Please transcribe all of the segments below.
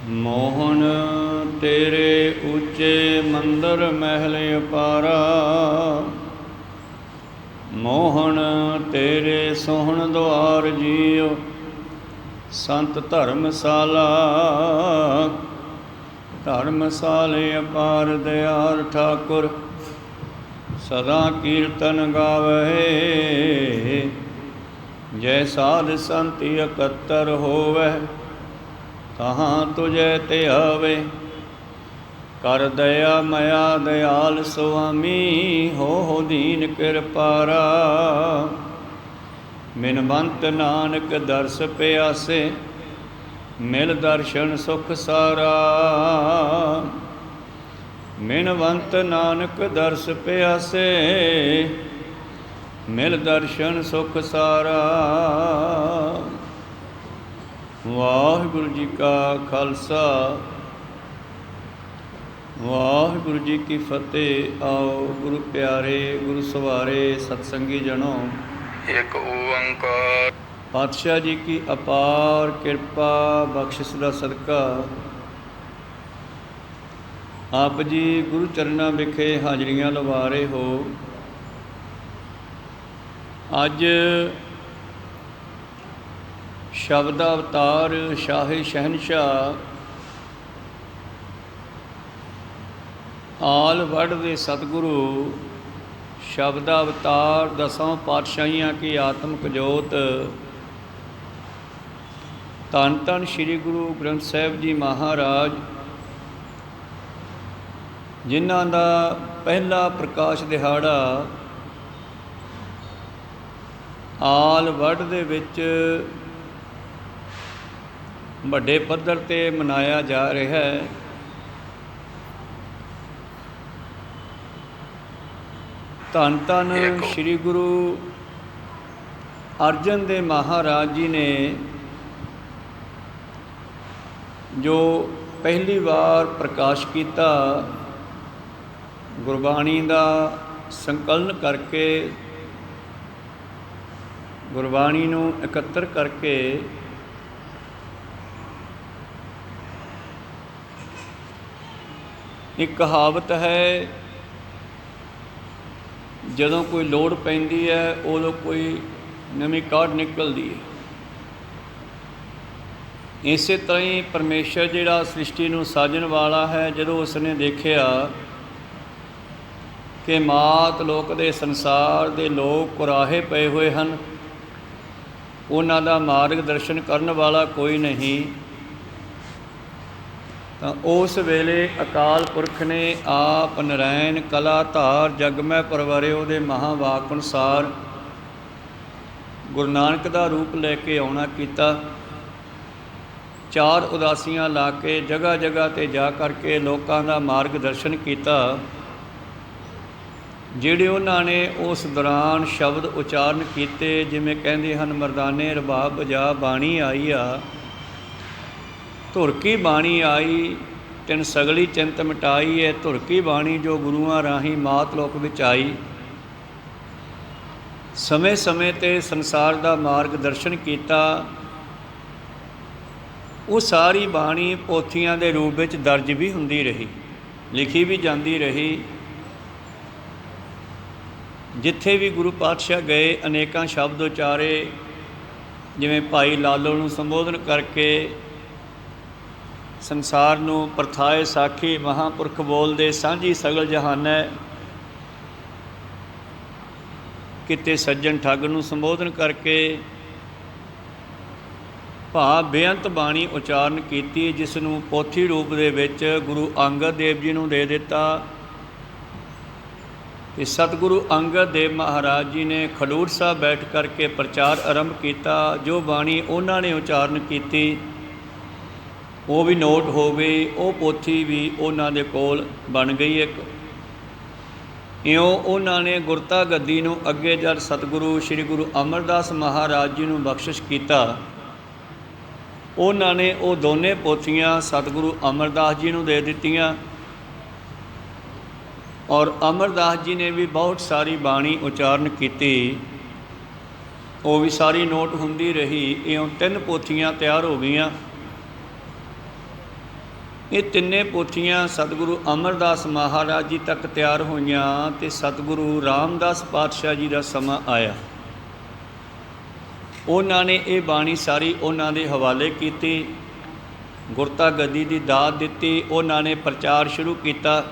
ਮੋਹਨ ਤੇਰੇ ਉੱਚੇ ਮੰਦਰ ਮਹਿਲ ਅਪਾਰਾ, ਮੋਹਨ ਤੇਰੇ ਸੋਹਣ ਦੁਆਰ ਜੀਉ ਸੰਤ ਧਰਮਸ਼ਾਲਾ। ਧਰਮਸ਼ਾਲੇ ਅਪਾਰ ਦਿਆਲ ਠਾਕੁਰ ਸਦਾ ਕੀਰਤਨ ਗਾਵਹਿ। ਜੈ ਸਾਧ ਸੰਤ ਇਕੱਤਰ ਹੋਵੈ ਤਹਾਂ ਤੁਝੈ ਧਿਆਵੇ। ਕਰ ਦਇਆ ਮਇਆ ਦਿਆਲ ਸੁਆਮੀ, ਹੋ ਦੀਨ ਕਿਰਪਾਰਾ। ਮਿਨਵੰਤ ਨਾਨਕ ਦਰਸ ਪਿਆਸੇ, ਮਿਲ ਦਰਸ਼ਨ ਸੁਖ ਸਾਰਾ। ਮਿਨਵੰਤ ਨਾਨਕ ਦਰਸ ਪਿਆਸੇ, ਮਿਲ ਦਰਸ਼ਨ ਸੁਖ ਸਾਰਾ। ਵਾਹਿਗੁਰੂ ਜੀ ਕਾ ਖਾਲਸਾ, ਵਾਹਿਗੁਰੂ ਜੀ ਕੀ ਫਤਿਹ। ਆਓ ਗੁਰੂ ਪਿਆਰੇ, ਗੁਰੂ ਸਵਾਰੇ, ਸਤਸੰਗੀ ਜਨੋ, ਇੱਕ ਓੰਕਾਰ। ਪਾਤਸ਼ਾਹ ਜੀ ਕੀ ਅਪਾਰ ਕਿਰਪਾ ਬਖਸ਼ਿਸ਼ ਦਾ ਸਦਕਾ ਆਪ ਜੀ ਗੁਰੂ ਚਰਨਾਂ ਵਿਖੇ ਹਾਜ਼ਰੀਆਂ ਲਵਾ ਰਹੇ ਹੋ। ਅੱਜ ਸ਼ਬਦ ਅਵਤਾਰ ਸ਼ਾਹੀ ਸ਼ਹਿਨਸ਼ਾਹ ਆਲ ਵਰਲਡ ਦੇ ਸਤਿਗੁਰੂ ਸ਼ਬਦ ਅਵਤਾਰ ਦਸਾਂ ਪਾਤਸ਼ਾਹੀਆਂ ਕੀ ਆਤਮਿਕ ਜੋਤ ਧੰਨ ਧੰਨ ਸ੍ਰੀ ਗੁਰੂ ਗ੍ਰੰਥ ਸਾਹਿਬ ਜੀ ਮਹਾਰਾਜ, ਜਿਨ੍ਹਾਂ ਦਾ ਪਹਿਲਾ ਪ੍ਰਕਾਸ਼ ਦਿਹਾੜਾ ਆਲ ਵਰਲਡ ਦੇ ਵਿੱਚ ਵੱਡੇ ਪੱਧਰ 'ਤੇ ਮਨਾਇਆ ਜਾ ਰਿਹਾ ਹੈ। ਧੰਨ ਧੰਨ ਸ੍ਰੀ ਗੁਰੂ ਅਰਜਨ ਦੇਵ ਮਹਾਰਾਜ ਜੀ ਨੇ ਜੋ ਪਹਿਲੀ ਵਾਰ ਪ੍ਰਕਾਸ਼ ਕੀਤਾ, ਗੁਰਬਾਣੀ ਦਾ ਸੰਕਲਨ ਕਰਕੇ, ਗੁਰਬਾਣੀ ਨੂੰ ਇਕੱਤਰ ਕਰਕੇ ਇੱਕ ਕਹਾਵਤ ਹੈ, ਜਦੋਂ ਕੋਈ ਲੋੜ ਪੈਂਦੀ ਹੈ ਉਦੋਂ ਕੋਈ ਨਵੀਂ ਕਾਢ ਨਿਕਲਦੀ ਹੈ। ਇਸੇ ਤਰ੍ਹਾਂ ਹੀ ਪਰਮੇਸ਼ਰ ਜਿਹੜਾ ਸ੍ਰਿਸ਼ਟੀ ਨੂੰ ਸਾਜਣ ਵਾਲਾ ਹੈ, ਜਦੋਂ ਉਸਨੇ ਦੇਖਿਆ ਕਿ ਮਾਤ ਲੋਕ ਦੇ ਸੰਸਾਰ ਦੇ ਲੋਕ ਕੁਰਾਹੇ ਪਏ ਹੋਏ ਹਨ, ਉਹਨਾਂ ਦਾ ਮਾਰਗ ਦਰਸ਼ਨ ਕਰਨ ਵਾਲਾ ਕੋਈ ਨਹੀਂ, ਤਾਂ ਉਸ ਵੇਲੇ ਅਕਾਲ ਪੁਰਖ ਨੇ ਆਪ ਨਰੈਣ ਕਲਾ ਧਾਰ ਜਗ ਮੈਂ ਪਰਵਰਿਓ ਦੇ ਮਹਾਵਾਕ ਅਨੁਸਾਰ ਗੁਰੂ ਨਾਨਕ ਦਾ ਰੂਪ ਲੈ ਕੇ ਆਉਣਾ ਕੀਤਾ। ਚਾਰ ਉਦਾਸੀਆਂ ਲਾ ਕੇ ਜਗ੍ਹਾ ਜਗ੍ਹਾ 'ਤੇ ਜਾ ਕਰਕੇ ਲੋਕਾਂ ਦਾ ਮਾਰਗ ਦਰਸ਼ਨ ਕੀਤਾ। ਜਿਹੜੇ ਉਹਨਾਂ ਨੇ ਉਸ ਦੌਰਾਨ ਸ਼ਬਦ ਉਚਾਰਨ ਕੀਤੇ, ਜਿਵੇਂ ਕਹਿੰਦੇ ਹਨ ਮਰਦਾਨੇ ਰਬਾਬ ਵਜਾ ਬਾਣੀ ਆਈ ਆ, ਧੁਰ ਕੀ ਬਾਣੀ ਆਈ ਤਿਨ ਸਗਲੀ ਚਿੰਤ ਮਿਟਾਈ ਹੈ। ਧੁਰ ਕੀ ਬਾਣੀ ਜੋ ਗੁਰੂਆਂ ਰਾਹੀਂ ਮਾਤ ਲੋਕ ਵਿੱਚ ਆਈ, ਸਮੇਂ ਸਮੇਂ 'ਤੇ ਸੰਸਾਰ ਦਾ ਮਾਰਗ ਦਰਸ਼ਨ ਕੀਤਾ। ਉਹ ਸਾਰੀ ਬਾਣੀ ਪੋਥੀਆਂ ਦੇ ਰੂਪ ਵਿੱਚ ਦਰਜ ਵੀ ਹੁੰਦੀ ਰਹੀ, ਲਿਖੀ ਵੀ ਜਾਂਦੀ ਰਹੀ। ਜਿੱਥੇ ਵੀ ਗੁਰੂ ਪਾਤਸ਼ਾਹ ਗਏ ਅਨੇਕਾਂ ਸ਼ਬਦ ਉਚਾਰੇ, ਜਿਵੇਂ ਭਾਈ ਲਾਲੋ ਨੂੰ ਸੰਬੋਧਨ ਕਰਕੇ ਸੰਸਾਰ ਨੂੰ ਪ੍ਰਥਾਏ ਸਾਖੀ ਮਹਾਂਪੁਰਖ ਬੋਲਦੇ ਸਾਂਝੀ ਸਗਲ ਜਹਾਨੈ। ਕਿਤੇ ਸੱਜਣ ਠੱਗ ਨੂੰ ਸੰਬੋਧਨ ਕਰਕੇ ਭਾਵ ਬੇਅੰਤ ਬਾਣੀ ਉਚਾਰਨ ਕੀਤੀ, ਜਿਸ ਨੂੰ ਪੋਥੀ ਰੂਪ ਦੇ ਵਿੱਚ ਗੁਰੂ ਅੰਗਦ ਦੇਵ ਜੀ ਨੂੰ ਦੇ ਦਿੱਤਾ। ਅਤੇ ਸਤਿਗੁਰੂ ਅੰਗਦ ਦੇਵ ਮਹਾਰਾਜ ਜੀ ਨੇ ਖਡੂਰ ਸਾਹਿਬ ਬੈਠ ਕਰਕੇ ਪ੍ਰਚਾਰ ਆਰੰਭ ਕੀਤਾ। ਜੋ ਬਾਣੀ ਉਹਨਾਂ ਨੇ ਉਚਾਰਨ ਕੀਤੀ ਉਹ ਵੀ ਨੋਟ ਹੋ ਗਈ, ਉਹ ਪੋਥੀ ਵੀ ਉਹਨਾਂ ਦੇ ਕੋਲ ਬਣ ਗਈ ਇੱਕ। ਇਉਂ ਉਹਨਾਂ ਨੇ ਗੁਰਤਾ ਗੱਦੀ ਨੂੰ ਅੱਗੇ ਜਦ ਸਤਿਗੁਰੂ ਸ੍ਰੀ ਗੁਰੂ ਅਮਰਦਾਸ ਮਹਾਰਾਜ ਜੀ ਨੂੰ ਬਖਸ਼ਿਸ਼ ਕੀਤਾ, ਉਹਨਾਂ ਨੇ ਉਹ ਦੋਨੇ ਪੋਥੀਆਂ ਸਤਿਗੁਰੂ ਅਮਰਦਾਸ ਜੀ ਨੂੰ ਦੇ ਦਿੱਤੀਆਂ। ਔਰ ਅਮਰਦਾਸ ਜੀ ਨੇ ਵੀ ਬਹੁਤ ਸਾਰੀ ਬਾਣੀ ਉਚਾਰਨ ਕੀਤੀ। ਉਹ ਵੀ ਸਾਰੀ ਨੋਟ ਹੁੰਦੀ ਰਹੀ। ਇਉਂ 3 ਪੋਥੀਆਂ ਤਿਆਰ ਹੋ ਗਈਆਂ। ਇਹ ਤਿੰਨੇ ਪੋਥੀਆਂ ਸਤਿਗੁਰੂ ਅਮਰਦਾਸ ਮਹਾਰਾਜ ਜੀ ਤੱਕ ਤਿਆਰ ਹੋਈਆਂ ਅਤੇ ਸਤਿਗੁਰੂ ਰਾਮਦਾਸ ਪਾਤਸ਼ਾਹ ਜੀ ਦਾ ਸਮਾਂ ਆਇਆ। ਉਹਨਾਂ ਨੇ ਇਹ ਬਾਣੀ ਸਾਰੀ ਉਹਨਾਂ ਦੇ ਹਵਾਲੇ ਕੀਤੀ, ਗੁਰਤਾ ਗੱਦੀ ਦੀ ਦਾਤ ਦਿੱਤੀ। ਉਹਨਾਂ ਨੇ ਪ੍ਰਚਾਰ ਸ਼ੁਰੂ ਕੀਤਾ।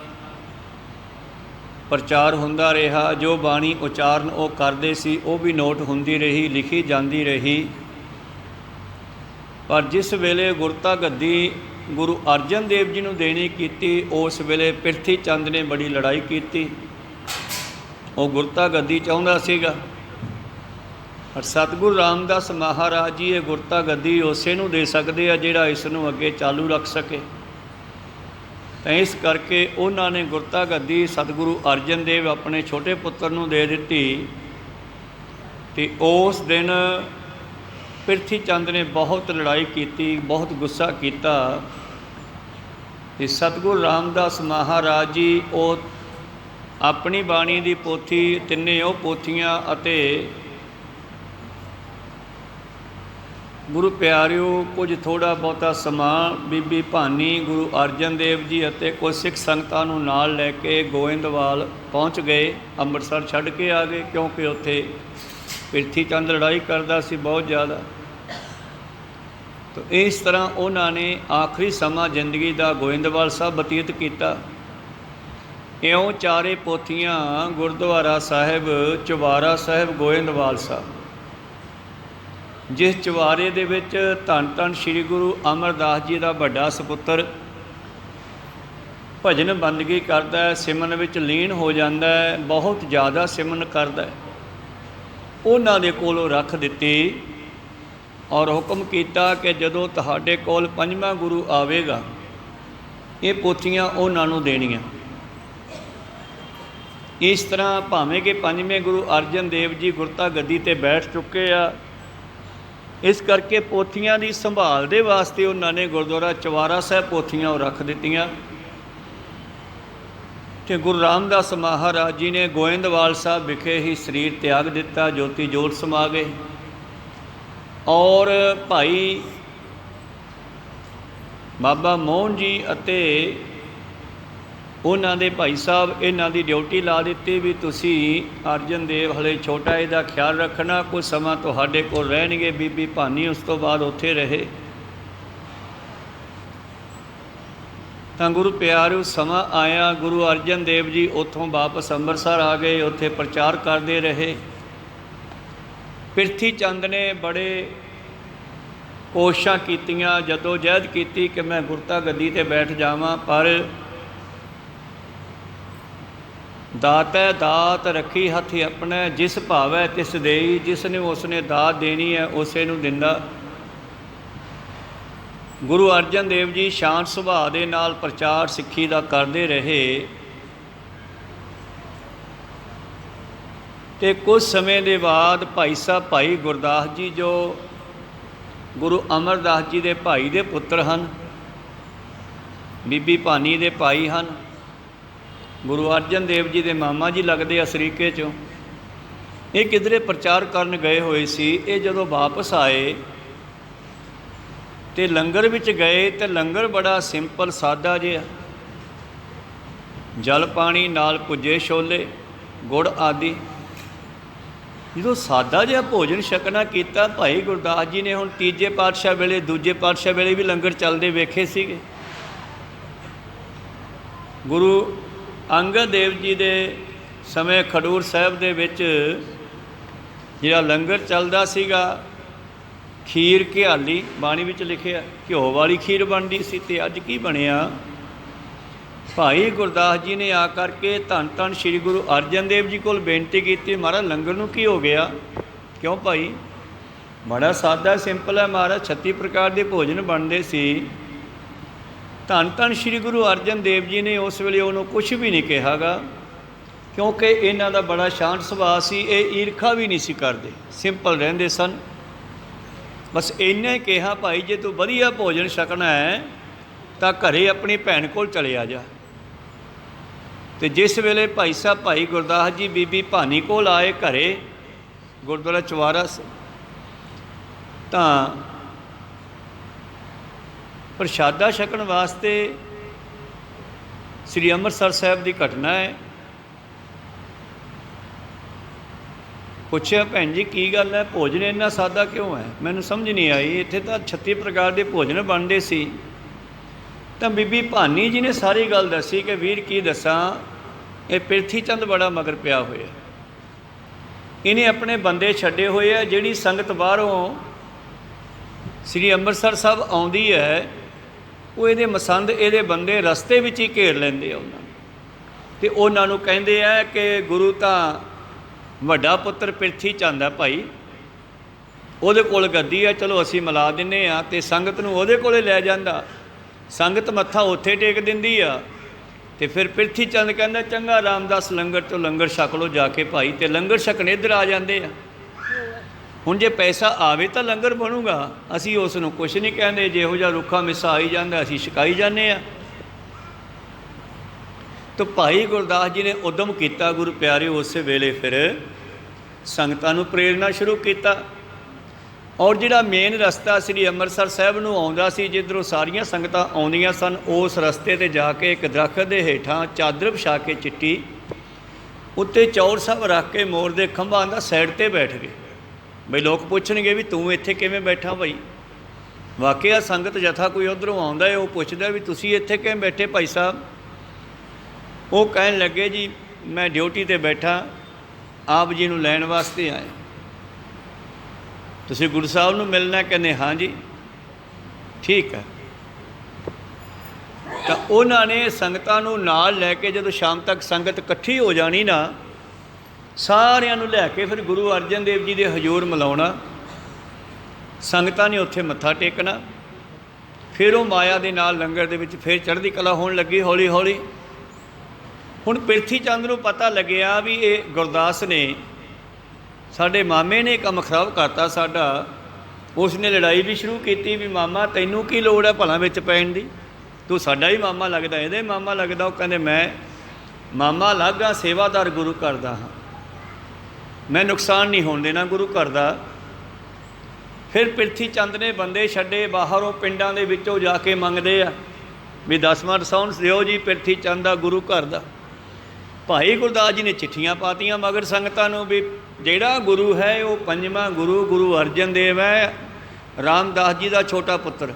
ਪ੍ਰਚਾਰ ਹੁੰਦਾ ਰਿਹਾ। ਜੋ ਬਾਣੀ ਉਚਾਰਨ ਉਹ ਕਰਦੇ ਸੀ ਉਹ ਵੀ ਨੋਟ ਹੁੰਦੀ ਰਹੀ, ਲਿਖੀ ਜਾਂਦੀ ਰਹੀ। ਪਰ ਜਿਸ ਵੇਲੇ ਗੁਰਤਾ ਗੱਦੀ ਗੁਰੂ ਅਰਜਨ ਦੇਵ ਜੀ ਨੂੰ ਦੇਣੀ ਕੀਤੀ, ਉਸ ਵੇਲੇ ਪ੍ਰਿਥੀ ਚੰਦ ਨੇ ਬੜੀ ਲੜਾਈ ਕੀਤੀ। ਉਹ ਗੁਰਤਾ ਗੱਦੀ ਚਾਹੁੰਦਾ ਸੀਗਾ, ਪਰ ਸਤਿਗੁਰੂ ਰਾਮਦਾਸ ਮਹਾਰਾਜ ਜੀ ਇਹ ਗੁਰਤਾ ਗੱਦੀ ਉਸੇ ਨੂੰ ਦੇ ਸਕਦੇ ਆ ਜਿਹੜਾ ਇਸ ਨੂੰ ਅੱਗੇ ਚਾਲੂ ਰੱਖ ਸਕੇ। ਤਾਂ ਇਸ ਕਰਕੇ ਉਹਨਾਂ ਨੇ ਗੁਰਤਾ ਗੱਦੀ ਸਤਿਗੁਰੂ ਅਰਜਨ ਦੇਵ ਆਪਣੇ ਛੋਟੇ ਪੁੱਤਰ ਨੂੰ ਦੇ ਦਿੱਤੀ। ਅਤੇ ਉਸ ਦਿਨ ਪ੍ਰਿਥੀ ਚੰਦ ਨੇ ਬਹੁਤ ਲੜਾਈ ਕੀਤੀ, ਬਹੁਤ ਗੁੱਸਾ ਕੀਤਾ। ਅਤੇ ਸਤਿਗੁਰੂ ਰਾਮਦਾਸ ਮਹਾਰਾਜ ਜੀ ਉਹ ਆਪਣੀ ਬਾਣੀ ਦੀ ਪੋਥੀ, ਤਿੰਨੇ ਉਹ ਪੋਥੀਆਂ ਅਤੇ ਗੁਰੂ ਪਿਆਰਿਓ ਕੁਝ ਥੋੜ੍ਹਾ ਬਹੁਤਾ ਸਮਾਂ ਬੀਬੀ ਭਾਨੀ, ਗੁਰੂ ਅਰਜਨ ਦੇਵ ਜੀ ਅਤੇ ਕੁਝ ਸਿੱਖ ਸੰਗਤਾਂ ਨੂੰ ਨਾਲ ਲੈ ਕੇ ਗੋਇੰਦਵਾਲ ਪਹੁੰਚ ਗਏ। ਅੰਮ੍ਰਿਤਸਰ ਛੱਡ ਕੇ ਆ ਗਏ, ਕਿਉਂਕਿ ਉੱਥੇ ਪ੍ਰਿਥੀ ਚੰਦ ਲੜਾਈ ਕਰਦਾ ਸੀ ਬਹੁਤ ਜ਼ਿਆਦਾ। ਤਾਂ ਇਸ ਤਰ੍ਹਾਂ ਉਹਨਾਂ ਨੇ ਆਖਰੀ ਸਮਾਂ ਜ਼ਿੰਦਗੀ ਦਾ ਗੋਇੰਦਵਾਲ ਸਾਹਿਬ ਬਤੀਤ ਕੀਤਾ। ਇਉਂ ਚਾਰੇ ਪੋਥੀਆਂ ਗੁਰਦੁਆਰਾ ਸਾਹਿਬ ਚੁਬਾਰਾ ਸਾਹਿਬ ਗੋਇੰਦਵਾਲ ਸਾਹਿਬ, ਜਿਸ ਚੁਬਾਰੇ ਦੇ ਵਿੱਚ ਧੰਨ ਧੰਨ ਸ੍ਰੀ ਗੁਰੂ ਅਮਰਦਾਸ ਜੀ ਦਾ ਵੱਡਾ ਸਪੁੱਤਰ ਭਜਨ ਬੰਦਗੀ ਕਰਦਾ ਹੈ, ਸਿਮਰਨ ਵਿੱਚ ਲੀਨ ਹੋ ਜਾਂਦਾ ਹੈ, ਬਹੁਤ ਜ਼ਿਆਦਾ ਸਿਮਰਨ ਕਰਦਾ ਹੈ। ਉਹਨਾਂ ਦੇ ਕੋਲੋਂ ਰੱਖ ਦਿੱਤੀ ਔਰ ਹੁਕਮ ਕੀਤਾ ਕਿ ਜਦੋਂ ਤੁਹਾਡੇ ਕੋਲ 5ਵਾਂ ਗੁਰੂ ਆਵੇਗਾ ਇਹ ਪੋਥੀਆਂ ਉਹਨਾਂ ਨੂੰ ਦੇਣੀਆਂ। ਇਸ ਤਰ੍ਹਾਂ ਭਾਵੇਂ ਕਿ 5ਵੇਂ ਗੁਰੂ ਅਰਜਨ ਦੇਵ ਜੀ ਗੁਰਤਾ ਗੱਦੀ 'ਤੇ ਬੈਠ ਚੁੱਕੇ ਆ, ਇਸ ਕਰਕੇ ਪੋਥੀਆਂ ਦੀ ਸੰਭਾਲ ਦੇ ਵਾਸਤੇ ਉਹਨਾਂ ਨੇ ਗੁਰਦੁਆਰਾ ਚੁਬਾਰਾ ਸਾਹਿਬ ਪੋਥੀਆਂ ਉਹ ਰੱਖ ਦਿੱਤੀਆਂ। ਅਤੇ ਗੁਰੂ ਰਾਮਦਾਸ ਮਹਾਰਾਜ ਜੀ ਨੇ ਗੋਇੰਦਵਾਲ ਸਾਹਿਬ ਵਿਖੇ ਹੀ ਸਰੀਰ ਤਿਆਗ ਦਿੱਤਾ। ਜੋਤੀ ਜੋਤ ਸਮਾ ਗਏ। ਔਰ ਭਾਈ ਬਾਬਾ ਮੋਹਨ ਜੀ ਅਤੇ ਉਹਨਾਂ ਦੇ ਭਾਈ ਸਾਹਿਬ ਇਹਨਾਂ ਦੀ ਡਿਊਟੀ ਲਾ ਦਿੱਤੀ ਵੀ ਤੁਸੀਂ ਅਰਜਨ ਦੇਵ ਹਲੇ ਛੋਟਾ, ਇਹਦਾ ਖਿਆਲ ਰੱਖਣਾ, ਕੁਝ ਸਮਾਂ ਤੁਹਾਡੇ ਕੋਲ ਰਹਿਣਗੇ। ਬੀਬੀ ਭਾਨੀ ਉਸ ਤੋਂ ਬਾਅਦ ਉੱਥੇ ਰਹੇ। ਤਾਂ ਗੁਰੂ ਪਿਆਰਿਓ ਸਮਾਂ ਆਇਆ, ਗੁਰੂ ਅਰਜਨ ਦੇਵ ਜੀ ਉੱਥੋਂ ਵਾਪਸ ਅੰਮ੍ਰਿਤਸਰ ਆ ਗਏ। ਉੱਥੇ ਪ੍ਰਚਾਰ ਕਰਦੇ ਰਹੇ। ਪ੍ਰਿਥੀ ਚੰਦ ਨੇ ਬੜੇ ਕੋਸ਼ਿਸ਼ਾਂ ਕੀਤੀਆਂ, ਜਦੋਂ ਜਹਿਦ ਕੀਤੀ ਕਿ ਮੈਂ ਗੁਰਤਾ ਗੱਦੀ 'ਤੇ ਬੈਠ ਜਾਵਾਂ, ਪਰ ਦਾਤੈ ਦਾਤ ਰੱਖੀ ਹੱਥ ਆਪਣਾ, ਜਿਸ ਭਾਵੈ ਤਿਸ ਦੇਈ। ਜਿਸ ਨੇ ਉਸਨੇ ਦਾਤ ਦੇਣੀ ਹੈ ਉਸੇ ਨੂੰ ਦਿੰਦਾ। ਗੁਰੂ ਅਰਜਨ ਦੇਵ ਜੀ ਸ਼ਾਂਤ ਸੁਭਾਅ ਦੇ ਨਾਲ ਪ੍ਰਚਾਰ ਸਿੱਖੀ ਦਾ ਕਰਦੇ ਰਹੇ। ਅਤੇ ਕੁਝ ਸਮੇਂ ਦੇ ਬਾਅਦ ਭਾਈ ਸਾਹਿਬ ਭਾਈ ਗੁਰਦਾਸ ਜੀ ਜੋ ਗੁਰੂ ਅਮਰਦਾਸ ਜੀ ਦੇ ਭਾਈ ਦੇ ਪੁੱਤਰ ਹਨ, ਬੀਬੀ ਭਾਨੀ ਦੇ ਭਾਈ ਹਨ, ਗੁਰੂ ਅਰਜਨ ਦੇਵ ਜੀ ਦੇ ਮਾਮਾ ਜੀ ਲੱਗਦੇ ਆ ਸਰੀਕੇ 'ਚੋਂ, ਇਹ ਕਿਧਰੇ ਪ੍ਰਚਾਰ ਕਰਨ ਗਏ ਹੋਏ ਸੀ। ਇਹ ਜਦੋਂ ਵਾਪਸ ਆਏ ਅਤੇ ਲੰਗਰ ਵਿੱਚ ਗਏ ਤਾਂ ਲੰਗਰ ਬੜਾ ਸਿੰਪਲ ਸਾਦਾ ਜਿਹਾ, ਜਲ ਪਾਣੀ ਨਾਲ ਭੁੱਜੇ ਛੋਲੇ, ਗੁੜ ਆਦਿ। ਜਦੋਂ ਸਾਦਾ ਜਿਹਾ ਭੋਜਨ ਛਕਣਾ ਕੀਤਾ, ਭਾਈ ਗੁਰਦਾਸ ਜੀ ਨੇ ਹੁਣ ਤੀਜੇ ਪਾਤਸ਼ਾਹ ਵੇਲੇ, ਦੂਜੇ ਪਾਤਸ਼ਾਹ ਵੇਲੇ ਵੀ ਲੰਗਰ ਚੱਲਦੇ ਵੇਖੇ ਸੀਗੇ। ਗੁਰੂ ਅੰਗਦ ਦੇਵ ਜੀ ਦੇ ਸਮੇਂ ਖਡੂਰ ਸਾਹਿਬ ਦੇ ਵਿੱਚ ਜਿਹੜਾ ਲੰਗਰ ਚੱਲਦਾ ਸੀਗਾ, ਖੀਰ ਘਿਆਲੀ ਬਾਣੀ ਵਿੱਚ ਲਿਖਿਆ, ਘਿਓ ਵਾਲੀ ਖੀਰ ਬਣਦੀ ਸੀ। ਅਤੇ ਅੱਜ ਕੀ ਬਣਿਆ, ਭਾਈ ਗੁਰਦਾਸ ਜੀ ਨੇ ਆ ਕਰਕੇ ਧੰਨ ਧੰਨ ਸ੍ਰੀ ਗੁਰੂ ਅਰਜਨ ਦੇਵ ਜੀ ਕੋਲ ਬੇਨਤੀ ਕੀਤੀ, ਮਹਾਰਾਜ ਲੰਗਰ ਨੂੰ ਕੀ ਹੋ ਗਿਆ? ਕਿਉਂ ਭਾਈ, ਬੜਾ ਸਾਦਾ ਸਿੰਪਲ ਹੈ ਮਹਾਰਾਜ, 36 ਪ੍ਰਕਾਰ ਦੇ ਭੋਜਨ ਬਣਦੇ ਸੀ। ਧੰਨ ਧੰਨ ਸ੍ਰੀ ਗੁਰੂ ਅਰਜਨ ਦੇਵ ਜੀ ਨੇ ਉਸ ਵੇਲੇ ਉਹਨੂੰ ਕੁਛ ਵੀ ਨਹੀਂ ਕਿਹਾ ਗਾ, ਕਿਉਂਕਿ ਇਹਨਾਂ ਦਾ ਬੜਾ ਸ਼ਾਂਤ ਸੁਭਾਅ ਸੀ। ਇਹ ਈਰਖਾ ਵੀ ਨਹੀਂ ਸੀ ਕਰਦੇ, ਸਿੰਪਲ ਰਹਿੰਦੇ ਸਨ। ਬਸ ਇੰਨਾ ਹੀ ਕਿਹਾ, ਭਾਈ ਜੇ ਤੂੰ ਵਧੀਆ ਭੋਜਨ ਛਕਣਾ ਹੈ ਤਾਂ ਘਰੇ ਆਪਣੀ ਭੈਣ ਕੋਲ ਚਲੇ ਆ ਜਾ। ਅਤੇ ਜਿਸ ਵੇਲੇ ਭਾਈ ਸਾਹਿਬ ਭਾਈ ਗੁਰਦਾਸ ਜੀ ਬੀਬੀ ਭਾਨੀ ਕੋਲ ਆਏ ਘਰੇ, ਗੁਰਦੁਆਰਾ ਚੁਬਾਰਾ ਤਾਂ ਪ੍ਰਸ਼ਾਦਾ ਛਕਣ ਵਾਸਤੇ ਸ੍ਰੀ ਅੰਮ੍ਰਿਤਸਰ ਸਾਹਿਬ ਦੀ ਘਟਨਾ ਹੈ। ਪੁੱਛਿਆ ਭੈਣ ਜੀ ਕੀ ਗੱਲ ਹੈ, ਭੋਜਨ ਇੰਨਾ ਸਾਦਾ ਕਿਉਂ ਹੈ? ਮੈਨੂੰ ਸਮਝ ਨਹੀਂ ਆਈ। ਇੱਥੇ ਤਾਂ 36 ਪ੍ਰਕਾਰ ਦੇ ਭੋਜਨ ਬਣਦੇ ਸੀ। ਤਾਂ ਬੀਬੀ ਭਾਨੀ ਜੀ ਨੇ ਸਾਰੀ ਗੱਲ ਦੱਸੀ ਕਿ ਵੀਰ ਕੀ ਦੱਸਾਂ, ਇਹ ਪ੍ਰਿਥੀ ਚੰਦ ਬੜਾ ਮਗਰ ਪਿਆ ਹੋਇਆ, ਇਹਨੇ ਆਪਣੇ ਬੰਦੇ ਛੱਡੇ ਹੋਏ ਆ। ਜਿਹੜੀ ਸੰਗਤ ਬਾਹਰੋਂ ਸ੍ਰੀ ਅੰਮ੍ਰਿਤਸਰ ਸਾਹਿਬ ਆਉਂਦੀ ਹੈ ਉਹ ਇਹਦੇ ਮਸੰਦ ਇਹਦੇ ਬੰਦੇ ਰਸਤੇ ਵਿੱਚ ਹੀ ਘੇਰ ਲੈਂਦੇ ਆ ਉਹਨਾਂ ਨੂੰ, ਅਤੇ ਉਹਨਾਂ ਨੂੰ ਕਹਿੰਦੇ ਆ ਕਿ ਗੁਰੂ ਤਾਂ ਵੱਡਾ ਪੁੱਤਰ ਪ੍ਰਿਥੀ ਚੰਦ ਹੈ ਭਾਈ, ਉਹਦੇ ਕੋਲ ਗੱਦੀ ਹੈ, ਚਲੋ ਅਸੀਂ ਮਿਲਾ ਦਿੰਦੇ ਹਾਂ। ਅਤੇ ਸੰਗਤ ਨੂੰ ਉਹਦੇ ਕੋਲ ਲੈ ਜਾਂਦਾ, ਸੰਗਤ ਮੱਥਾ ਉੱਥੇ ਟੇਕ ਦਿੰਦੀ ਆ। ਅਤੇ ਫਿਰ ਪ੍ਰਿਥੀ ਚੰਦ ਕਹਿੰਦਾ ਚੰਗਾ ਰਾਮਦਾਸ ਲੰਗਰ ਤੋਂ ਲੰਗਰ ਛਕ ਲਓ ਜਾ ਕੇ ਭਾਈ, ਅਤੇ ਲੰਗਰ ਛਕਣ ਇੱਧਰ ਆ ਜਾਂਦੇ ਆ। ਹੁਣ ਜੇ ਪੈਸਾ ਆਵੇ ਤਾਂ ਲੰਗਰ ਬਣੂਗਾ, ਅਸੀਂ ਉਸ ਨੂੰ ਕੁਛ ਨਹੀਂ ਕਹਿੰਦੇ। ਜਿਹੋ ਜਿਹਾ ਰੁੱਖਾ ਮਿੱਸਾ ਆਈ ਜਾਂਦਾ ਅਸੀਂ ਛਕਾਈ ਜਾਂਦੇ ਹਾਂ। ਤਾਂ ਭਾਈ ਗੁਰਦਾਸ ਜੀ ਨੇ ਉਦਮ ਕੀਤਾ, ਗੁਰੂ ਪਿਆਰੇ ਉਸੇ ਵੇਲੇ ਫਿਰ ਸੰਗਤਾਂ ਨੂੰ ਪ੍ਰੇਰਨਾ ਸ਼ੁਰੂ ਕੀਤਾ। ਔਰ ਜਿਹੜਾ ਮੇਨ ਰਸਤਾ ਸ੍ਰੀ ਅੰਮ੍ਰਿਤਸਰ ਸਾਹਿਬ ਨੂੰ ਆਉਂਦਾ ਸੀ, ਜਿੱਧਰੋਂ ਸਾਰੀਆਂ ਸੰਗਤਾਂ ਆਉਂਦੀਆਂ ਸਨ, ਉਸ ਰਸਤੇ 'ਤੇ ਜਾ ਕੇ ਇੱਕ ਦਰੱਖਤ ਦੇ ਹੇਠਾਂ ਚਾਦਰ ਵਿਛਾ ਕੇ ਚਿੱਟੀ, ਉੱਤੇ ਚੌਰ ਸਾਹਿਬ ਰੱਖ ਕੇ ਮੋਰ ਦੇ ਖੰਭਾਂ ਦਾ ਸਾਈਡ 'ਤੇ ਬੈਠ ਗਏ। ਬਈ ਲੋਕ ਪੁੱਛਣਗੇ ਵੀ ਤੂੰ ਇੱਥੇ ਕਿਵੇਂ ਬੈਠਾ ਭਾਈ? ਵਾਕਿਆ ਸੰਗਤ ਜਥਾ ਕੋਈ ਉੱਧਰੋਂ ਆਉਂਦਾ ਹੈ, ਉਹ ਪੁੱਛਦਾ ਵੀ ਤੁਸੀਂ ਇੱਥੇ ਕਿਵੇਂ ਬੈਠੇ ਭਾਈ ਸਾਹਿਬ? ਉਹ ਕਹਿਣ ਲੱਗੇ ਜੀ ਮੈਂ ਡਿਊਟੀ 'ਤੇ ਬੈਠਾ, ਆਪ ਜੀ ਨੂੰ ਲੈਣ ਵਾਸਤੇ ਆਏ। ਤੁਸੀਂ ਗੁਰੂ ਸਾਹਿਬ ਨੂੰ ਮਿਲਣਾ? ਕਹਿੰਦੇ ਹਾਂ ਜੀ। ਠੀਕ ਹੈ। ਤਾਂ ਉਹਨਾਂ ਨੇ ਸੰਗਤਾਂ ਨੂੰ ਨਾਲ ਲੈ ਕੇ ਜਦੋਂ ਸ਼ਾਮ ਤੱਕ ਸੰਗਤ ਇਕੱਠੀ ਹੋ ਜਾਣੀ ਨਾ, ਸਾਰਿਆਂ ਨੂੰ ਲੈ ਕੇ ਫਿਰ ਗੁਰੂ ਅਰਜਨ ਦੇਵ ਜੀ ਦੇ ਹਜ਼ੂਰ ਮਿਲਾਉਣਾ। ਸੰਗਤਾਂ ਨੇ ਉੱਥੇ ਮੱਥਾ ਟੇਕਣਾ। ਫਿਰ ਉਹ ਮਾਇਆ ਦੇ ਨਾਲ ਲੰਗਰ ਦੇ ਵਿੱਚ ਫਿਰ ਚੜ੍ਹਦੀ ਕਲਾ ਹੋਣ ਲੱਗੀ ਹੌਲੀ ਹੌਲੀ। ਹੁਣ ਪ੍ਰਿਥੀ ਚੰਦ ਨੂੰ ਪਤਾ ਲੱਗਿਆ ਵੀ ਇਹ ਗੁਰਦਾਸ ਨੇ, ਸਾਡੇ ਮਾਮੇ ਨੇ ਕੰਮ ਖਰਾਬ ਕਰਤਾ ਸਾਡਾ। ਉਸ ਨੇ ਲੜਾਈ ਵੀ ਸ਼ੁਰੂ ਕੀਤੀ ਵੀ ਮਾਮਾ ਤੈਨੂੰ ਕੀ ਲੋੜ ਹੈ ਭਲਾ ਵਿੱਚ ਪੈਣ ਦੀ, ਤੂੰ ਸਾਡਾ ਹੀ ਮਾਮਾ ਲੱਗਦਾ, ਇਹਦੇ ਮਾਮਾ ਲੱਗਦਾ। ਉਹ ਕਹਿੰਦੇ ਮੈਂ ਮਾਮਾ ਅਲੱਗ ਹਾਂ, ਸੇਵਾਦਾਰ ਗੁਰੂ ਘਰ ਦਾ ਹਾਂ, ਮੈਂ ਨੁਕਸਾਨ ਨਹੀਂ ਹੋਣ ਦੇਣਾ ਗੁਰੂ ਘਰ ਦਾ। ਫਿਰ ਪ੍ਰਿਥੀ ਚੰਦ ਨੇ ਬੰਦੇ ਛੱਡੇ, ਬਾਹਰੋਂ ਪਿੰਡਾਂ ਦੇ ਵਿੱਚੋਂ ਜਾ ਕੇ ਮੰਗਦੇ ਆ ਵੀ 10ਵਾਂ ਦਸਾਉਣ ਦਿਓ ਜੀ ਪ੍ਰਿਥੀ ਚੰਦ ਦਾ ਗੁਰੂ ਘਰ ਦਾ। ਭਾਈ ਗੁਰਦਾਸ ਜੀ ਨੇ ਚਿੱਠੀਆਂ ਪਾਤੀਆਂ ਮਗਰ ਸੰਗਤਾਂ ਨੂੰ ਵੀ ਜਿਹੜਾ ਗੁਰੂ ਹੈ ਉਹ ਪੰਜਵਾਂ ਗੁਰੂ ਗੁਰੂ ਅਰਜਨ ਦੇਵ ਹੈ, ਰਾਮਦਾਸ ਜੀ ਦਾ ਛੋਟਾ ਪੁੱਤਰ।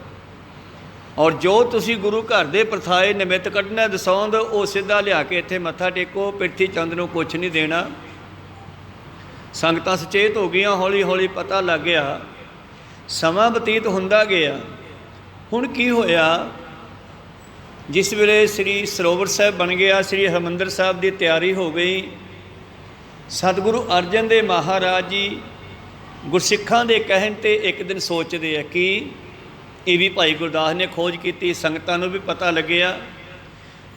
ਔਰ ਜੋ ਤੁਸੀਂ ਗੁਰੂ ਘਰ ਦੇ ਪ੍ਰਥਾਏ ਨਿਮਿਤ ਕੱਢਣਾ ਦਸੌਂਦ, ਉਹ ਸਿੱਧਾ ਲਿਆ ਕੇ ਇੱਥੇ ਮੱਥਾ ਟੇਕੋ, ਪ੍ਰਿਥੀ ਚੰਦ ਨੂੰ ਕੁਛ ਨਹੀਂ ਦੇਣਾ। ਸੰਗਤਾਂ ਸੁਚੇਤ ਹੋ ਗਈਆਂ, ਹੌਲੀ ਹੌਲੀ ਪਤਾ ਲੱਗ ਗਿਆ। ਸਮਾਂ ਬਤੀਤ ਹੁੰਦਾ ਗਿਆ। ਹੁਣ ਕੀ ਹੋਇਆ, ਜਿਸ ਵੇਲੇ ਸ੍ਰੀ ਸਰੋਵਰ ਸਾਹਿਬ ਬਣ ਗਿਆ, ਸ੍ਰੀ ਹਰਿਮੰਦਰ ਸਾਹਿਬ ਦੀ ਤਿਆਰੀ ਹੋ ਗਈ, ਸਤਿਗੁਰੂ ਅਰਜਨ ਦੇਵ ਮਹਾਰਾਜ ਜੀ ਗੁਰਸਿੱਖਾਂ ਦੇ ਕਹਿਣ 'ਤੇ ਇੱਕ ਦਿਨ ਸੋਚਦੇ ਆ ਕਿ ਇਹ ਵੀ ਭਾਈ ਗੁਰਦਾਸ ਨੇ ਖੋਜ ਕੀਤੀ। ਸੰਗਤਾਂ ਨੂੰ ਵੀ ਪਤਾ ਲੱਗਿਆ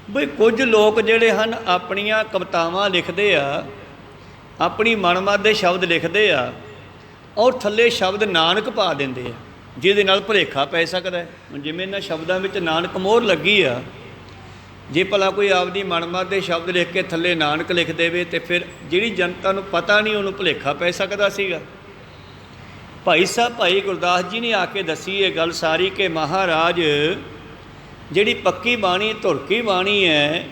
ਬਈ ਕੁਝ ਲੋਕ ਜਿਹੜੇ ਹਨ ਆਪਣੀਆਂ ਕਵਿਤਾਵਾਂ ਲਿਖਦੇ ਆ, ਆਪਣੀ ਮਨਮਤ ਦੇ ਸ਼ਬਦ ਲਿਖਦੇ ਆ ਔਰ ਥੱਲੇ ਸ਼ਬਦ ਨਾਨਕ ਪਾ ਦਿੰਦੇ ਆ, ਜਿਹਦੇ ਨਾਲ ਭੁਲੇਖਾ ਪੈ ਸਕਦਾ ਹੈ। ਜਿਵੇਂ ਇਹਨਾਂ ਸ਼ਬਦਾਂ ਵਿੱਚ ਨਾਨਕ ਮੋਹਰ ਲੱਗੀ ਆ, ਜੇ ਭਲਾ ਕੋਈ ਆਪਦੀ ਮਨਮਤ ਦੇ ਸ਼ਬਦ ਲਿਖ ਕੇ ਥੱਲੇ ਨਾਨਕ ਲਿਖ ਦੇਵੇ ਤੇ ਫਿਰ ਜਿਹੜੀ ਜਨਤਾ ਨੂੰ ਪਤਾ ਨਹੀਂ ਉਹਨੂੰ ਭੁਲੇਖਾ ਪੈ ਸਕਦਾ ਸੀਗਾ। ਭਾਈ ਸਾਹਿਬ ਭਾਈ ਗੁਰਦਾਸ ਜੀ ਨੇ ਆ ਕੇ ਦੱਸੀ ਇਹ ਗੱਲ ਸਾਰੀ ਕਿ ਮਹਾਰਾਜ ਜਿਹੜੀ ਪੱਕੀ ਬਾਣੀ ਧੁਰਕੀ ਬਾਣੀ ਹੈ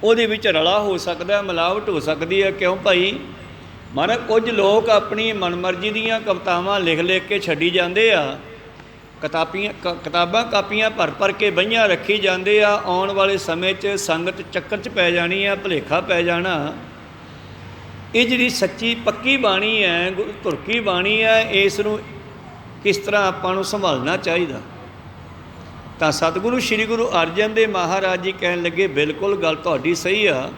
ਉਹਦੇ ਵਿੱਚ ਰਲਾ ਹੋ ਸਕਦਾ, ਮਿਲਾਵਟ ਹੋ ਸਕਦੀ ਹੈ। ਕਿਉਂ ਭਾਈ? ਮਹਾਰਾਜ ਕੁਝ ਲੋਕ ਆਪਣੀ ਮਨਮਰਜ਼ੀ ਦੀਆਂ ਕਵਿਤਾਵਾਂ ਲਿਖ ਲਿਖ ਕੇ ਛੱਡੀ ਜਾਂਦੇ ਆ, ਕਿਤਾਬਾਂ ਕਾਪੀਆਂ ਭਰ ਕੇ ਬਈਆਂ ਰੱਖੀ ਜਾਂਦੇ ਆ। ਆਉਣ ਵਾਲੇ ਸਮੇਂ 'ਚ ਸੰਗਤ ਚੱਕਰ 'ਚ ਪੈ ਜਾਣੀ ਆ, ਭੁਲੇਖਾ ਪੈ ਜਾਣਾ। ਇਹ ਜਿਹੜੀ ਸੱਚੀ ਪੱਕੀ ਬਾਣੀ ਹੈ, ਧੁਰਕੀ ਬਾਣੀ ਹੈ, ਇਸ ਨੂੰ ਕਿਸ ਤਰ੍ਹਾਂ ਆਪਾਂ ਨੂੰ ਸੰਭਾਲਣਾ ਚਾਹੀਦਾ। ਤਾਂ ਸਤਿਗੁਰੂ ਸ਼੍ਰੀ ਗੁਰੂ ਅਰਜਨ ਦੇਵ ਮਹਾਰਾਜ ਜੀ ਕਹਿਣ ਲੱਗੇ ਬਿਲਕੁਲ ਗੱਲ ਤੁਹਾਡੀ ਸਹੀ ਆ,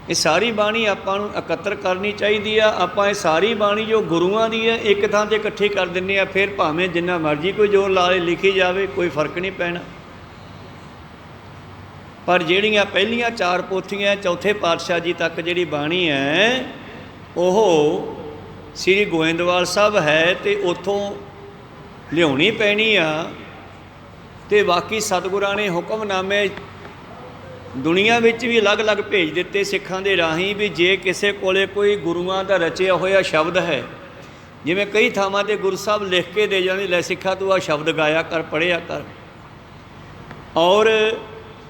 ਇਹ ਸਾਰੀ ਬਾਣੀ ਆਪਾਂ ਨੂੰ ਇਕੱਤਰ ਕਰਨੀ ਚਾਹੀਦੀ ਆ। ਆਪਾਂ ਇਹ ਸਾਰੀ ਬਾਣੀ ਜੋ ਗੁਰੂਆਂ ਦੀ ਹੈ ਇੱਕ ਥਾਂ 'ਤੇ ਇਕੱਠੀ ਕਰ ਦਿੰਦੇ ਆ, ਫਿਰ ਭਾਵੇਂ ਜਿੰਨਾ ਮਰਜ਼ੀ ਕੋਈ ਜ਼ੋਰ ਲਾ ਲੇ ਲਿਖੀ ਜਾਵੇ, ਕੋਈ ਫਰਕ ਨਹੀਂ ਪੈਣਾ। ਪਰ ਜਿਹੜੀਆਂ ਪਹਿਲੀਆਂ 4 ਪੋਥੀਆਂ ਚੌਥੇ ਪਾਤਸ਼ਾਹ ਜੀ ਤੱਕ ਜਿਹੜੀ ਬਾਣੀ ਹੈ ਉਹ ਸ੍ਰੀ ਗੋਇੰਦਵਾਲ ਸਾਹਿਬ ਹੈ ਅਤੇ ਉੱਥੋਂ ਲਿਆਉਣੀ ਪੈਣੀ ਆ। ਅਤੇ ਬਾਕੀ ਸਤਿਗੁਰਾਂ ਨੇ ਹੁਕਮਨਾਮੇ ਦੁਨੀਆ ਵਿੱਚ ਵੀ ਅਲੱਗ-ਅਲੱਗ ਭੇਜ ਦਿੱਤੇ ਸਿੱਖਾਂ ਦੇ ਰਾਹੀਂ ਵੀ ਜੇ ਕਿਸੇ ਕੋਲੇ ਕੋਈ ਗੁਰੂਆਂ ਦਾ ਰਚਿਆ ਹੋਇਆ ਸ਼ਬਦ ਹੈ ਜਿਵੇਂ ਕਈ ਥਾਵਾਂ 'ਤੇ ਗੁਰੂ ਸਾਹਿਬ ਲਿਖ ਕੇ ਦੇ ਜਾਂਦੇ, ਲੈ ਸਿੱਖਾ ਤੂੰ ਆ ਸ਼ਬਦ ਗਾਇਆ ਕਰ, ਪੜ੍ਹਿਆ ਕਰ। ਔਰ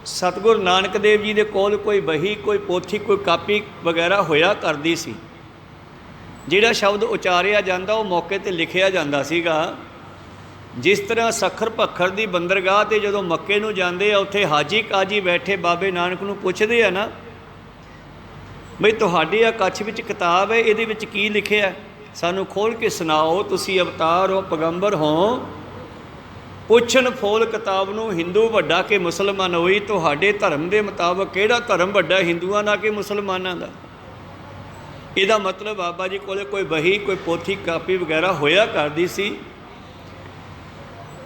ਸਤਿਗੁਰੂ ਨਾਨਕ ਦੇਵ ਜੀ ਦੇ ਕੋਲ ਕੋਈ ਬਹੀ, ਕੋਈ ਪੋਥੀ, ਕੋਈ ਕਾਪੀ ਵਗੈਰਾ ਹੋਇਆ ਕਰਦੀ ਸੀ। ਜਿਹੜਾ ਸ਼ਬਦ ਉਚਾਰਿਆ ਜਾਂਦਾ ਉਹ ਮੌਕੇ 'ਤੇ ਲਿਖਿਆ ਜਾਂਦਾ ਸੀਗਾ। ਜਿਸ ਤਰ੍ਹਾਂ ਸੱਖਰ ਭੱਖਰ ਦੀ ਬੰਦਰਗਾਹ 'ਤੇ ਜਦੋਂ ਮੱਕੇ ਨੂੰ ਜਾਂਦੇ ਆ, ਉੱਥੇ ਹਾਜੀ ਕਾਜੀ ਬੈਠੇ ਬਾਬੇ ਨਾਨਕ ਨੂੰ ਪੁੱਛਦੇ ਆ ਨਾ, ਬਈ ਤੁਹਾਡੀ ਆ ਕੱਛ ਵਿੱਚ ਕਿਤਾਬ ਹੈ, ਇਹਦੇ ਵਿੱਚ ਕੀ ਲਿਖਿਆ, ਸਾਨੂੰ ਖੋਲ੍ਹ ਕੇ ਸੁਣਾਓ, ਤੁਸੀਂ ਅਵਤਾਰ ਹੋ, ਪੈਗੰਬਰ ਹੋ। ਪੁੱਛਣ ਫੋਲ ਕਿਤਾਬ ਨੂੰ, ਹਿੰਦੂ ਵੱਡਾ ਕਿ ਮੁਸਲਮਾਨ ਹੋਈ, ਤੁਹਾਡੇ ਧਰਮ ਦੇ ਮੁਤਾਬਕ ਕਿਹੜਾ ਧਰਮ ਵੱਡਾ, ਹਿੰਦੂਆਂ ਦਾ ਕਿ ਮੁਸਲਮਾਨਾਂ ਦਾ। ਇਹਦਾ ਮਤਲਬ ਬਾਬਾ ਜੀ ਕੋਲ ਕੋਈ ਬਹੀ, ਕੋਈ ਪੋਥੀ ਕਾਪੀ ਵਗੈਰਾ ਹੋਇਆ ਕਰਦੀ ਸੀ।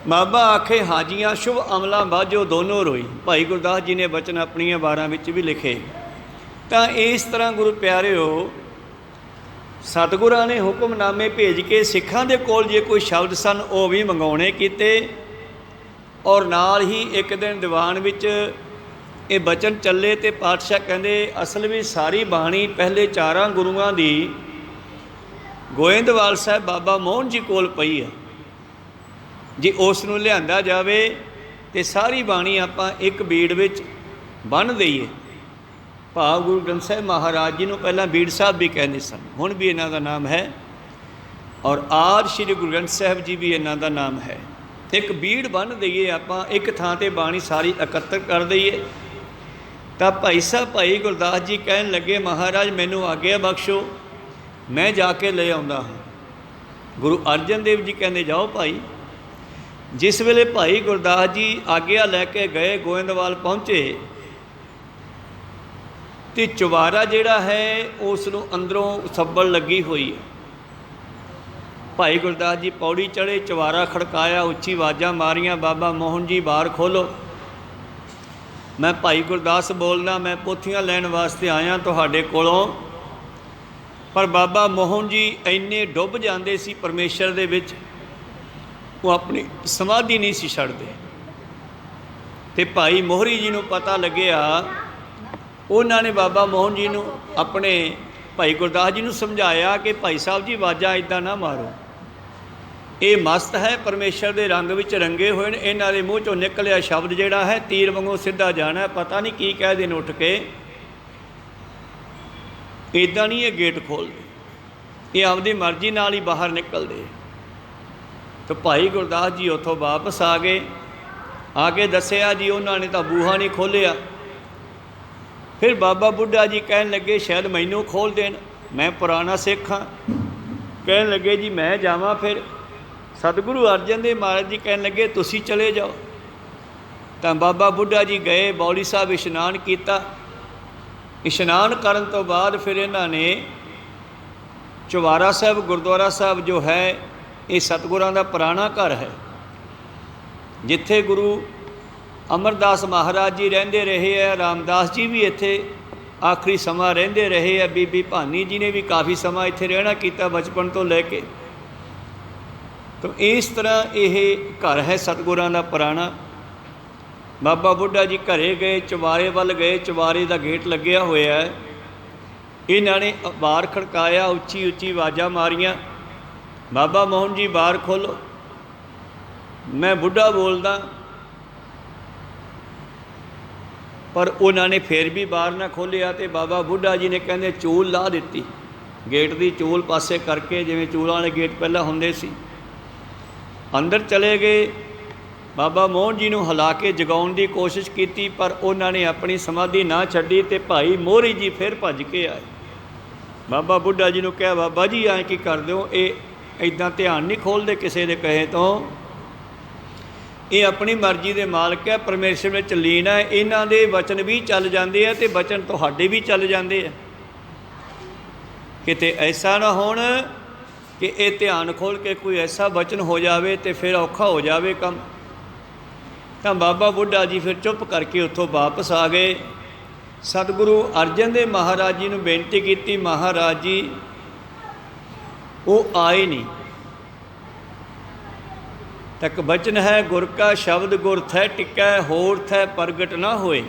ਬਾਬਾ ਆਖੇ ਹਾਜੀਆਂ ਸ਼ੁਭ ਅਮਲਾਂ ਬਾਝੋ ਦੋਨੋਂ ਰੋਈ। ਭਾਈ ਗੁਰਦਾਸ ਜੀ ਨੇ ਬਚਨ ਆਪਣੀਆਂ ਵਾਰਾਂ ਵਿੱਚ ਵੀ ਲਿਖੇ। ਤਾਂ ਇਸ ਤਰ੍ਹਾਂ ਗੁਰੂ ਪਿਆਰਿਓ, ਸਤਿਗੁਰਾਂ ਨੇ ਹੁਕਮਨਾਮੇ ਭੇਜ ਕੇ ਸਿੱਖਾਂ ਦੇ ਕੋਲ ਜੇ ਕੋਈ ਸ਼ਬਦ ਸਨ ਉਹ ਵੀ ਮੰਗਾਉਣੇ ਕੀਤੇ। ਔਰ ਨਾਲ ਹੀ ਇੱਕ ਦਿਨ ਦੀਵਾਨ ਵਿੱਚ ਇਹ ਬਚਨ ਚੱਲੇ ਅਤੇ ਪਾਤਸ਼ਾਹ ਕਹਿੰਦੇ ਅਸਲ ਵਿੱਚ ਸਾਰੀ ਬਾਣੀ ਪਹਿਲੇ 4 ਗੁਰੂਆਂ ਦੀ ਗੋਇੰਦਵਾਲ ਸਾਹਿਬ ਬਾਬਾ ਮੋਹਨ ਜੀ ਕੋਲ ਪਈ ਹੈ। ਜੇ ਉਸ ਨੂੰ ਲਿਆਂਦਾ ਜਾਵੇ ਤੇ ਸਾਰੀ ਬਾਣੀ ਆਪਾਂ ਇੱਕ ਬੀੜ ਵਿੱਚ ਬੰਨ੍ਹ ਦਈਏ। ਭਾਵ ਗੁਰੂ ਗ੍ਰੰਥ ਸਾਹਿਬ ਮਹਾਰਾਜ ਜੀ ਨੂੰ ਪਹਿਲਾਂ ਬੀੜ ਸਾਹਿਬ ਵੀ ਕਹਿੰਦੇ ਸਨ, ਹੁਣ ਵੀ ਇਹਨਾਂ ਦਾ ਨਾਮ ਹੈ। ਔਰ ਆਦਿ ਸ਼੍ਰੀ ਗੁਰੂ ਗ੍ਰੰਥ ਸਾਹਿਬ ਜੀ ਵੀ ਇਹਨਾਂ ਦਾ ਨਾਮ ਹੈ। ਇੱਕ ਬੀੜ ਬੰਨ੍ਹ ਦਈਏ ਆਪਾਂ, ਇੱਕ ਥਾਂ 'ਤੇ ਬਾਣੀ ਸਾਰੀ ਇਕੱਤਰ ਕਰ ਦਈਏ। ਤਾਂ ਭਾਈ ਸਾਹਿਬ ਭਾਈ ਗੁਰਦਾਸ ਜੀ ਕਹਿਣ ਲੱਗੇ, ਮਹਾਰਾਜ ਮੈਨੂੰ ਆਗਿਆ ਬਖਸ਼ੋ, ਮੈਂ ਜਾ ਕੇ ਲੈ ਆਉਂਦਾ ਹਾਂ। ਗੁਰੂ ਅਰਜਨ ਦੇਵ ਜੀ ਕਹਿੰਦੇ ਜਾਓ ਭਾਈ। ਜਿਸ ਵੇਲੇ ਭਾਈ ਗੁਰਦਾਸ ਜੀ ਆਗਿਆ ਲੈ ਕੇ ਗਏ, ਗੋਇੰਦਵਾਲ ਪਹੁੰਚੇ ਅਤੇ ਚੁਬਾਰਾ ਜਿਹੜਾ ਹੈ ਉਸ ਨੂੰ ਅੰਦਰੋਂ ਸੱਬਲ ਲੱਗੀ ਹੋਈ ਹੈ। ਭਾਈ ਗੁਰਦਾਸ ਜੀ ਪੌੜੀ ਚੜ੍ਹੇ, ਚੁਬਾਰਾ ਖੜਕਾਇਆ, ਉੱਚੀ ਆਵਾਜ਼ਾਂ ਮਾਰੀਆਂ, ਬਾਬਾ ਮੋਹਨ ਜੀ ਬਾਹਰ ਖੋਲ੍ਹੋ। ਮੈਂ ਭਾਈ ਗੁਰਦਾਸ ਬੋਲਦਾ, ਮੈਂ ਪੋਥੀਆਂ ਲੈਣ ਵਾਸਤੇ ਆਇਆ ਤੁਹਾਡੇ ਕੋਲੋਂ। ਪਰ ਬਾਬਾ ਮੋਹਨ ਜੀ ਇੰਨੇ ਡੁੱਬ ਜਾਂਦੇ ਸੀ ਪਰਮੇਸ਼ਰ ਦੇ ਵਿੱਚ, ਉਹ ਆਪਣੀ ਸਮਾਧੀ ਨਹੀਂ ਸੀ ਛੱਡਦੇ। ਅਤੇ ਭਾਈ ਮੋਹਰੀ ਜੀ ਨੂੰ ਪਤਾ ਲੱਗਿਆ, ਉਹਨਾਂ ਨੇ ਬਾਬਾ ਮੋਹਨ ਜੀ ਨੂੰ, ਆਪਣੇ ਭਾਈ ਗੁਰਦਾਸ ਜੀ ਨੂੰ ਸਮਝਾਇਆ ਕਿ ਭਾਈ ਸਾਹਿਬ ਜੀ ਆਵਾਜ਼ਾਂ ਇੱਦਾਂ ਨਾ ਮਾਰੋ, ਇਹ ਮਸਤ ਹੈ, ਪਰਮੇਸ਼ਰ ਦੇ ਰੰਗ ਵਿੱਚ ਰੰਗੇ ਹੋਏ ਨੇ, ਇਹਨਾਂ ਦੇ ਮੂੰਹ 'ਚੋਂ ਨਿਕਲਿਆ ਸ਼ਬਦ ਜਿਹੜਾ ਹੈ ਤੀਰ ਵਾਂਗੂ ਸਿੱਧਾ ਜਾਣਾ, ਪਤਾ ਨਹੀਂ ਕੀ ਕਹਿ ਦੇਣ ਉੱਠ ਕੇ। ਇੱਦਾਂ ਨਹੀਂ ਇਹ ਗੇਟ ਖੋਲ੍ਹਦੇ, ਇਹ ਆਪਦੀ ਮਰਜ਼ੀ ਨਾਲ ਹੀ ਬਾਹਰ ਨਿਕਲਦੇ। ਤਾਂ ਭਾਈ ਗੁਰਦਾਸ ਜੀ ਉੱਥੋਂ ਵਾਪਸ ਆ ਗਏ। ਆ ਕੇ ਦੱਸਿਆ ਜੀ ਉਹਨਾਂ ਨੇ ਤਾਂ ਬੂਹਾ ਨਹੀਂ ਖੋਲ੍ਹਿਆ। ਫਿਰ ਬਾਬਾ ਬੁੱਢਾ ਜੀ ਕਹਿਣ ਲੱਗੇ ਸ਼ਾਇਦ ਮੈਨੂੰ ਖੋਲ੍ਹ ਦੇਣ, ਮੈਂ ਪੁਰਾਣਾ ਸਿੱਖ ਹਾਂ। ਕਹਿਣ ਲੱਗੇ ਜੀ ਮੈਂ ਜਾਵਾਂ ਫਿਰ। ਸਤਿਗੁਰੂ ਅਰਜਨ ਦੇਵ ਮਹਾਰਾਜ ਜੀ ਕਹਿਣ ਲੱਗੇ ਤੁਸੀਂ ਚਲੇ ਜਾਓ। ਤਾਂ ਬਾਬਾ ਬੁੱਢਾ ਜੀ ਗਏ, ਬੌਲੀ ਸਾਹਿਬ ਇਸ਼ਨਾਨ ਕੀਤਾ। ਇਸ਼ਨਾਨ ਕਰਨ ਤੋਂ ਬਾਅਦ ਫਿਰ ਇਹਨਾਂ ਨੇ ਚੁਬਾਰਾ ਸਾਹਿਬ ਗੁਰਦੁਆਰਾ ਸਾਹਿਬ ਜੋ ਹੈ ਇਹ ਸਤਿਗੁਰਾਂ ਦਾ ਪੁਰਾਣਾ ਘਰ ਹੈ, ਜਿੱਥੇ ਗੁਰੂ ਅਮਰਦਾਸ ਮਹਾਰਾਜ ਜੀ ਰਹਿੰਦੇ ਰਹੇ ਹੈ। ਰਾਮਦਾਸ ਜੀ ਵੀ ਇੱਥੇ ਆਖਰੀ ਸਮਾਂ ਰਹਿੰਦੇ ਰਹੇ ਹੈ। ਬੀਬੀ ਭਾਨੀ ਜੀ ਨੇ ਵੀ ਕਾਫੀ ਸਮਾਂ ਇੱਥੇ ਰਹਿਣਾ ਕੀਤਾ ਬਚਪਨ ਤੋਂ ਲੈ ਕੇ। ਤਾਂ ਇਸ ਤਰ੍ਹਾਂ ਇਹ ਘਰ ਹੈ ਸਤਿਗੁਰਾਂ ਦਾ ਪੁਰਾਣਾ। ਬਾਬਾ ਬੁੱਢਾ ਜੀ ਘਰੇ ਗਏ, ਚੁਬਾਰੇ ਵੱਲ ਗਏ, ਚੁਬਾਰੇ ਦਾ ਗੇਟ ਲੱਗਿਆ ਹੋਇਆ ਹੈ। ਇਹਨਾਂ ਨੇ ਬਾਹਰ ਖੜਕਾਇਆ, ਉੱਚੀ ਉੱਚੀ ਆਵਾਜ਼ਾਂ ਮਾਰੀਆਂ, ਬਾਬਾ ਮੋਹਨ ਜੀ ਬਾਹਰ ਖੋਲ੍ਹੋ। ਮੈਂ ਬੁੱਢਾ ਬੋਲਦਾ, ਪਰ ਉਹਨਾਂ ਨੇ ਫਿਰ ਵੀ ਬਾਹਰ ਨਾ ਖੋਲ੍ਹਿਆ। ਅਤੇ ਬਾਬਾ ਬੁੱਢਾ ਜੀ ਨੇ ਕਹਿੰਦੇ ਚੂਲ ਲਾ ਦਿੱਤੀ, ਗੇਟ ਦੀ ਚੂਲ ਪਾਸੇ ਕਰਕੇ, ਜਿਵੇਂ ਚੂਲਾਂ ਵਾਲੇ ਗੇਟ ਪਹਿਲਾਂ ਹੁੰਦੇ ਸੀ। ਅੰਦਰ ਚਲੇ ਗਏ। ਬਾਬਾ ਮੋਹਨ ਜੀ ਨੂੰ ਹਿਲਾ ਕੇ ਜਗਾਉਣ ਦੀ ਕੋਸ਼ਿਸ਼ ਕੀਤੀ, ਪਰ ਉਹਨਾਂ ਨੇ ਆਪਣੀ ਸਮਾਧੀ ਨਾ ਛੱਡੀ। ਅਤੇ ਭਾਈ ਮੋਹਰੀ ਜੀ ਫਿਰ ਭੱਜ ਕੇ ਆਏ। ਬਾਬਾ ਬੁੱਢਾ ਜੀ ਨੂੰ ਕਿਹਾ ਬਾਬਾ ਜੀ ਐਂ ਕੀ ਕਰਦੇ ਹੋ, ਇਹ ਇੱਦਾਂ ਧਿਆਨ ਨਹੀਂ ਖੋਲ੍ਹਦੇ ਕਿਸੇ ਦੇ ਕਹੇ ਤੋਂ, ਇਹ ਆਪਣੀ ਮਰਜ਼ੀ ਦੇ ਮਾਲਕ ਹੈ, ਪਰਮੇਸ਼ਰ ਵਿੱਚ ਲੀਨ ਹੈ। ਇਹਨਾਂ ਦੇ ਵਚਨ ਵੀ ਚੱਲ ਜਾਂਦੇ ਆ ਅਤੇ ਵਚਨ ਤੁਹਾਡੇ ਵੀ ਚੱਲ ਜਾਂਦੇ ਆ। ਕਿਤੇ ਐਸਾ ਨਾ ਹੋਣ ਕਿ ਇਹ ਧਿਆਨ ਖੋਲ੍ਹ ਕੇ ਕੋਈ ਐਸਾ ਵਚਨ ਹੋ ਜਾਵੇ ਅਤੇ ਫਿਰ ਔਖਾ ਹੋ ਜਾਵੇ ਕੰਮ। ਤਾਂ ਬਾਬਾ ਬੁੱਢਾ ਜੀ ਫਿਰ ਚੁੱਪ ਕਰਕੇ ਉੱਥੋਂ ਵਾਪਸ ਆ ਗਏ। ਸਤਿਗੁਰੂ ਅਰਜਨ ਦੇਵ ਮਹਾਰਾਜ ਜੀ ਨੂੰ ਬੇਨਤੀ ਕੀਤੀ, ਮਹਾਰਾਜ ਜੀ ਉਹ ਆਏ ਨਹੀਂ। ਤੱਕ ਬਚਨ ਹੈ ਗੁਰ ਕਾ ਸ਼ਬਦ ਗੁਰ ਥੈ ਟਿਕੈ, ਹੋਰ ਥੈ ਪ੍ਰਗਟ ਨਾ ਹੋਏ।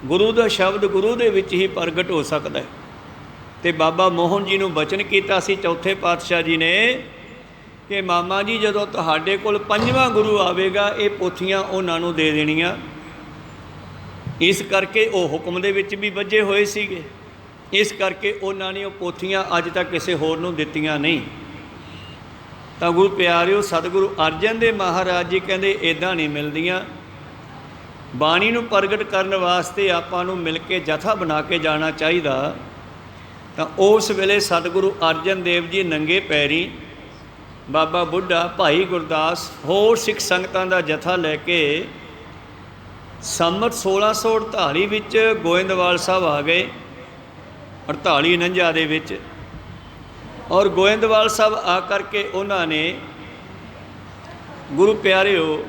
ਗੁਰੂ ਦਾ ਸ਼ਬਦ ਗੁਰੂ ਦੇ ਵਿੱਚ ਹੀ ਪ੍ਰਗਟ ਹੋ ਸਕਦਾ ਹੈ। ਤੇ ਬਾਬਾ ਮੋਹਨ ਜੀ ਨੂੰ ਬਚਨ ਕੀਤਾ ਸੀ ਚੌਥੇ ਪਾਤਸ਼ਾਹ ਜੀ ਨੇ ਕਿ ਮਾਮਾ ਜੀ ਜਦੋਂ ਤੁਹਾਡੇ ਕੋਲ ਪੰਜਵਾਂ ਗੁਰੂ ਆਵੇਗਾ ਇਹ ਪੋਥੀਆਂ ਉਹਨਾਂ ਨੂੰ ਦੇ ਦੇਣੀਆਂ। ਇਸ ਕਰਕੇ ਉਹ ਹੁਕਮ ਦੇ ਵਿੱਚ ਵੀ ਬੱਝੇ ਹੋਏ ਸੀਗੇ, ਇਸ ਕਰਕੇ ਉਹਨਾਂ ਨੇ ਉਹ ਪੋਥੀਆਂ ਅੱਜ ਤੱਕ ਕਿਸੇ ਹੋਰ ਨੂੰ ਦਿੱਤੀਆਂ ਨਹੀਂ। ਤਾਂ ਗੁਰੂ ਪਿਆਰਿਓ, ਸਤਿਗੁਰੂ ਅਰਜਨ ਦੇਵ ਮਹਾਰਾਜ ਜੀ ਕਹਿੰਦੇ ਇੱਦਾਂ ਨਹੀਂ ਮਿਲਦੀਆਂ। ਬਾਣੀ ਨੂੰ ਪ੍ਰਗਟ ਕਰਨ ਵਾਸਤੇ ਆਪਾਂ ਨੂੰ ਮਿਲ ਕੇ ਜਥਾ ਬਣਾ ਕੇ ਜਾਣਾ ਚਾਹੀਦਾ। ਤਾਂ ਉਸ ਵੇਲੇ ਸਤਿਗੁਰੂ ਅਰਜਨ ਦੇਵ ਜੀ ਨੰਗੇ ਪੈਰੀ ਬਾਬਾ ਬੁੱਢਾ, ਭਾਈ ਗੁਰਦਾਸ, ਹੋਰ ਸਿੱਖ ਸੰਗਤਾਂ ਦਾ ਜਥਾ ਲੈ ਕੇ ਸੰਮਤ 1648 ਵਿੱਚ ਗੋਇੰਦਵਾਲ ਸਾਹਿਬ ਆ ਗਏ, 48-49 ਦੇ ਵਿੱਚ। ਔਰ ਗੋਇੰਦਵਾਲ ਸਾਹਿਬ ਆ ਕਰਕੇ ਉਹਨਾਂ ਨੇ ਗੁਰੂ ਪਿਆਰਿਓ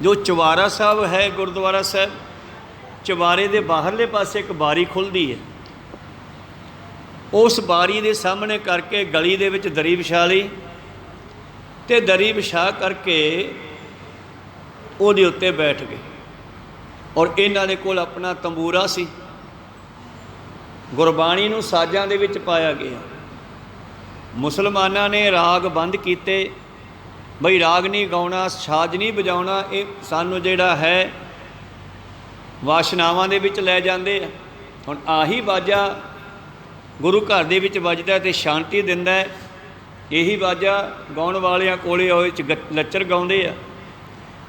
ਜੋ ਚੁਬਾਰਾ ਸਾਹਿਬ ਹੈ ਗੁਰਦੁਆਰਾ ਸਾਹਿਬ, ਚੁਬਾਰੇ ਦੇ ਬਾਹਰਲੇ ਪਾਸੇ ਇੱਕ ਬਾਰੀ ਖੁੱਲ੍ਹਦੀ ਹੈ, ਉਸ ਬਾਰੀ ਦੇ ਸਾਹਮਣੇ ਕਰਕੇ ਗਲੀ ਦੇ ਵਿੱਚ ਦਰੀ ਵਿਛਾ ਲਈ ਅਤੇ ਦਰੀ ਵਿਛਾ ਕਰਕੇ ਉਹਦੇ ਉੱਤੇ ਬੈਠ ਗਏ। ਔਰ ਇਹਨਾਂ ਦੇ ਕੋਲ ਆਪਣਾ ਤੰਬੂਰਾ ਸੀ, ਗੁਰਬਾਣੀ ਨੂੰ ਸਾਜ਼ਾਂ ਦੇ ਵਿੱਚ ਪਾਇਆ ਗਿਆ। ਮੁਸਲਮਾਨਾਂ ਨੇ ਰਾਗ ਬੰਦ ਕੀਤੇ, ਬਈ ਰਾਗ ਨਹੀਂ ਗਾਉਣਾ, ਸਾਜ਼ ਨਹੀਂ ਵਜਾਉਣਾ, ਇਹ ਸਾਨੂੰ ਜਿਹੜਾ ਹੈ ਵਾਸ਼ਨਾਵਾਂ ਦੇ ਵਿੱਚ ਲੈ ਜਾਂਦੇ ਆ। ਹੁਣ ਆਹੀ ਬਾਜਾ ਗੁਰੂ ਘਰ ਦੇ ਵਿੱਚ ਵੱਜਦਾ ਅਤੇ ਸ਼ਾਂਤੀ ਦਿੰਦਾ ਹੈ। ਇਹੀ ਬਾਜਾ ਗਾਉਣ ਵਾਲਿਆਂ ਕੋਲੇ ਹੋਏ ਚ ਲੱਚਰ ਗਾਉਂਦੇ ਆ।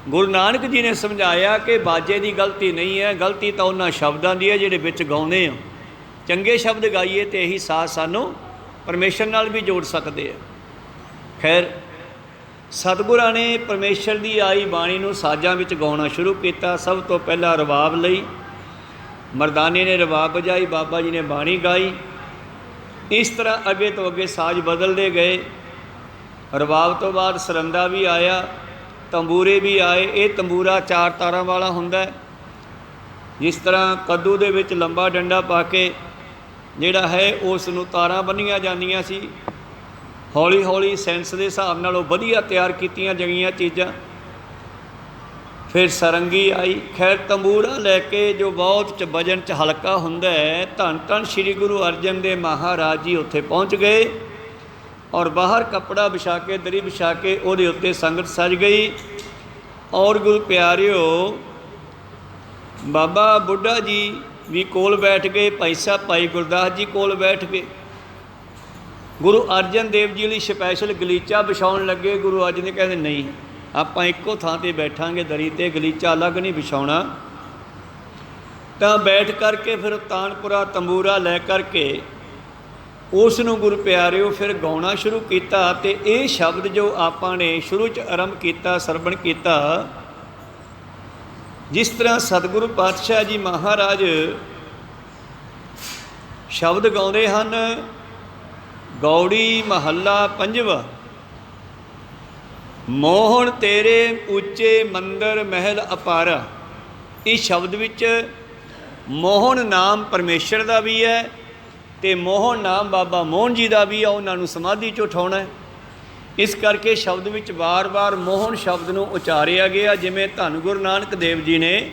ਗੁਰੂ ਨਾਨਕ ਜੀ ਨੇ ਸਮਝਾਇਆ ਕਿ ਬਾਜੇ ਦੀ ਗਲਤੀ ਨਹੀਂ ਹੈ, ਗਲਤੀ ਤਾਂ ਉਹਨਾਂ ਸ਼ਬਦਾਂ ਦੀ ਹੈ ਜਿਹੜੇ ਵਿੱਚ ਗਾਉਂਦੇ ਆ। ਚੰਗੇ ਸ਼ਬਦ ਗਾਈਏ ਅਤੇ ਇਹੀ ਸਾਜ਼ ਸਾਨੂੰ ਪਰਮੇਸ਼ਰ ਨਾਲ ਵੀ ਜੋੜ ਸਕਦੇ ਆ। ਖੈਰ, ਸਤਿਗੁਰਾਂ ਨੇ ਪਰਮੇਸ਼ਰ ਦੀ ਆਈ ਬਾਣੀ ਨੂੰ ਸਾਜ਼ਾਂ ਵਿੱਚ ਗਾਉਣਾ ਸ਼ੁਰੂ ਕੀਤਾ। ਸਭ ਤੋਂ ਪਹਿਲਾਂ ਰਬਾਬ ਲਈ, ਮਰਦਾਨੇ ਨੇ ਰਬਾਬ ਵਜਾਈ, ਬਾਬਾ ਜੀ ਨੇ ਬਾਣੀ ਗਾਈ। ਇਸ ਤਰ੍ਹਾਂ ਅੱਗੇ ਤੋਂ ਅੱਗੇ ਸਾਜ਼ ਬਦਲਦੇ ਗਏ। ਰਬਾਬ ਤੋਂ ਬਾਅਦ ਸਰੰਦਾ ਵੀ ਆਇਆ, ਤੰਬੂਰੇ ਵੀ ਆਏ। ਇਹ ਤੰਬੂਰਾ 4 ਤਾਰਾਂ ਵਾਲਾ ਹੁੰਦਾ, ਜਿਸ ਤਰ੍ਹਾਂ ਕੱਦੂ ਦੇ ਵਿੱਚ ਲੰਬਾ ਡੰਡਾ ਪਾ ਕੇ ਜਿਹੜਾ ਹੈ ਉਸ ਨੂੰ ਤਾਰਾਂ ਬੰਨ੍ਹੀਆਂ ਜਾਂਦੀਆਂ ਸੀ। ਹੌਲੀ ਹੌਲੀ ਸੈਂਸ ਦੇ ਹਿਸਾਬ ਨਾਲ ਉਹ ਵਧੀਆ ਤਿਆਰ ਕੀਤੀਆਂ ਗਈਆਂ ਚੀਜ਼ਾਂ। ਫਿਰ ਸਰੰਗੀ ਆਈ। ਖੈਰ, ਤੰਬੂਰਾ ਲੈ ਕੇ ਜੋ ਬਹੁਤ ਵਜਨ 'ਚ ਹਲਕਾ ਹੁੰਦਾ ਹੈ, ਧੰਨ ਧੰਨ ਸ਼੍ਰੀ ਗੁਰੂ ਅਰਜਨ ਦੇਵ ਮਹਾਰਾਜ ਜੀ ਉੱਥੇ ਪਹੁੰਚ ਗਏ। ਔਰ ਬਾਹਰ ਕੱਪੜਾ ਵਿਛਾ ਕੇ, ਦਰੀ ਵਿਛਾ ਕੇ ਉਹਦੇ ਉੱਤੇ ਸੰਗਤ ਸਜ ਗਈ। ਔਰ ਗੁਰੂ ਪਿਆਰਿਓ, ਬਾਬਾ ਬੁੱਢਾ ਜੀ ਵੀ ਕੋਲ ਬੈਠ ਗਏ, ਭਾਈ ਸਾਹਿਬ ਭਾਈ ਗੁਰਦਾਸ ਜੀ ਕੋਲ ਬੈਠ ਗਏ। ਗੁਰੂ ਅਰਜਨ ਦੇਵ ਜੀ ਲਈ ਸਪੈਸ਼ਲ ਗਲੀਚਾ ਵਿਛਾਉਣ ਲੱਗੇ। ਗੁਰੂ ਅਰਜਨ ਦੇਵ ਕਹਿੰਦੇ ਨਹੀਂ, ਆਪਾਂ ਇੱਕੋ ਥਾਂ 'ਤੇ ਬੈਠਾਂਗੇ ਦਰੀ 'ਤੇ, ਗਲੀਚਾ ਅਲੱਗ ਨਹੀਂ ਵਿਛਾਉਣਾ। ਤਾਂ ਬੈਠ ਕਰਕੇ ਫਿਰ ਤਾਨਪੁਰਾ ਤੰਬੂਰਾ ਲੈ ਕਰਕੇ ਉਸ ਨੂੰ ਗੁਰੂ ਪਿਆਰਿਓ ਫਿਰ ਗਾਉਣਾ ਸ਼ੁਰੂ ਕੀਤਾ। ਅਤੇ ਇਹ ਸ਼ਬਦ ਜੋ ਆਪਾਂ ਨੇ ਸ਼ੁਰੂ 'ਚ ਆਰੰਭ ਕੀਤਾ, ਸਰਵਣ ਕੀਤਾ, ਜਿਸ ਤਰ੍ਹਾਂ ਸਤਿਗੁਰੂ ਪਾਤਸ਼ਾਹ ਜੀ ਮਹਾਰਾਜ ਸ਼ਬਦ ਗਾਉਂਦੇ ਹਨ। ਗੌੜੀ ਮਹੱਲਾ ਪੰਜਵਾਂ। ਮੋਹਣ ਤੇਰੇ ਉੱਚੇ ਮੰਦਰ ਮਹਿਲ ਅਪਾਰਾ। ਇਸ ਸ਼ਬਦ ਵਿੱਚ ਮੋਹਣ ਨਾਮ ਪਰਮੇਸ਼ਰ ਦਾ ਵੀ ਹੈ ਅਤੇ ਮੋਹਣ ਨਾਮ ਬਾਬਾ ਮੋਹਨ ਜੀ ਦਾ ਵੀ ਆ। ਉਹਨਾਂ ਨੂੰ ਸਮਾਧੀ 'ਚ ਉਠਾਉਣਾ ਹੈ। ਇਸ ਕਰਕੇ ਸ਼ਬਦ ਵਿੱਚ ਵਾਰ-ਵਾਰ ਮੋਹਣ ਸ਼ਬਦ ਨੂੰ ਉਚਾਰਿਆ ਗਿਆ। ਜਿਵੇਂ ਧੰਨ ਗੁਰੂ ਨਾਨਕ ਦੇਵ ਜੀ ਨੇ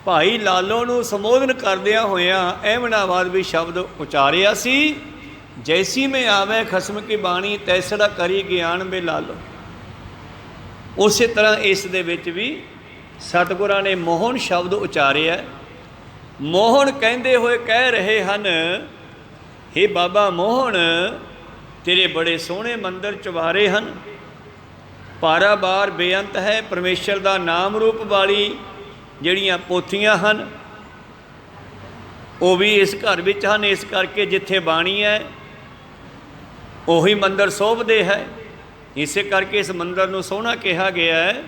ਭਾਈ ਲਾਲੋ ਨੂੰ ਸੰਬੋਧਨ ਕਰਦਿਆਂ ਹੋਇਆਂ ਅਹਿਮਨਾਬਾਦ ਵੀ ਸ਼ਬਦ ਉਚਾਰਿਆ ਸੀ, ਜੈਸੀ ਮੈਂ ਆਵੇ ਖਸਮ ਕੀ ਬਾਣੀ ਤੈਸੜਾ ਕਰੀ ਗਿਆਨ ਮੇ ਲਾਲੋ। ਉਸੇ ਤਰ੍ਹਾਂ ਇਸ ਦੇ ਵਿੱਚ ਵੀ ਸਤਿਗੁਰਾਂ ਨੇ ਮੋਹਣ ਸ਼ਬਦ ਉਚਾਰਿਆ। ਮੋਹਣ ਕਹਿੰਦੇ ਹੋਏ ਕਹਿ ਰਹੇ ਹਨ, ਹੇ ਬਾਬਾ ਮੋਹਣ, ਤੇਰੇ ਬੜੇ ਸੋਹਣੇ ਮੰਦਰ ਚੁਬਾਰੇ ਹਨ, ਪਾਰਾਵਾਰ ਬੇਅੰਤ ਹੈ। ਪਰਮੇਸ਼ਰ ਦਾ ਨਾਮ ਰੂਪ ਵਾਲੀ ਜਿਹੜੀਆਂ ਪੋਥੀਆਂ ਹਨ ਉਹ ਵੀ ਇਸ ਘਰ ਵਿੱਚ ਹਨ। ਇਸ ਕਰਕੇ ਜਿੱਥੇ ਬਾਣੀ ਹੈ ਉਹੀ ਮੰਦਰ ਸੋਭਦੇ ਹੈ। ਇਸੇ ਕਰਕੇ ਇਸ ਮੰਦਰ ਨੂੰ ਸੋਹਣਾ ਕਿਹਾ ਗਿਆ ਹੈ।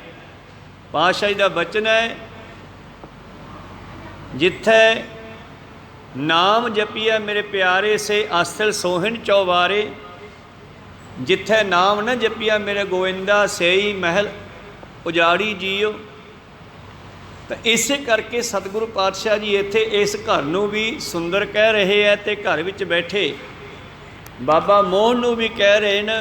ਪਾਤਸ਼ਾਹ ਜੀ ਦਾ ਬਚਨ ਹੈ, ਜਿੱਥੇ ਨਾਮ ਜਪੀਐ ਮੇਰੇ ਪਿਆਰੇ ਸੇ ਅਸਥਲ ਸੋਹਣ ਚੌਬਾਰੇ। ਜਿੱਥੇ ਨਾਮ ਨਾ ਜਪੀਆ ਮੇਰੇ ਗੋਇੰਦਾ ਸੇਈ ਮਹਿਲ ਉਜਾੜੀ ਜੀਓ। ਤਾਂ ਇਸੇ ਕਰਕੇ ਸਤਿਗੁਰੂ ਪਾਤਸ਼ਾਹ ਜੀ ਇੱਥੇ ਇਸ ਘਰ ਨੂੰ ਵੀ ਸੁੰਦਰ ਕਹਿ ਰਹੇ ਹੈ ਅਤੇ ਘਰ ਵਿੱਚ ਬੈਠੇ ਬਾਬਾ ਮੋਹਨ ਨੂੰ ਵੀ ਕਹਿ ਰਹੇ ਨੇ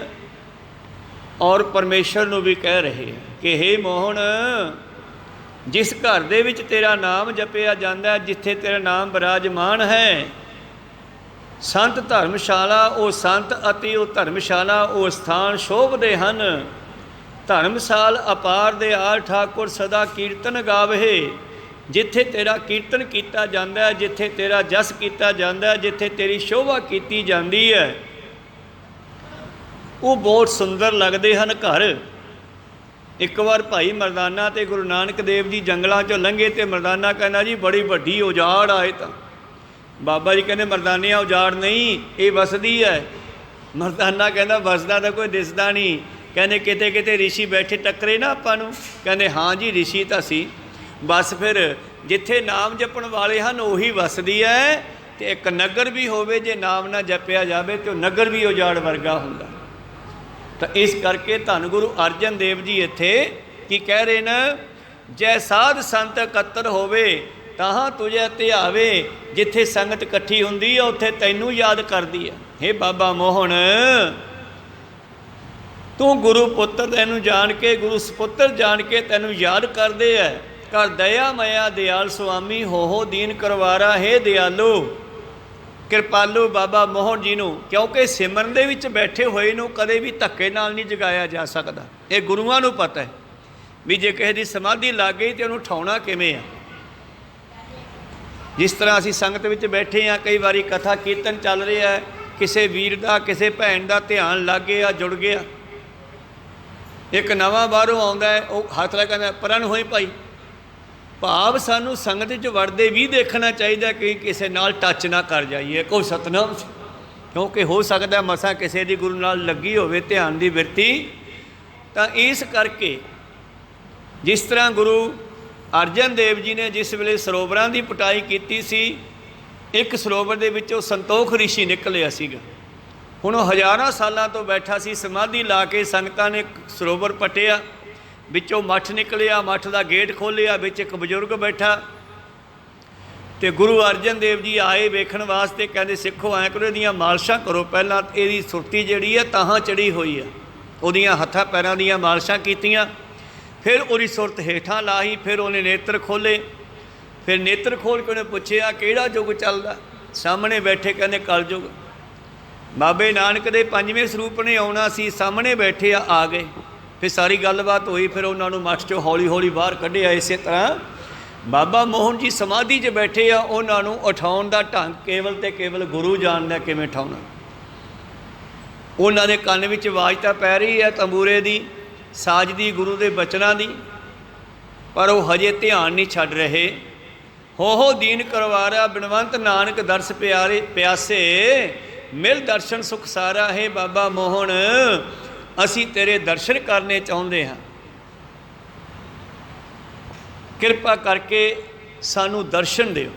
ਔਰ ਪਰਮੇਸ਼ਰ ਨੂੰ ਵੀ ਕਹਿ ਰਹੇ ਕਿ ਹੇ ਮੋਹਨ, ਜਿਸ ਘਰ ਦੇ ਵਿੱਚ ਤੇਰਾ ਨਾਮ ਜਪਿਆ ਜਾਂਦਾ, ਜਿੱਥੇ ਤੇਰਾ ਨਾਮ ਬਿਰਾਜਮਾਨ ਹੈ, ਸੰਤ ਧਰਮਸ਼ਾਲਾ ਉਹ ਸੰਤ ਅਤੇ ਉਹ ਧਰਮਸ਼ਾਲਾ ਉਹ ਸਥਾਨ ਸ਼ੋਭਦੇ ਹਨ। ਧਰਮਸਾਲ ਅਪਾਰ ਦੇ ਆਲ ਠਾਕੁਰ ਸਦਾ ਕੀਰਤਨ ਗਾਵਹਿ। ਜਿੱਥੇ ਤੇਰਾ ਕੀਰਤਨ ਕੀਤਾ ਜਾਂਦਾ ਹੈ, ਜਿੱਥੇ ਤੇਰਾ ਜਸ ਕੀਤਾ ਜਾਂਦਾ ਹੈ, ਜਿੱਥੇ ਤੇਰੀ ਸ਼ੋਭਾ ਕੀਤੀ ਜਾਂਦੀ ਹੈ, ਉਹ ਬਹੁਤ ਸੁੰਦਰ ਲੱਗਦੇ ਹਨ ਘਰ। ਇੱਕ ਵਾਰ ਭਾਈ ਮਰਦਾਨਾ ਤੇ ਗੁਰੂ ਨਾਨਕ ਦੇਵ ਜੀ ਜੰਗਲਾਂ 'ਚੋਂ ਲੰਘੇ ਤੇ ਮਰਦਾਨਾ ਕਹਿੰਦਾ ਜੀ ਬੜੀ ਵੱਡੀ ਉਜਾੜ ਆਏ। ਤਾਂ ਬਾਬਾ ਜੀ ਕਹਿੰਦੇ ਮਰਦਾਨਿਆ ਉਜਾੜ ਨਹੀਂ, ਇਹ ਵਸਦੀ ਹੈ। ਮਰਦਾਨਾ ਕਹਿੰਦਾ ਵਸਦਾ ਤਾਂ ਕੋਈ ਦਿਸਦਾ ਨਹੀਂ। ਕਹਿੰਦੇ ਕਿਤੇ ਕਿਤੇ ਰਿਸ਼ੀ ਬੈਠੇ ਟੱਕਰੇ ਨਾ ਆਪਾਂ ਨੂੰ। ਕਹਿੰਦੇ ਹਾਂ ਜੀ ਰਿਸ਼ੀ ਤਾਂ ਸੀ, ਬਸ ਫਿਰ ਜਿੱਥੇ ਨਾਮ ਜਪਣ ਵਾਲੇ ਹਨ ਉਹੀ ਵਸਦੀ ਹੈ। ਅਤੇ ਇੱਕ ਨਗਰ ਵੀ ਹੋਵੇ ਜੇ ਨਾਮ ਨਾ ਜਪਿਆ ਜਾਵੇ ਤਾਂ ਉਹ ਨਗਰ ਵੀ ਉਜਾੜ ਵਰਗਾ ਹੁੰਦਾ। ਤਾਂ ਇਸ ਕਰਕੇ ਧੰਨ ਗੁਰੂ ਅਰਜਨ ਦੇਵ ਜੀ ਇੱਥੇ ਕੀ ਕਹਿ ਰਹੇ ਨੇ, ਜੈ ਸਾਧ ਸੰਤ ਇਕੱਤਰ ਹੋਵੇ ਤਾਹਾਂ ਤੁਝੇ ਧਿਆਵੇ। ਜਿੱਥੇ ਸੰਗਤ ਇਕੱਠੀ ਹੁੰਦੀ ਹੈ ਉੱਥੇ ਤੈਨੂੰ ਯਾਦ ਕਰਦੀ ਹੈ। ਹੇ ਬਾਬਾ ਮੋਹਨ, ਤੂੰ ਗੁਰੂ ਪੁੱਤਰ ਤੈਨੂੰ ਜਾਣ ਕੇ, ਗੁਰੂ ਸਪੁੱਤਰ ਜਾਣ ਕੇ ਤੈਨੂੰ ਯਾਦ ਕਰਦੇ ਹੈ। ਕਰ ਦਇਆ ਮਇਆ ਦਿਆਲ ਸੁਆਮੀ ਹੋ ਦੀਨ ਕਰਵਾਰਾ। ਹੇ ਦਿਆਲੂ ਕਿਰਪਾਲੂ ਬਾਬਾ ਮੋਹਨ ਜੀ ਨੂੰ, ਕਿਉਂਕਿ ਸਿਮਰਨ ਦੇ ਵਿੱਚ ਬੈਠੇ ਹੋਏ ਨੂੰ ਕਦੇ ਵੀ ਧੱਕੇ ਨਾਲ ਨਹੀਂ ਜਗਾਇਆ ਜਾ ਸਕਦਾ। ਇਹ ਗੁਰੂਆਂ ਨੂੰ ਪਤਾ ਹੈ ਵੀ ਜੇ ਕਿਸੇ ਦੀ ਸਮਾਧੀ ਲੱਗ ਗਈ ਤਾਂ ਉਹਨੂੰ ਉਠਾਉਣਾ ਕਿਵੇਂ ਆ। ਜਿਸ ਤਰ੍ਹਾਂ ਅਸੀਂ ਸੰਗਤ ਵਿੱਚ ਬੈਠੇ ਹਾਂ, ਕਈ ਵਾਰੀ ਕਥਾ ਕੀਰਤਨ ਚੱਲ ਰਿਹਾ ਹੈ, ਕਿਸੇ ਵੀਰ ਦਾ ਕਿਸੇ ਭੈਣ ਦਾ ਧਿਆਨ ਲੱਗ ਗਿਆ, ਜੁੜ ਗਿਆ। ਇੱਕ ਨਵਾਂ ਬਾਹਰੋਂ ਆਉਂਦਾ ਹੈ, ਉਹ ਹੱਥ ਲਾ ਕਹਿੰਦਾ ਪਰਾਂ ਨੂੰ ਹੋਈ ਭਾਈ। ਭਾਵ ਸਾਨੂੰ ਸੰਗਤ 'ਚ ਵੜਦੇ ਵੀ ਦੇਖਣਾ ਚਾਹੀਦਾ ਕਿ ਕਿਸੇ ਨਾਲ ਟੱਚ ਨਾ ਕਰ ਜਾਈਏ। ਕੋਈ ਸਤਨਾਮ, ਕਿਉਂਕਿ ਹੋ ਸਕਦਾ ਮਸਾਂ ਕਿਸੇ ਦੀ ਗੁਰੂ ਨਾਲ ਲੱਗੀ ਹੋਵੇ ਧਿਆਨ ਦੀ ਬਿਰਤੀ। ਤਾਂ ਇਸ ਕਰਕੇ ਜਿਸ ਤਰ੍ਹਾਂ ਗੁਰੂ ਅਰਜਨ ਦੇਵ ਜੀ ਨੇ ਜਿਸ ਵੇਲੇ ਸਰੋਵਰਾਂ ਦੀ ਪੁਟਾਈ ਕੀਤੀ ਸੀ, ਇੱਕ ਸਰੋਵਰ ਦੇ ਵਿੱਚੋਂ ਸੰਤੋਖ ਰਿਸ਼ੀ ਨਿਕਲਿਆ ਸੀਗਾ। ਹੁਣ ਉਹ ਹਜ਼ਾਰਾਂ ਸਾਲਾਂ ਤੋਂ ਬੈਠਾ ਸੀ, ਸਮਾਧੀ ਲਾ ਕੇ ਸੰਗਤਾਂ ਨੇ ਸਰੋਵਰ ਪਟਿਆ, ਵਿੱਚੋਂ ਮੱਠ ਨਿਕਲਿਆ, ਮੱਠ ਦਾ ਗੇਟ ਖੋਲ੍ਹਿਆ, ਵਿੱਚ ਇੱਕ ਬਜ਼ੁਰਗ ਬੈਠਾ। ਅਤੇ ਗੁਰੂ ਅਰਜਨ ਦੇਵ ਜੀ ਆਏ ਵੇਖਣ ਵਾਸਤੇ। ਕਹਿੰਦੇ ਸਿੱਖੋ ਐਂ ਕਰੋ, ਇਹਦੀਆਂ ਮਾਲਸ਼ਾਂ ਕਰੋ। ਪਹਿਲਾਂ ਇਹਦੀ ਸੁਰਤੀ ਜਿਹੜੀ ਹੈ ਤਾਹਾਂ ਚੜ੍ਹੀ ਹੋਈ ਹੈ, ਉਹਦੀਆਂ ਹੱਥਾਂ ਪੈਰਾਂ ਦੀਆਂ ਮਾਲਸ਼ਾਂ ਕੀਤੀਆਂ। ਫਿਰ ਉਹਦੀ ਸੁਰਤ ਹੇਠਾਂ ਲਾਹੀ। ਫਿਰ ਉਹਨੇ ਨੇਤਰ ਖੋਲ੍ਹੇ। ਫਿਰ ਨੇਤਰ ਖੋਲ੍ਹ ਕੇ ਉਹਨੇ ਪੁੱਛਿਆ ਕਿਹੜਾ ਯੁੱਗ ਚੱਲਦਾ। ਸਾਹਮਣੇ ਬੈਠੇ ਕਹਿੰਦੇ ਕਲਯੁੱਗ। ਬਾਬੇ ਨਾਨਕ ਦੇ 5ਵੇਂ ਸਰੂਪ ਨੇ ਆਉਣਾ ਸੀ, ਸਾਹਮਣੇ ਬੈਠੇ ਆ ਗਏ। ਫਿਰ ਸਾਰੀ ਗੱਲਬਾਤ ਹੋਈ। ਫਿਰ ਉਹਨਾਂ ਨੂੰ ਮੱਠ 'ਚੋਂ ਹੌਲੀ ਹੌਲੀ ਬਾਹਰ ਕੱਢਿਆ। ਇਸੇ ਤਰ੍ਹਾਂ ਬਾਬਾ ਮੋਹਨ ਜੀ ਸਮਾਧੀ 'ਚ ਬੈਠੇ ਆ, ਉਹਨਾਂ ਨੂੰ ਉਠਾਉਣ ਦਾ ਢੰਗ ਕੇਵਲ ਅਤੇ ਕੇਵਲ ਗੁਰੂ ਜਾਣਦਾ ਕਿਵੇਂ ਉਠਾਉਣਾ। ਉਹਨਾਂ ਦੇ ਕੰਨ ਵਿੱਚ ਆਵਾਜ਼ ਤਾਂ ਪੈ ਰਹੀ ਹੈ ਤੰਬੂਰੇ ਦੀ, ਸਾਜ ਦੀ, ਗੁਰੂ ਦੇ ਬਚਨਾਂ ਦੀ, ਪਰ ਉਹ ਹਜੇ ਧਿਆਨ ਨਹੀਂ ਛੱਡ ਰਹੇ। ਹੋ ਦੀਨ ਕਰਵਾਰਾ ਬਿਨਵੰਤ ਨਾਨਕ ਦਰਸ ਪਿਆਰੇ ਪਿਆਸੇ। ਮਿਲ ਦਰਸ਼ਨ ਸੁਖ ਸਾਰਾ। ਹੈ ਬਾਬਾ ਮੋਹਨ, ਅਸੀਂ ਤੇਰੇ ਦਰਸ਼ਨ ਕਰਨੇ ਚਾਹੁੰਦੇ ਹਾਂ, ਕਿਰਪਾ ਕਰਕੇ ਸਾਨੂੰ ਦਰਸ਼ਨ ਦਿਓ।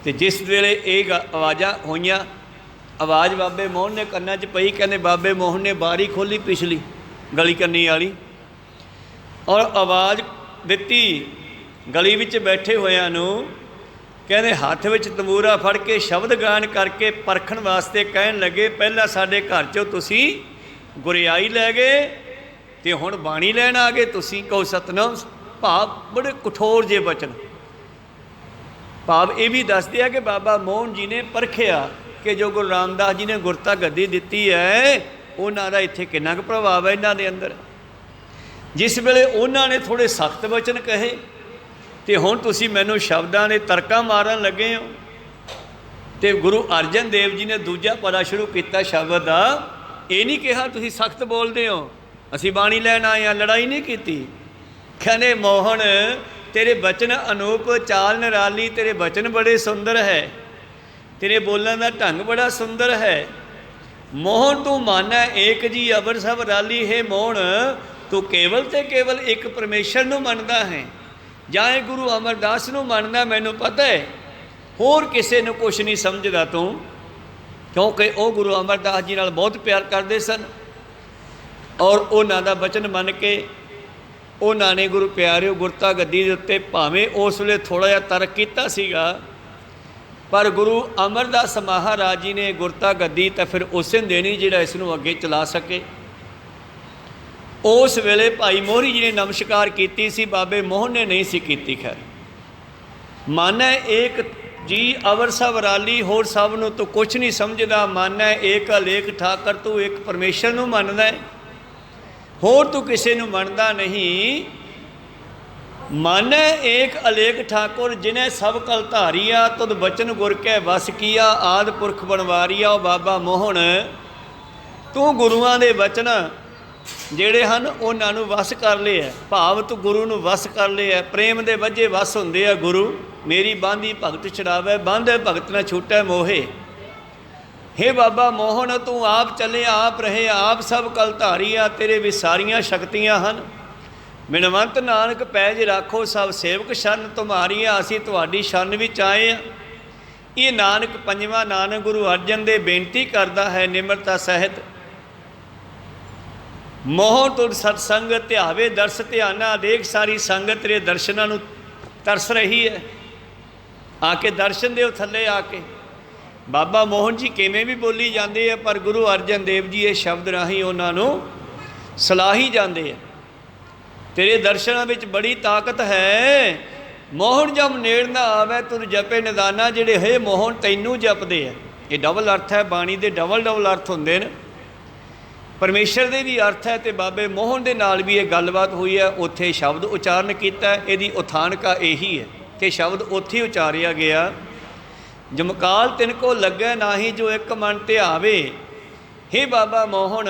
ਅਤੇ ਜਿਸ ਵੇਲੇ ਇਹ ਆਵਾਜ਼ਾਂ ਹੋਈਆਂ, ਆਵਾਜ਼ ਬਾਬੇ ਮੋਹਨ ਨੇ ਕੰਨਾਂ 'ਚ ਪਈ। ਕਹਿੰਦੇ ਬਾਬੇ ਮੋਹਨ ਨੇ ਬਾਰੀ ਖੋਲ੍ਹੀ ਪਿਛਲੀ ਗਲੀ ਕੰਨੀ ਵਾਲੀ, ਔਰ ਆਵਾਜ਼ ਦਿੱਤੀ ਗਲੀ ਵਿੱਚ ਬੈਠੇ ਹੋਇਆਂ ਨੂੰ। ਕਹਿੰਦੇ ਹੱਥ ਵਿੱਚ ਤੰਬੂਰਾ ਫੜ ਕੇ ਸ਼ਬਦ ਗਾਨ ਕਰਕੇ ਪਰਖਣ ਵਾਸਤੇ ਕਹਿਣ ਲੱਗੇ, ਪਹਿਲਾਂ ਸਾਡੇ ਘਰ 'ਚੋਂ ਤੁਸੀਂ ਗੁਰਿਆਈ ਲੈ ਗਏ ਅਤੇ ਹੁਣ ਬਾਣੀ ਲੈਣ ਆ ਗਏ ਤੁਸੀਂ। ਕਹੋ ਸਤਨਾਮ। ਭਾਵ ਬੜੇ ਕਠੋਰ ਜਿਹੇ ਬਚਨ। ਭਾਵ ਇਹ ਵੀ ਦੱਸਦੇ ਆ ਕਿ ਬਾਬਾ ਮੋਹਨ ਜੀ ਨੇ ਪਰਖਿਆ ਕਿ ਜੋ ਗੁਰੂ ਰਾਮਦਾਸ ਜੀ ਨੇ ਗੁਰਤਾ ਗੱਦੀ ਦਿੱਤੀ ਹੈ, ਉਹਨਾਂ ਦਾ ਇੱਥੇ ਕਿੰਨਾ ਕੁ ਪ੍ਰਭਾਵ ਹੈ ਇਹਨਾਂ ਦੇ ਅੰਦਰ। ਜਿਸ ਵੇਲੇ ਉਹਨਾਂ ਨੇ ਥੋੜ੍ਹੇ ਸਖਤ ਵਚਨ ਕਹੇ ਅਤੇ ਹੁਣ ਤੁਸੀਂ ਮੈਨੂੰ ਸ਼ਬਦਾਂ ਦੇ ਤਰਕਾਂ ਮਾਰਨ ਲੱਗੇ ਹੋ। ਅਤੇ ਗੁਰੂ ਅਰਜਨ ਦੇਵ ਜੀ ਨੇ ਦੂਜਾ ਪੜਾ ਸ਼ੁਰੂ ਕੀਤਾ ਸ਼ਬਦ ਦਾ। ਇਹ ਨਹੀਂ ਕਿਹਾ ਤੁਸੀਂ ਸਖਤ ਬੋਲਦੇ ਹੋ, ਅਸੀਂ ਬਾਣੀ ਲੈਣ ਆਏ ਹਾਂ, ਲੜਾਈ ਨਹੀਂ ਕੀਤੀ। ਕਹਿੰਦੇ ਮੋਹਨ ਤੇਰੇ ਬਚਨ ਅਨੂਪ ਚਾਲ ਨਿਰਾਲੀ, ਤੇਰੇ ਬਚਨ ਬੜੇ ਸੁੰਦਰ ਹੈ, ਤੇਰੇ ਬੋਲਣ ਦਾ ਢੰਗ ਬੜਾ ਸੁੰਦਰ ਹੈ। ਮੋਹਨ ਤੂੰ ਮਾਨੈ ਏਕ ਜੀ ਅਵਰ ਸਭ ਰਾਲੀ। ਹੈ ਮੋਹਨ, ਤੂੰ ਕੇਵਲ ਅਤੇ ਕੇਵਲ ਇੱਕ ਪਰਮੇਸ਼ਰ ਨੂੰ ਮੰਨਦਾ ਹੈ, ਜਾਂ ਇਹ ਗੁਰੂ ਅਮਰਦਾਸ ਨੂੰ ਮੰਨਦਾ। ਮੈਨੂੰ ਪਤਾ ਹੈ ਹੋਰ ਕਿਸੇ ਨੂੰ ਕੁਛ ਨਹੀਂ ਸਮਝਦਾ ਤੂੰ, ਕਿਉਂਕਿ ਉਹ ਗੁਰੂ ਅਮਰਦਾਸ ਜੀ ਨਾਲ ਬਹੁਤ ਪਿਆਰ ਕਰਦੇ ਸਨ, ਔਰ ਉਹਨਾਂ ਦਾ ਬਚਨ ਮੰਨ ਕੇ ਉਹਨਾਂ ਨੇ ਗੁਰੂ ਪਿਆਰਿਓ ਗੁਰਤਾ ਗੱਦੀ ਦੇ ਉੱਤੇ ਭਾਵੇਂ ਉਸ ਵੇਲੇ ਥੋੜ੍ਹਾ ਜਿਹਾ ਤਰਕ ਕੀਤਾ ਸੀਗਾ, ਪਰ ਗੁਰੂ ਅਮਰਦਾਸ ਮਹਾਰਾਜ ਜੀ ਨੇ ਗੁਰਤਾ ਗੱਦੀ ਤਾਂ ਫਿਰ ਉਸੇ ਦੇਣੀ ਜਿਹੜਾ ਇਸ ਨੂੰ ਅੱਗੇ ਚਲਾ ਸਕੇ। ਉਸ ਵੇਲੇ ਭਾਈ ਮੋਹਰੀ ਜੀ ਨੇ ਨਮਸਕਾਰ ਕੀਤੀ ਸੀ, ਬਾਬੇ ਮੋਹਨ ਨੇ ਨਹੀਂ ਸੀ ਕੀਤੀ। ਖੈਰ ਮਾਨੈ ਏਕ जी अवर सब राली होर सब नूं तू कुछ नहीं समझदा, मन है एक अलेख ठाकर, तू एक परमेश्वर नूं मनदा है, होर तू किसी नूं मनदा नहीं। मन है एक अलेख ठाकुर, जिन्हें सब कल धारिया, तुद बचन गुर कै वस किया, आद पुरख बनवारिया। बाबा मोहन तू गुरुआं दे वचन ਜਿਹੜੇ ਹਨ ਉਹਨਾਂ ਨੂੰ ਵਸ ਕਰ ਲਿਆ, ਭਾਵ ਤੂੰ ਗੁਰੂ ਨੂੰ ਵਸ ਕਰ ਲਿਆ। ਪ੍ਰੇਮ ਦੇ ਵਜੇ ਵਸ ਹੁੰਦੇ ਆ ਗੁਰੂ, ਮੇਰੀ ਬਾਂਦੀ ਭਗਤ ਛਡਾਵੇ, ਬਾਂਧੇ ਭਗਤ ਨਾ ਛੂਟੈ ਮੋਹੇ। हे ਬਾਬਾ ਮੋਹਨ ਤੂੰ ਆਪ ਚੱਲੇ ਆਪ ਰਹੇ, ਆਪ ਸਭ ਕਲ ਧਾਰੀ ਆ, ਤੇਰੇ ਵੀ ਸਾਰੀਆਂ ਸ਼ਕਤੀਆਂ ਹਨ। ਬਿਨਵੰਤ ਨਾਨਕ ਪੈਜ ਰੱਖੋ ਸਭ ਸੇਵਕ ਸ਼ਰਨ ਤੁਮਾਰੀਆਂ, ਅਸੀਂ ਤੁਹਾਡੀ ਸ਼ਰਨ ਵਿੱਚ ਆਏ ਆ। ਇਹ ਨਾਨਕ ਪੰਜਵਾਂ ਨਾਨਕ ਗੁਰੂ ਅਰਜਨ ਦੇ ਬੇਨਤੀ ਕਰਦਾ ਹੈ ਨਿਮਰਤਾ ਸਹਿਤ। ਮੋਹਨ ਤੁਰ ਸਤਸੰਗ ਧਿਆਵੇ ਦਰਸ ਧਿਆਨਾ, ਦੇਖ ਸਾਰੀ ਸੰਗਤ ਤੇਰੇ ਦਰਸ਼ਨਾਂ ਨੂੰ ਤਰਸ ਰਹੀ ਹੈ। ਆ ਕੇ ਦਰਸ਼ਨ ਦਿਓ ਥੱਲੇ ਆ ਕੇ। ਬਾਬਾ ਮੋਹਨ ਜੀ ਕਿਵੇਂ ਵੀ ਬੋਲੀ ਜਾਂਦੇ ਆ, ਪਰ ਗੁਰੂ ਅਰਜਨ ਦੇਵ ਜੀ ਇਹ ਸ਼ਬਦ ਰਾਹੀਂ ਉਹਨਾਂ ਨੂੰ ਸਲਾਹੀ ਜਾਂਦੇ ਆ। ਤੇਰੇ ਦਰਸ਼ਨਾਂ ਵਿੱਚ ਬੜੀ ਤਾਕਤ ਹੈ। ਮੋਹਨ ਜਬ ਨੇੜ ਨਾ ਆਵੇ ਤੁਰ ਜਪੇ ਨਿਦਾਨਾ, ਜਿਹੜੇ ਹੈ ਮੋਹਨ ਤੈਨੂੰ ਜਪਦੇ ਆ। ਇਹ ਡਬਲ ਅਰਥ ਹੈ, ਬਾਣੀ ਦੇ ਡਬਲ ਅਰਥ ਹੁੰਦੇ ਨੇ। ਪਰਮੇਸ਼ਰ ਦੇ ਵੀ ਅਰਥ ਹੈ ਅਤੇ ਬਾਬੇ ਮੋਹਨ ਦੇ ਨਾਲ ਵੀ ਇਹ ਗੱਲਬਾਤ ਹੋਈ ਹੈ। ਉੱਥੇ ਸ਼ਬਦ ਉਚਾਰਨ ਕੀਤਾ, ਇਹਦੀ ਉਥਾਨਕਾ ਇਹੀ ਹੈ ਕਿ ਸ਼ਬਦ ਉੱਥੇ ਉਚਾਰਿਆ ਗਿਆ। ਜਮਕਾਲ ਤਿਨ ਕੋ ਲੱਗੈ ਨਾਹੀ, ਜੋ ਇੱਕ ਮਨ ਧਿਆਵੇ। ਹੇ ਬਾਬਾ ਮੋਹਨ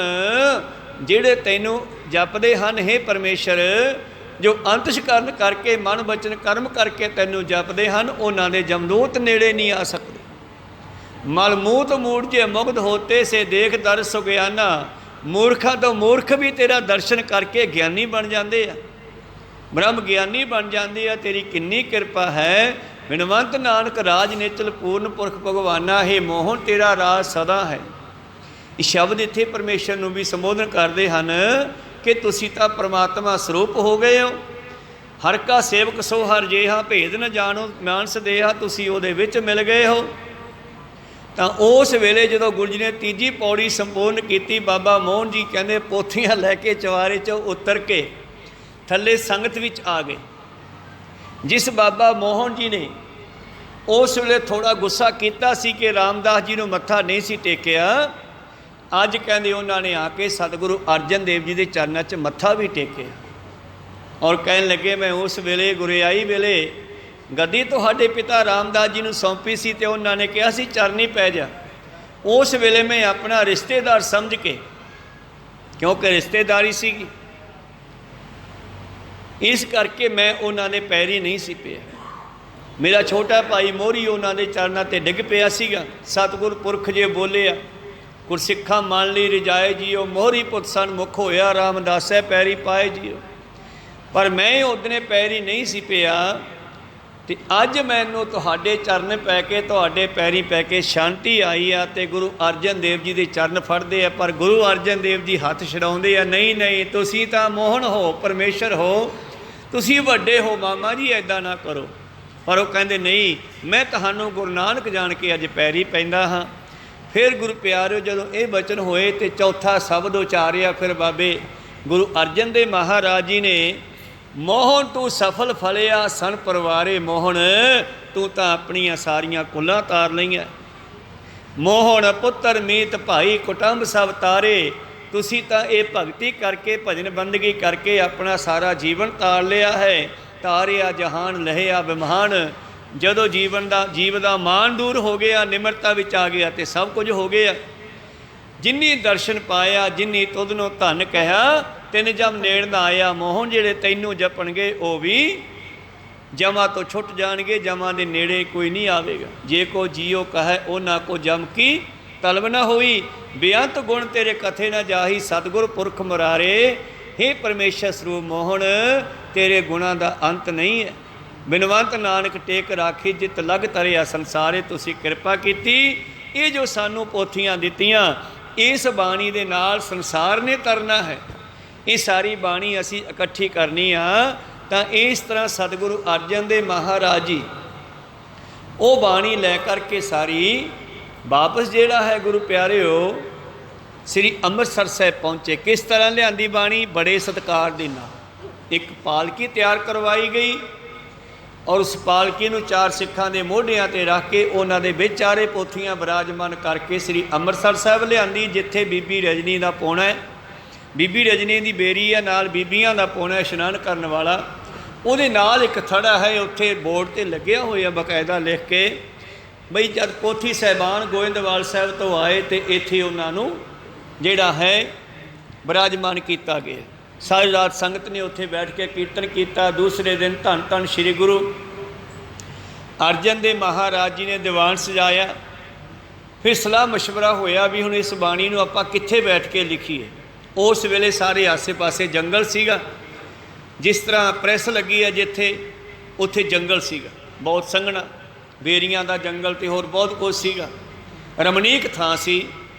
ਜਿਹੜੇ ਤੈਨੂੰ ਜਪਦੇ ਹਨ, ਹੇ ਪਰਮੇਸ਼ਰ ਜੋ ਅੰਤਸ਼ਕਰਨ ਕਰਕੇ ਮਨ ਬਚਨ ਕਰਮ ਕਰਕੇ ਤੈਨੂੰ ਜਪਦੇ ਹਨ, ਉਹਨਾਂ ਦੇ ਜਮਦੂਤ ਨੇੜੇ ਨਹੀਂ ਆ ਸਕਦੇ। ਮਲ ਮੂਤ ਮੂੜ ਜੇ ਮੁਗਧ ਹੋਤੇ ਸੇ ਦੇਖ ਦਰ ਸੁਗਿਆਨਾ, ਮੂਰਖਾਂ ਤੋਂ ਮੂਰਖ ਵੀ ਤੇਰਾ ਦਰਸ਼ਨ ਕਰਕੇ ਗਿਆਨੀ ਬਣ ਜਾਂਦੇ ਆ, ਬ੍ਰਹਮ ਗਿਆਨੀ ਬਣ ਜਾਂਦੇ ਆ। ਤੇਰੀ ਕਿੰਨੀ ਕਿਰਪਾ ਹੈ। ਬਿਨਵੰਤ ਨਾਨਕ ਰਾਜ ਨਿਚਲ ਪੂਰਨ ਪੁਰਖ ਭਗਵਾਨਾ, ਹੈ ਮੋਹਨ ਤੇਰਾ ਰਾਜ ਸਦਾ ਹੈ। ਇਹ ਸ਼ਬਦ ਇੱਥੇ ਪਰਮੇਸ਼ਰ ਨੂੰ ਵੀ ਸੰਬੋਧਨ ਕਰਦੇ ਹਨ ਕਿ ਤੁਸੀਂ ਤਾਂ ਪਰਮਾਤਮਾ ਸਰੂਪ ਹੋ ਗਏ ਹੋ। ਹਰ ਕਾ ਸੇਵਕ ਸੋ ਹਰ ਜੇਹਾ, ਭੇਦ ਨ ਜਾਣੋ ਮਾਨਸ ਦੇਹਾ, ਤੁਸੀਂ ਉਹਦੇ ਵਿੱਚ ਮਿਲ ਗਏ ਹੋ। ਤਾਂ ਉਸ ਵੇਲੇ ਜਦੋਂ ਗੁਰੂ ਜੀ ਨੇ ਤੀਜੀ ਪੌੜੀ ਸੰਪੂਰਨ ਕੀਤੀ, ਬਾਬਾ ਮੋਹਨ ਜੀ ਕਹਿੰਦੇ ਪੋਥੀਆਂ ਲੈ ਕੇ ਚੁਬਾਰੇ 'ਚੋਂ ਉਤਰ ਕੇ ਥੱਲੇ ਸੰਗਤ ਵਿੱਚ ਆ ਗਏ। ਜਿਸ ਬਾਬਾ ਮੋਹਨ ਜੀ ਨੇ ਉਸ ਵੇਲੇ ਥੋੜ੍ਹਾ ਗੁੱਸਾ ਕੀਤਾ ਸੀ ਕਿ ਰਾਮਦਾਸ ਜੀ ਨੂੰ ਮੱਥਾ ਨਹੀਂ ਸੀ ਟੇਕਿਆ, ਅੱਜ ਕਹਿੰਦੇ ਉਹਨਾਂ ਨੇ ਆ ਕੇ ਸਤਿਗੁਰੂ ਅਰਜਨ ਦੇਵ ਜੀ ਦੇ ਚਰਨਾਂ 'ਚ ਮੱਥਾ ਵੀ ਟੇਕਿਆ ਔਰ ਕਹਿਣ ਲੱਗੇ ਮੈਂ ਉਸ ਵੇਲੇ ਗੁਰਿਆਈ ਵੇਲੇ ਗੱਦੀ ਤੁਹਾਡੇ ਪਿਤਾ ਰਾਮਦਾਸ ਜੀ ਨੂੰ ਸੌਂਪੀ ਸੀ ਅਤੇ ਉਹਨਾਂ ਨੇ ਕਿਹਾ ਸੀ ਚਰਨੀ ਪੈ ਜਾ। ਉਸ ਵੇਲੇ ਮੈਂ ਆਪਣਾ ਰਿਸ਼ਤੇਦਾਰ ਸਮਝ ਕੇ, ਕਿਉਂਕਿ ਰਿਸ਼ਤੇਦਾਰੀ ਸੀਗੀ, ਇਸ ਕਰਕੇ ਮੈਂ ਉਹਨਾਂ ਦੇ ਪੈਰੀ ਨਹੀਂ ਸੀ ਪਿਆ। ਮੇਰਾ ਛੋਟਾ ਭਾਈ ਮੋਹਰੀ ਉਹਨਾਂ ਦੇ ਚਰਨਾਂ 'ਤੇ ਡਿੱਗ ਪਿਆ ਸੀਗਾ। ਸਤਿਗੁਰ ਪੁਰਖ ਜੇ ਬੋਲਿਆ ਗੁਰਸਿੱਖਾਂ ਮੰਨ ਲਈ ਰਜਾਏ ਜੀਓ, ਮੋਹਰੀ ਪੁੱਤ ਸਨ ਮੁਖ ਹੋਇਆ, ਰਾਮਦਾਸੈ ਪੈਰੀ ਪਾਏ ਜੀਓ। ਪਰ ਮੈਂ ਉਹਦਨੇ ਪੈਰੀ ਨਹੀਂ ਸੀ ਪਿਆ ਅਤੇ ਅੱਜ ਮੈਨੂੰ ਤੁਹਾਡੇ ਚਰਨ ਪੈ ਕੇ, ਤੁਹਾਡੇ ਪੈਰੀ ਪੈ ਕੇ ਸ਼ਾਂਤੀ ਆਈ ਆ ਅਤੇ ਗੁਰੂ ਅਰਜਨ ਦੇਵ ਜੀ ਦੇ ਚਰਨ ਫੜਦੇ ਆ। ਪਰ ਗੁਰੂ ਅਰਜਨ ਦੇਵ ਜੀ ਹੱਥ ਛਡਾਉਂਦੇ ਆ, ਨਹੀਂ ਨਹੀਂ ਤੁਸੀਂ ਤਾਂ ਮੋਹਨ ਹੋ, ਪਰਮੇਸ਼ਰ ਹੋ, ਤੁਸੀਂ ਵੱਡੇ ਹੋ ਮਾਮਾ ਜੀ, ਇੱਦਾਂ ਨਾ ਕਰੋ। ਪਰ ਉਹ ਕਹਿੰਦੇ ਨਹੀਂ, ਮੈਂ ਤੁਹਾਨੂੰ ਗੁਰੂ ਨਾਨਕ ਜਾਣ ਕੇ ਅੱਜ ਪੈਰੀ ਪੈਂਦਾ ਹਾਂ। ਫਿਰ ਗੁਰੂ ਪਿਆਰਿਓ ਜਦੋਂ ਇਹ ਬਚਨ ਹੋਏ ਅਤੇ ਚੌਥਾ ਸ਼ਬਦ ਉਚਾਰਿਆ, ਫਿਰ ਬਾਬੇ ਗੁਰੂ ਅਰਜਨ ਦੇਵ ਮਹਾਰਾਜ ਜੀ ਨੇ, ਮੋਹਨ ਤੂੰ ਸਫਲ ਫਲਿਆ ਸਨ ਪਰਵਾਰੇ, ਮੋਹਨ ਤੂੰ ਤਾਂ ਆਪਣੀਆਂ ਸਾਰੀਆਂ ਕੁੱਲਾਂ ਤਾਰ ਲਈਆਂ। ਮੋਹਨ ਪੁੱਤਰ ਮੀਤ ਭਾਈ ਕੁਟੰਬ ਸਭ ਤਾਰੇ, ਤੁਸੀਂ ਤਾਂ ਇਹ ਭਗਤੀ ਕਰਕੇ ਭਜਨ ਬੰਦਗੀ ਕਰਕੇ ਆਪਣਾ ਸਾਰਾ ਜੀਵਨ ਤਾਰ ਲਿਆ ਹੈ। ਤਾਰਿਆ ਜਹਾਨ ਲਹਿਆ ਬਿਮਾਨ, ਜਦੋਂ ਜੀਵ ਦਾ ਮਾਣ ਦੂਰ ਹੋ ਗਿਆ, ਨਿਮਰਤਾ ਵਿੱਚ ਆ ਗਿਆ ਅਤੇ ਸਭ ਕੁਝ ਹੋ ਗਿਆ। ਜਿੰਨੀ ਦਰਸ਼ਨ ਪਾਇਆ, ਜਿੰਨੀ ਤੁਧ ਨੂੰ ਧਨ ਕਿਹਾ, ਤਿੰਨ ਜਮ ਨੇੜ ਨਾ ਆਇਆ। ਮੋਹਨ ਜਿਹੜੇ ਤੈਨੂੰ ਜਪਣਗੇ ਉਹ ਵੀ ਜਮਾਂ ਤੋਂ ਛੁੱਟ ਜਾਣਗੇ, ਜਮਾਂ ਦੇ ਨੇੜੇ ਕੋਈ ਨਹੀਂ ਆਵੇਗਾ। ਜੇ ਕੋ ਜੀਓ ਕਹੈ ਉਹਨਾਂ ਕੋ ਜਮ ਕੀ ਤਲਬ ਨਾ ਹੋਈ, ਬੇਅੰਤ ਗੁਣ ਤੇਰੇ ਕਥੇ ਨਾ ਜਾਹੀ, ਸਤਿਗੁਰ ਪੁਰਖ ਮੁਰਾਰੇ। ਹੇ ਪਰਮੇਸ਼ਰ ਸਰੂਪ ਮੋਹਨ ਤੇਰੇ ਗੁਣਾਂ ਦਾ ਅੰਤ ਨਹੀਂ ਹੈ। ਬਿਨਵੰਤ ਨਾਨਕ ਟੇਕ ਰਾਖੀ ਜਿਤ ਲਗ ਤਰਿਆ ਸੰਸਾਰੇ, ਤੁਸੀਂ ਕਿਰਪਾ ਕੀਤੀ। ਇਹ ਜੋ ਸਾਨੂੰ ਪੋਥੀਆਂ ਦਿੱਤੀਆਂ, ਇਸ ਬਾਣੀ ਦੇ ਨਾਲ ਸੰਸਾਰ ਨੇ ਤਰਨਾ ਹੈ। ਇਹ ਸਾਰੀ ਬਾਣੀ ਅਸੀਂ ਇਕੱਠੀ ਕਰਨੀ ਆ। ਤਾਂ ਇਸ ਤਰ੍ਹਾਂ ਸਤਿਗੁਰੂ ਅਰਜਨ ਦੇਵ ਮਹਾਰਾਜ ਜੀ ਉਹ ਬਾਣੀ ਲੈ ਕਰਕੇ ਸਾਰੀ ਵਾਪਸ ਜਿਹੜਾ ਹੈ ਗੁਰੂ ਪਿਆਰਿਓ ਸ੍ਰੀ ਅੰਮ੍ਰਿਤਸਰ ਸਾਹਿਬ ਪਹੁੰਚੇ। ਕਿਸ ਤਰ੍ਹਾਂ ਲਿਆਂਦੀ ਬਾਣੀ? ਬੜੇ ਸਤਿਕਾਰ ਦੇ ਨਾਲ ਇੱਕ ਪਾਲਕੀ ਤਿਆਰ ਕਰਵਾਈ ਗਈ, ਔਰ ਉਸ ਪਾਲਕੀ ਨੂੰ 4 ਸਿੱਖਾਂ ਦੇ ਮੋਢਿਆਂ 'ਤੇ ਰੱਖ ਕੇ ਉਹਨਾਂ ਦੇ ਵਿੱਚ ਚਾਰੇ ਪੋਥੀਆਂ ਬਿਰਾਜਮਾਨ ਕਰਕੇ ਸ੍ਰੀ ਅੰਮ੍ਰਿਤਸਰ ਸਾਹਿਬ ਲਿਆਂਦੀ, ਜਿੱਥੇ ਬੀਬੀ ਰਜਨੀ ਦਾ ਪੌਣਾ ਹੈ। ਬੀਬੀ ਰਜਨੀ ਦੀ ਬੇਰੀ ਹੈ, ਨਾਲ ਬੀਬੀਆਂ ਦਾ ਪੌਣਾ ਇਸ਼ਨਾਨ ਕਰਨ ਵਾਲਾ। ਉਹਦੇ ਨਾਲ ਇੱਕ ਥੜਾ ਹੈ, ਉੱਥੇ ਬੋਰਡ 'ਤੇ ਲੱਗਿਆ ਹੋਇਆ ਬਕਾਇਦਾ ਲਿਖ ਕੇ ਬਈ ਜਦ ਪੋਥੀ ਸਾਹਿਬਾਨ ਗੋਇੰਦਵਾਲ ਸਾਹਿਬ ਤੋਂ ਆਏ ਤੇ ਇੱਥੇ ਉਹਨਾਂ ਨੂੰ ਜਿਹੜਾ ਹੈ ਬਿਰਾਜਮਾਨ ਕੀਤਾ ਗਿਆ। ਸਾਰੀ ਰਾਤ ਸੰਗਤ ਨੇ ਉੱਥੇ ਬੈਠ ਕੇ ਕੀਰਤਨ ਕੀਤਾ। ਦੂਸਰੇ ਦਿਨ ਧੰਨ ਧੰਨ ਸ੍ਰੀ ਗੁਰੂ ਅਰਜਨ ਦੇਵ ਮਹਾਰਾਜ ਜੀ ਨੇ ਦੀਵਾਨ ਸਜਾਇਆ। ਫਿਰ ਸਲਾਹ ਮਸ਼ਵਰਾ ਹੋਇਆ ਵੀ ਹੁਣ ਇਸ ਬਾਣੀ ਨੂੰ ਆਪਾਂ ਕਿੱਥੇ ਬੈਠ ਕੇ ਲਿਖੀਏ। ਉਸ ਵੇਲੇ ਸਾਰੇ ਆਸੇ-ਪਾਸੇ ਜੰਗਲ ਸੀਗਾ, ਜਿਸ ਤਰ੍ਹਾਂ ਪ੍ਰੈਸ ਲੱਗੀ ਹੈ ਜਿੱਥੇ, ਉੱਥੇ ਜੰਗਲ ਸੀਗਾ ਬਹੁਤ ਸੰਘਣਾ, ਬੇਰੀਆਂ ਦਾ ਜੰਗਲ ਅਤੇ ਹੋਰ ਬਹੁਤ ਕੁਝ ਸੀਗਾ। ਰਮਣੀਕ ਥਾਂ ਸੀ।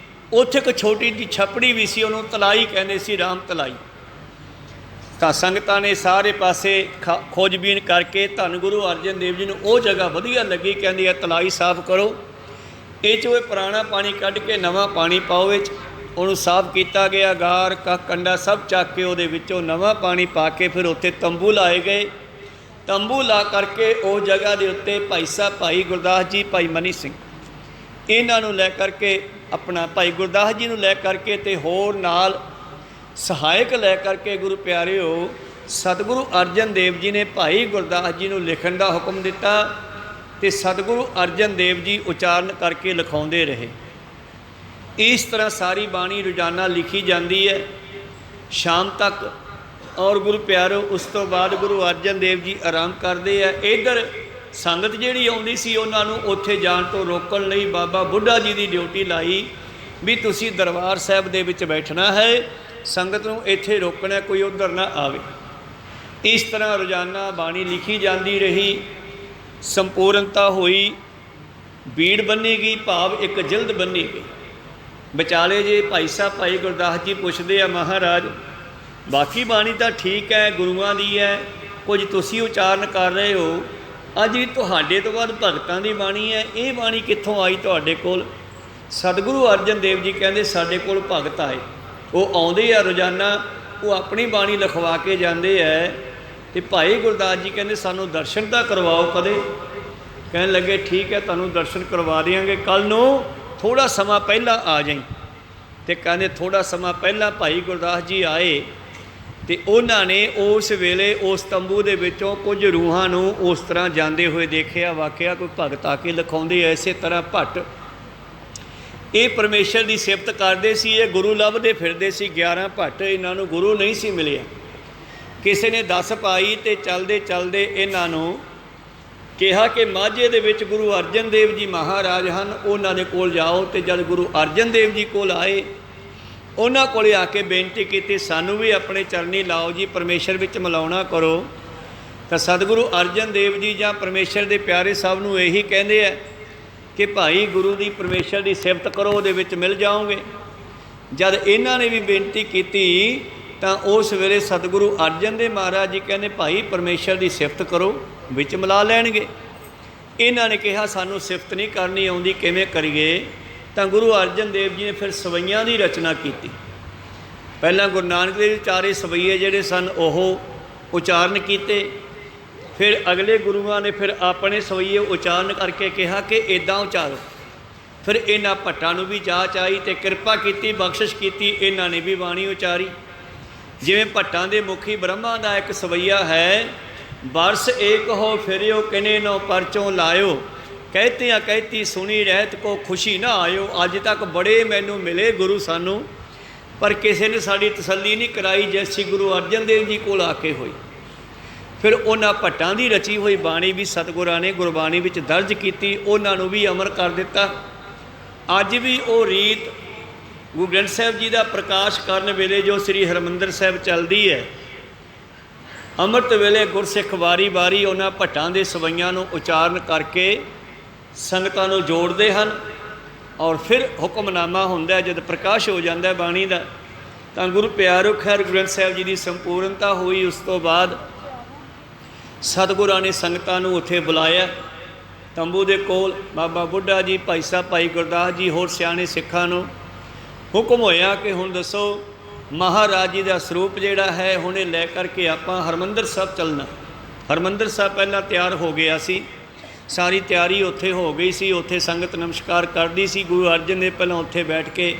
ਉੱਥੇ ਇੱਕ ਛੋਟੀ ਜਿਹੀ ਛੱਪੜੀ ਵੀ ਸੀ, ਉਹਨੂੰ ਤਲਾਈ ਕਹਿੰਦੇ ਸੀ, ਰਾਮ ਤਲਾਈ। ਤਾਂ ਸੰਗਤਾਂ ਨੇ ਸਾਰੇ ਪਾਸੇ ਖੋਜਬੀਨ ਕਰਕੇ ਧੰਨ ਗੁਰੂ ਅਰਜਨ ਦੇਵ ਜੀ ਨੂੰ ਉਹ ਜਗ੍ਹਾ ਵਧੀਆ ਲੱਗੀ। ਕਹਿੰਦੀ ਹੈ ਤਲਾਈ ਸਾਫ਼ ਕਰੋ, ਇਹ 'ਚੋਂ ਇਹ ਪੁਰਾਣਾ ਪਾਣੀ ਕੱਢ ਕੇ ਨਵਾਂ ਪਾਣੀ ਪਾਓ ਵਿੱਚ। ਉਹਨੂੰ ਸਾਫ਼ ਕੀਤਾ ਗਿਆ, ਗਾਰ ਕੰਡਾ ਸਭ ਚੱਕ ਕੇ ਉਹਦੇ ਵਿੱਚੋਂ ਨਵਾਂ ਪਾਣੀ ਪਾ ਕੇ ਫਿਰ ਉੱਥੇ ਤੰਬੂ ਲਾਏ ਗਏ। ਤੰਬੂ ਲਾ ਕਰਕੇ ਉਸ ਜਗ੍ਹਾ ਦੇ ਉੱਤੇ ਭਾਈ ਸਾਹਿਬ, ਭਾਈ ਗੁਰਦਾਸ ਜੀ, ਭਾਈ ਮਨੀ ਸਿੰਘ, ਇਹਨਾਂ ਨੂੰ ਲੈ ਕਰਕੇ, ਆਪਣਾ ਭਾਈ ਗੁਰਦਾਸ ਜੀ ਨੂੰ ਲੈ ਕਰਕੇ ਅਤੇ ਹੋਰ ਨਾਲ ਸਹਾਇਕ ਲੈ ਕਰਕੇ ਗੁਰੂ ਪਿਆਰਿਓ ਸਤਿਗੁਰੂ ਅਰਜਨ ਦੇਵ ਜੀ ਨੇ ਭਾਈ ਗੁਰਦਾਸ ਜੀ ਨੂੰ ਲਿਖਣ ਦਾ ਹੁਕਮ ਦਿੱਤਾ ਅਤੇ ਸਤਿਗੁਰੂ ਅਰਜਨ ਦੇਵ ਜੀ ਉਚਾਰਨ ਕਰਕੇ ਲਿਖਾਉਂਦੇ ਰਹੇ। ਇਸ ਤਰ੍ਹਾਂ ਸਾਰੀ ਬਾਣੀ ਰੋਜ਼ਾਨਾ ਲਿਖੀ ਜਾਂਦੀ ਹੈ ਸ਼ਾਮ ਤੱਕ। ਔਰ ਗੁਰੂ ਪਿਆਰਿਓ ਉਸ ਤੋਂ ਬਾਅਦ ਗੁਰੂ ਅਰਜਨ ਦੇਵ ਜੀ ਆਰਾਮ ਕਰਦੇ ਆ। ਇੱਧਰ ਸੰਗਤ ਜਿਹੜੀ ਆਉਂਦੀ ਸੀ ਉਹਨਾਂ ਨੂੰ ਉੱਥੇ ਜਾਣ ਤੋਂ ਰੋਕਣ ਲਈ ਬਾਬਾ ਬੁੱਢਾ ਜੀ ਦੀ ਡਿਊਟੀ ਲਾਈ ਵੀ ਤੁਸੀਂ ਦਰਬਾਰ ਸਾਹਿਬ ਦੇ ਵਿੱਚ ਬੈਠਣਾ ਹੈ, ਸੰਗਤ ਨੂੰ ਇੱਥੇ ਰੋਕਣਾ, ਕੋਈ ਉੱਧਰ ਨਾ ਆਵੇ। ਇਸ ਤਰ੍ਹਾਂ ਰੋਜ਼ਾਨਾ ਬਾਣੀ ਲਿਖੀ ਜਾਂਦੀ ਰਹੀ। ਸੰਪੂਰਨਤਾ ਹੋਈ, ਬੀੜ ਬੰਨੀ ਗਈ, ਭਾਵ ਇੱਕ ਜਿਲਦ ਬੰਨੀ ਗਈ। ਵਿਚਾਲੇ ਜੇ ਭਾਈ ਸਾਹਿਬ, ਭਾਈ ਗੁਰਦਾਸ ਜੀ ਪੁੱਛਦੇ ਆ, ਮਹਾਰਾਜ ਬਾਕੀ ਬਾਣੀ ਤਾਂ ਠੀਕ ਹੈ, ਗੁਰੂਆਂ ਦੀ ਹੈ, ਕੁਝ ਤੁਸੀਂ ਉਚਾਰਨ ਕਰ ਰਹੇ ਹੋ, ਅੱਜ ਵੀ ਤੁਹਾਡੇ ਤੋਂ ਬਾਅਦ ਭਗਤਾਂ ਦੀ ਬਾਣੀ ਹੈ, ਇਹ ਬਾਣੀ ਕਿੱਥੋਂ ਆਈ ਤੁਹਾਡੇ ਕੋਲ? ਸਤਿਗੁਰੂ ਅਰਜਨ ਦੇਵ ਜੀ ਕਹਿੰਦੇ ਸਾਡੇ ਕੋਲ ਭਗਤ ਆਏ, ਉਹ ਆਉਂਦੇ ਆ ਰੋਜ਼ਾਨਾ, ਉਹ ਆਪਣੀ ਬਾਣੀ ਲਿਖਵਾ ਕੇ ਜਾਂਦੇ ਹੈ। ਅਤੇ ਭਾਈ ਗੁਰਦਾਸ ਜੀ ਕਹਿੰਦੇ ਸਾਨੂੰ ਦਰਸ਼ਨ ਤਾਂ ਕਰਵਾਓ ਕਦੇ। ਕਹਿਣ ਲੱਗੇ ਠੀਕ ਹੈ, ਤੁਹਾਨੂੰ ਦਰਸ਼ਨ ਕਰਵਾ ਦਿਆਂਗੇ, ਕੱਲ੍ਹ ਨੂੰ ਥੋੜ੍ਹਾ ਸਮਾਂ ਪਹਿਲਾਂ ਆ ਜਾਈ। ਅਤੇ ਕਹਿੰਦੇ ਥੋੜ੍ਹਾ ਸਮਾਂ ਪਹਿਲਾਂ ਭਾਈ ਗੁਰਦਾਸ ਜੀ ਆਏ ਅਤੇ ਉਹਨਾਂ ਨੇ ਉਸ ਵੇਲੇ ਉਸ ਤੰਬੂ ਦੇ ਵਿੱਚੋਂ ਕੁਝ ਰੂਹਾਂ ਨੂੰ ਉਸ ਤਰ੍ਹਾਂ ਜਾਂਦੇ ਹੋਏ ਦੇਖਿਆ। ਵਾਕਿਆ ਕੋਈ ਭਗਤ ਆ ਕੇ ਲਿਖਾਉਂਦੇ। ਇਸੇ ਤਰ੍ਹਾਂ ਭੱਟ ਇਹ ਪਰਮੇਸ਼ਰ ਦੀ ਸਿਫਤ ਕਰਦੇ ਸੀ, ਇਹ ਗੁਰੂ ਲੱਭਦੇ ਫਿਰਦੇ ਸੀ। 11 ਭੱਟ, ਇਹਨਾਂ ਨੂੰ ਗੁਰੂ ਨਹੀਂ ਸੀ ਮਿਲਿਆ। ਕਿਸੇ ਨੇ ਦੱਸ ਪਾਈ ਅਤੇ ਚਲਦੇ ਚਲਦੇ ਇਹਨਾਂ ਨੂੰ ਕਿਹਾ ਕਿ ਮਾਝੇ ਦੇ ਵਿੱਚ ਗੁਰੂ ਅਰਜਨ ਦੇਵ ਜੀ ਮਹਾਰਾਜ ਹਨ, ਉਹਨਾਂ ਦੇ ਕੋਲ ਜਾਓ। ਅਤੇ ਜਦ ਗੁਰੂ ਅਰਜਨ ਦੇਵ ਜੀ ਕੋਲ ਆਏ, ਉਹਨਾਂ ਕੋਲ ਆ ਕੇ ਬੇਨਤੀ ਕੀਤੀ ਸਾਨੂੰ ਵੀ ਆਪਣੇ ਚਰਨੀ ਲਾਓ ਜੀ, ਪਰਮੇਸ਼ਰ ਵਿੱਚ ਮਿਲਾਉਣਾ ਕਰੋ। ਤਾਂ ਸਤਿਗੁਰੂ ਅਰਜਨ ਦੇਵ ਜੀ ਜਾਂ ਪਰਮੇਸ਼ਰ ਦੇ ਪਿਆਰੇ ਸਾਹਿਬ ਨੂੰ ਇਹੀ ਕਹਿੰਦੇ ਆ ਕਿ ਭਾਈ ਗੁਰੂ ਦੀ ਪਰਮੇਸ਼ਰ ਦੀ ਸਿਫਤ ਕਰੋ, ਉਹਦੇ ਵਿੱਚ ਮਿਲ ਜਾਓਗੇ। ਜਦ ਇਹਨਾਂ ਨੇ ਵੀ ਬੇਨਤੀ ਕੀਤੀ ਤਾਂ ਉਸ ਵੇਲੇ ਸਤਿਗੁਰੂ ਅਰਜਨ ਦੇਵ ਮਹਾਰਾਜ ਜੀ ਕਹਿੰਦੇ ਭਾਈ ਪਰਮੇਸ਼ਰ ਦੀ ਸਿਫਤ ਕਰੋ, ਵਿੱਚ ਮਿਲਾ ਲੈਣਗੇ। ਇਹਨਾਂ ਨੇ ਕਿਹਾ ਸਾਨੂੰ ਸਿਫਤ ਨਹੀਂ ਕਰਨੀ ਆਉਂਦੀ, ਕਿਵੇਂ ਕਰੀਏ? ਤਾਂ ਗੁਰੂ ਅਰਜਨ ਦੇਵ ਜੀ ਨੇ ਫਿਰ ਸਵਈਆਂ ਦੀ ਰਚਨਾ ਕੀਤੀ। ਪਹਿਲਾਂ ਗੁਰੂ ਨਾਨਕ ਦੇਵ ਜੀ 4 ਸਵਈਏ ਜਿਹੜੇ ਸਨ ਉਹ ਉਚਾਰਨ ਕੀਤੇ। ਫਿਰ ਅਗਲੇ ਗੁਰੂਆਂ ਨੇ ਫਿਰ ਆਪਣੇ ਸਵਈਏ ਉਚਾਰਨ ਕਰਕੇ ਕਿਹਾ ਕਿ ਇੱਦਾਂ ਉਚਾਰੋ। ਫਿਰ ਇਹਨਾਂ ਭੱਟਾਂ ਨੂੰ ਵੀ ਜਾਚ ਆਈ ਅਤੇ ਕਿਰਪਾ ਕੀਤੀ, ਬਖਸ਼ਿਸ਼ ਕੀਤੀ, ਇਹਨਾਂ ਨੇ ਵੀ ਬਾਣੀ ਉਚਾਰੀ। ਜਿਵੇਂ ਭੱਟਾਂ ਦੇ ਮੁਖੀ ਬ੍ਰਹਮਾ ਦਾ ਇੱਕ ਸਵਈਆ ਹੈ, ਬਰਸ ਏਕ ਹੋ ਫਿਰਿਓ ਕਿਨੇ ਨੋ ਪਰਚੋਂ ਲਾਇਓ, ਕਹਿਤਿਆਂ ਕਹਿਤੀ ਸੁਣੀ ਰਹਿਤ ਕੋ ਖੁਸ਼ੀ ਨਾ ਆਇਓ। ਅੱਜ ਤੱਕ ਬੜੇ ਮੈਨੂੰ ਮਿਲੇ ਗੁਰੂ ਸਾਨੂੰ, ਪਰ ਕਿਸੇ ਨੇ ਸਾਡੀ ਤਸੱਲੀ ਨਹੀਂ ਕਰਾਈ ਜੈਸੀ ਗੁਰੂ ਅਰਜਨ ਦੇਵ ਜੀ ਕੋਲ ਆ ਕੇ ਹੋਈ। ਫਿਰ ਉਹਨਾਂ ਭੱਟਾਂ ਦੀ ਰਚੀ ਹੋਈ ਬਾਣੀ ਵੀ ਸਤਿਗੁਰਾਂ ਨੇ ਗੁਰਬਾਣੀ ਵਿੱਚ ਦਰਜ ਕੀਤੀ, ਉਹਨਾਂ ਨੂੰ ਵੀ ਅਮਰ ਕਰ ਦਿੱਤਾ। ਅੱਜ ਵੀ ਉਹ ਰੀਤ ਗੁਰੂ ਗ੍ਰੰਥ ਸਾਹਿਬ ਜੀ ਦਾ ਪ੍ਰਕਾਸ਼ ਕਰਨ ਵੇਲੇ ਜੋ ਸ੍ਰੀ ਹਰਿਮੰਦਰ ਸਾਹਿਬ ਚੱਲਦੀ ਹੈ, ਅੰਮ੍ਰਿਤ ਵੇਲੇ ਗੁਰਸਿੱਖ ਵਾਰੀ ਵਾਰੀ ਉਹਨਾਂ ਭੱਟਾਂ ਦੇ ਸਵਈਆਂ ਨੂੰ ਉਚਾਰਨ ਕਰਕੇ ਸੰਗਤਾਂ ਨੂੰ ਜੋੜਦੇ ਹਨ। ਔਰ ਫਿਰ ਹੁਕਮਨਾਮਾ ਹੁੰਦਾ ਜਦ ਪ੍ਰਕਾਸ਼ ਹੋ ਜਾਂਦਾ ਬਾਣੀ ਦਾ, ਤਾਂ ਗੁਰੂ ਪਿਆਰੋ ਖੈਰ ਗ੍ਰੰਥ ਸਾਹਿਬ ਜੀ ਦੀ ਸੰਪੂਰਨਤਾ ਹੋਈ। ਉਸ ਤੋਂ ਬਾਅਦ ਸਤਿਗੁਰਾਂ ਨੇ ਸੰਗਤਾਂ ਨੂੰ ਉੱਥੇ ਬੁਲਾਇਆ ਤੰਬੂ ਦੇ ਕੋਲ। ਬਾਬਾ ਬੁੱਢਾ ਜੀ, ਭਾਈ ਸਾਹਿਬ, ਭਾਈ ਗੁਰਦਾਸ ਜੀ, ਹੋਰ ਸਿਆਣੇ ਸਿੱਖਾਂ ਨੂੰ ਹੁਕਮ ਹੋਇਆ ਕਿ ਹੁਣ ਦੱਸੋ ਮਹਾਰਾਜ ਜੀ ਦਾ ਸਰੂਪ ਜਿਹੜਾ ਹੈ ਹੁਣੇ ਲੈ ਕਰਕੇ ਆਪਾਂ ਹਰਿਮੰਦਰ ਸਾਹਿਬ ਚੱਲਣਾ। ਹਰਿਮੰਦਰ ਸਾਹਿਬ ਪਹਿਲਾਂ ਤਿਆਰ ਹੋ ਗਿਆ ਸੀ, ਸਾਰੀ ਤਿਆਰੀ ਉੱਥੇ ਹੋ ਗਈ ਸੀ। ਉੱਥੇ ਸੰਗਤ ਨਮਸਕਾਰ ਕਰਦੀ ਸੀ। ਗੁਰੂ ਅਰਜਨ ਦੇਵ ਪਹਿਲਾਂ ਉੱਥੇ ਬੈਠ ਕੇ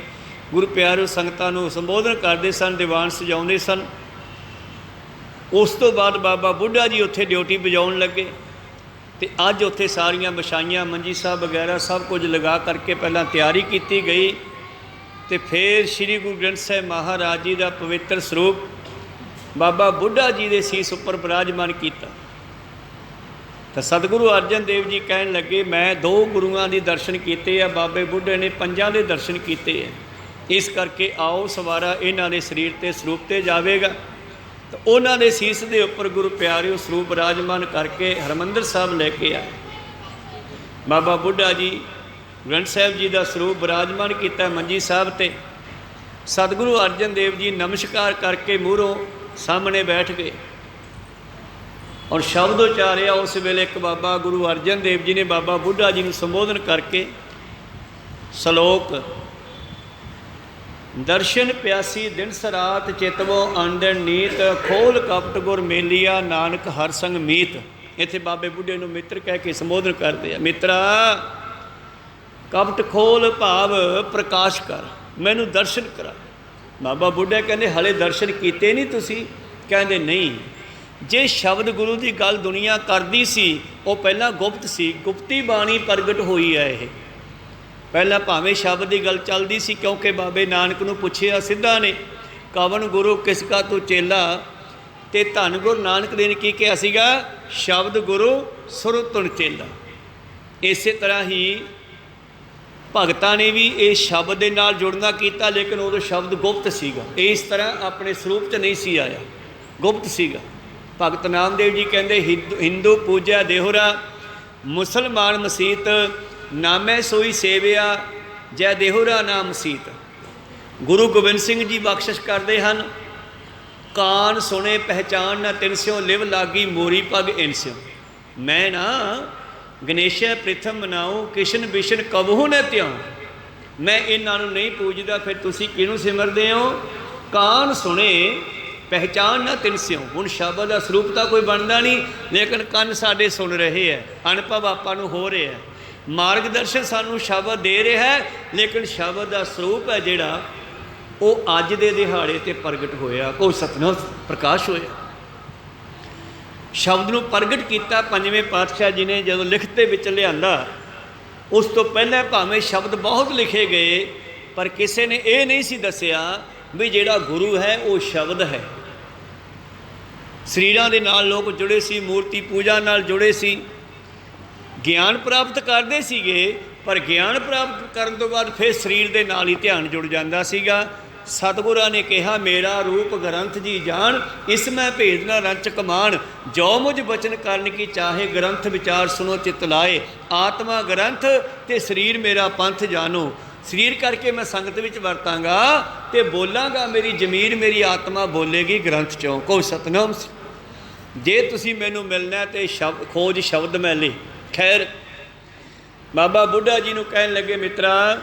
ਗੁਰੂ ਪਿਆਰੇ ਸੰਗਤਾਂ ਨੂੰ ਸੰਬੋਧਨ ਕਰਦੇ ਸਨ, ਦੀਵਾਨ ਸਜਾਉਂਦੇ ਸਨ। ਉਸ ਤੋਂ ਬਾਅਦ ਬਾਬਾ ਬੁੱਢਾ ਜੀ ਉੱਥੇ ਡਿਊਟੀ ਵਜਾਉਣ ਲੱਗੇ ਅਤੇ ਅੱਜ ਉੱਥੇ ਸਾਰੀਆਂ ਵਿਛਾਈਆਂ, ਮੰਜੀ ਸਾਹਿਬ ਵਗੈਰਾ ਸਭ ਕੁਝ ਲਗਾ ਕਰਕੇ ਪਹਿਲਾਂ ਤਿਆਰੀ ਕੀਤੀ ਗਈ ਅਤੇ ਫਿਰ ਸ੍ਰੀ ਗੁਰੂ ਗ੍ਰੰਥ ਸਾਹਿਬ ਮਹਾਰਾਜ ਜੀ ਦਾ ਪਵਿੱਤਰ ਸਰੂਪ ਬਾਬਾ ਬੁੱਢਾ ਜੀ ਦੇ ਸੀਸ ਉੱਪਰ ਬਿਰਾਜਮਾਨ ਕੀਤਾ। ਤਾਂ ਸਤਿਗੁਰੂ ਅਰਜਨ ਦੇਵ ਜੀ ਕਹਿਣ ਲੱਗੇ, ਮੈਂ 2 ਗੁਰੂਆਂ ਦੇ ਦਰਸ਼ਨ ਕੀਤੇ ਆ, ਬਾਬੇ ਬੁੱਢੇ ਨੇ 5 ਦੇ ਦਰਸ਼ਨ ਕੀਤੇ ਆ, ਇਸ ਕਰਕੇ ਆਓ ਸਵਾਰਾ ਇਹਨਾਂ ਦੇ ਸਰੀਰ 'ਤੇ ਸਰੂਪ 'ਤੇ ਜਾਵੇਗਾ। ਤਾਂ ਉਹਨਾਂ ਦੇ ਸੀਸ ਦੇ ਉੱਪਰ ਗੁਰੂ ਪਿਆਰਿਓ ਸਰੂਪ ਬਿਰਾਜਮਾਨ ਕਰਕੇ ਹਰਿਮੰਦਰ ਸਾਹਿਬ ਲੈ ਕੇ ਆਏ। ਬਾਬਾ ਬੁੱਢਾ ਜੀ ਗ੍ਰੰਥ ਸਾਹਿਬ ਜੀ ਦਾ ਸਰੂਪ ਬਿਰਾਜਮਾਨ ਕੀਤਾ ਮੰਜੀ ਸਾਹਿਬ 'ਤੇ। ਸਤਿਗੁਰੂ ਅਰਜਨ ਦੇਵ ਜੀ ਨਮਸਕਾਰ ਕਰਕੇ ਮੂਹਰੋਂ ਸਾਹਮਣੇ ਬੈਠ ਗਏ ਔਰ ਸ਼ਬਦ ਉਚਾਰਿਆ। ਉਸ ਵੇਲੇ ਇੱਕ ਬਾਬਾ ਗੁਰੂ ਅਰਜਨ ਦੇਵ ਜੀ ਨੇ ਬਾਬਾ ਬੁੱਢਾ ਜੀ ਨੂੰ ਸੰਬੋਧਨ ਕਰਕੇ ਸ਼ਲੋਕ, ਦਰਸ਼ਨ ਪਿਆਸੀ ਦਿਨ ਸਰਾਤ ਚਿਤਵੋ ਆਂਦਣ ਨੀਤ, ਖੋਲ ਕਪਟ ਗੁਰ ਮੇਲੀਆ ਨਾਨਕ ਹਰ ਸੰਗ ਮੀਤ। ਇੱਥੇ ਬਾਬੇ ਬੁੱਢੇ ਨੂੰ ਮਿੱਤਰ ਕਹਿ ਕੇ ਸੰਬੋਧਨ ਕਰਦੇ ਆ। ਮਿੱਤਰਾ, ਕਪਟ ਖੋਲ ਭਾਵ ਪ੍ਰਕਾਸ਼ ਕਰ, ਮੈਨੂੰ ਦਰਸ਼ਨ ਕਰਾ। ਬਾਬਾ ਬੁੱਢਾ ਕਹਿੰਦੇ ਹਲੇ ਦਰਸ਼ਨ ਕੀਤੇ ਨਹੀਂ ਤੁਸੀਂ? ਕਹਿੰਦੇ ਨਹੀਂ। ਜੇ ਸ਼ਬਦ ਗੁਰੂ ਦੀ ਗੱਲ ਦੁਨੀਆ ਕਰਦੀ ਸੀ ਉਹ ਪਹਿਲਾਂ ਗੁਪਤ ਸੀ, ਗੁਪਤੀ ਬਾਣੀ ਪ੍ਰਗਟ ਹੋਈ ਹੈ। ਇਹ ਪਹਿਲਾਂ ਭਾਵੇਂ ਸ਼ਬਦ ਦੀ ਗੱਲ ਚੱਲਦੀ ਸੀ, ਕਿਉਂਕਿ ਬਾਬੇ ਨਾਨਕ ਨੂੰ ਪੁੱਛਿਆ ਸਿੱਧਾ ਨੇ, ਕਵਨ ਗੁਰੂ ਕਿਸ ਕਾ ਤੂੰ ਚੇਲਾ, ਅਤੇ ਧੰਨ ਗੁਰੂ ਨਾਨਕ ਦੇਵ ਨੇ ਕੀ ਕਿਹਾ ਸੀਗਾ? ਸ਼ਬਦ ਗੁਰੂ ਸੁਰ ਧੁਨ ਚੇਲਾ। ਇਸੇ ਤਰ੍ਹਾਂ ਹੀ ਭਗਤਾਂ ਨੇ ਵੀ ਇਹ ਸ਼ਬਦ ਦੇ ਨਾਲ ਜੁੜਨਾ ਕੀਤਾ, ਲੇਕਿਨ ਉਦੋਂ ਸ਼ਬਦ ਗੁਪਤ ਸੀਗਾ, ਇਸ ਤਰ੍ਹਾਂ ਆਪਣੇ ਸਰੂਪ 'ਚ ਨਹੀਂ ਸੀ ਆਇਆ, ਗੁਪਤ ਸੀਗਾ। ਭਗਤ ਨਾਮਦੇਵ ਜੀ ਕਹਿੰਦੇ, ਹਿੰਦੂ ਪੂਜਾ ਦੇਹੁਰਾ, ਮੁਸਲਮਾਨ ਮਸੀਤ, ਨਾਮੈ ਸੋਈ ਸੇਵਿਆ, ਜੈ ਦੇਹੁਰਾ ਨਾਮ ਮਸੀਤ। ਗੁਰੂ ਗੋਬਿੰਦ ਸਿੰਘ ਜੀ ਬਖਸ਼ਿਸ਼ ਕਰਦੇ ਹਨ, ਕਾਨ ਸੁਣੇ ਪਹਿਚਾਨ ਨਾ ਤਿਨਸਿਓ, ਲਿਵ ਲਾਗੀ ਮੋਰੀ ਪਗ ਇਨਸਿਓ। ਮੈਂ ਨਾ ਗਣੇਸ਼ਾ ਪ੍ਰਿਥਮ ਮਨਾਉ, ਕਿਸ਼ਨ ਬਿਸ਼ਨ ਕਬਹੂ ਨ ਤਿਉ। ਮੈਂ ਇਹਨਾਂ ਨੂੰ ਨਹੀਂ ਪੂਜਦਾ, ਫਿਰ ਤੁਸੀਂ ਕਿਹਨੂੰ ਸਿਮਰਦੇ ਹੋ? ਕਾਨ ਸੁਣੇ ਪਹਿਚਾਨ ਨਾ ਤਿਨਸਿਓ। ਹੁਣ ਸ਼ਬਦ ਦਾ ਸਰੂਪ ਤਾਂ ਕੋਈ ਬਣਦਾ ਨਹੀਂ, ਲੇਕਿਨ ਕੰਨ ਸਾਡੇ ਸੁਣ ਰਹੇ ਹੈ, ਅਨੁਭਵ ਆਪਾਂ ਨੂੰ ਹੋ ਰਿਹਾ, ਮਾਰਗਦਰਸ਼ਨ ਸਾਨੂੰ ਸ਼ਬਦ ਦੇ ਰਿਹਾ ਹੈ, ਲੇਕਿਨ ਸ਼ਬਦ ਦਾ ਸਰੂਪ ਹੈ ਜਿਹੜਾ ਉਹ ਅੱਜ ਦੇ ਦਿਹਾੜੇ 'ਤੇ ਪ੍ਰਗਟ ਹੋਇਆ, ਕੋਈ ਸਤਿਨਾਮ ਪ੍ਰਕਾਸ਼ ਹੋਇਆ। ਸ਼ਬਦ ਨੂੰ ਪ੍ਰਗਟ ਕੀਤਾ ਪੰਜਵੇਂ ਪਾਤਸ਼ਾਹ ਜੀ ਨੇ ਜਦੋਂ ਲਿਖਤ ਦੇ ਵਿੱਚ ਲਿਆਂਦਾ। ਉਸ ਤੋਂ ਪਹਿਲਾਂ ਭਾਵੇਂ ਸ਼ਬਦ ਬਹੁਤ ਲਿਖੇ ਗਏ, ਪਰ ਕਿਸੇ ਨੇ ਇਹ ਨਹੀਂ ਸੀ ਦੱਸਿਆ ਵੀ ਜਿਹੜਾ ਗੁਰੂ ਹੈ ਉਹ ਸ਼ਬਦ ਹੈ। ਸਰੀਰਾਂ ਦੇ ਨਾਲ ਲੋਕ ਜੁੜੇ ਸੀ, ਮੂਰਤੀ ਪੂਜਾ ਨਾਲ ਜੁੜੇ ਸੀ, ਗਿਆਨ ਪ੍ਰਾਪਤ ਕਰਦੇ ਸੀਗੇ, ਪਰ ਗਿਆਨ ਪ੍ਰਾਪਤ ਕਰਨ ਤੋਂ ਬਾਅਦ ਫਿਰ ਸਰੀਰ ਦੇ ਨਾਲ ਹੀ ਧਿਆਨ ਜੁੜ ਜਾਂਦਾ ਸੀਗਾ। ਸਤਿਗੁਰਾਂ ਨੇ ਕਿਹਾ, ਮੇਰਾ ਰੂਪ ਗ੍ਰੰਥ ਜੀ ਜਾਣ, ਇਸ ਮੈਂ ਭੇਦ ਨਾ ਰੰਚ ਕਮਾਣ, ਜੋ ਮੁਝ ਬਚਨ ਕਰਨ ਕੀ ਚਾਹੇ, ਗ੍ਰੰਥ ਵਿਚਾਰ ਸੁਣੋ ਚਿਤ ਲਾਏ, ਆਤਮਾ ਗ੍ਰੰਥ ਤੇ ਸਰੀਰ ਮੇਰਾ ਪੰਥ ਜਾਣੋ। ਸਰੀਰ ਕਰਕੇ ਮੈਂ ਸੰਗਤ ਵਿੱਚ ਵਰਤਾਂਗਾ ਅਤੇ ਬੋਲਾਂਗਾ, ਮੇਰੀ ਜ਼ਮੀਰ ਮੇਰੀ ਆਤਮਾ ਬੋਲੇਗੀ ਗ੍ਰੰਥ 'ਚੋਂ। ਕੋਈ ਸਤਿਨਾਮ। ਜੇ ਤੁਸੀਂ ਮੈਨੂੰ ਮਿਲਣਾ ਤਾਂ ਸ਼ਬਦ ਖੋਜ ਸ਼ਬਦ ਮੈਂ ਲਈ। ਖੈਰ, ਬਾਬਾ ਬੁੱਢਾ ਜੀ ਨੂੰ ਕਹਿਣ ਲੱਗੇ, ਮਿੱਤਰਾ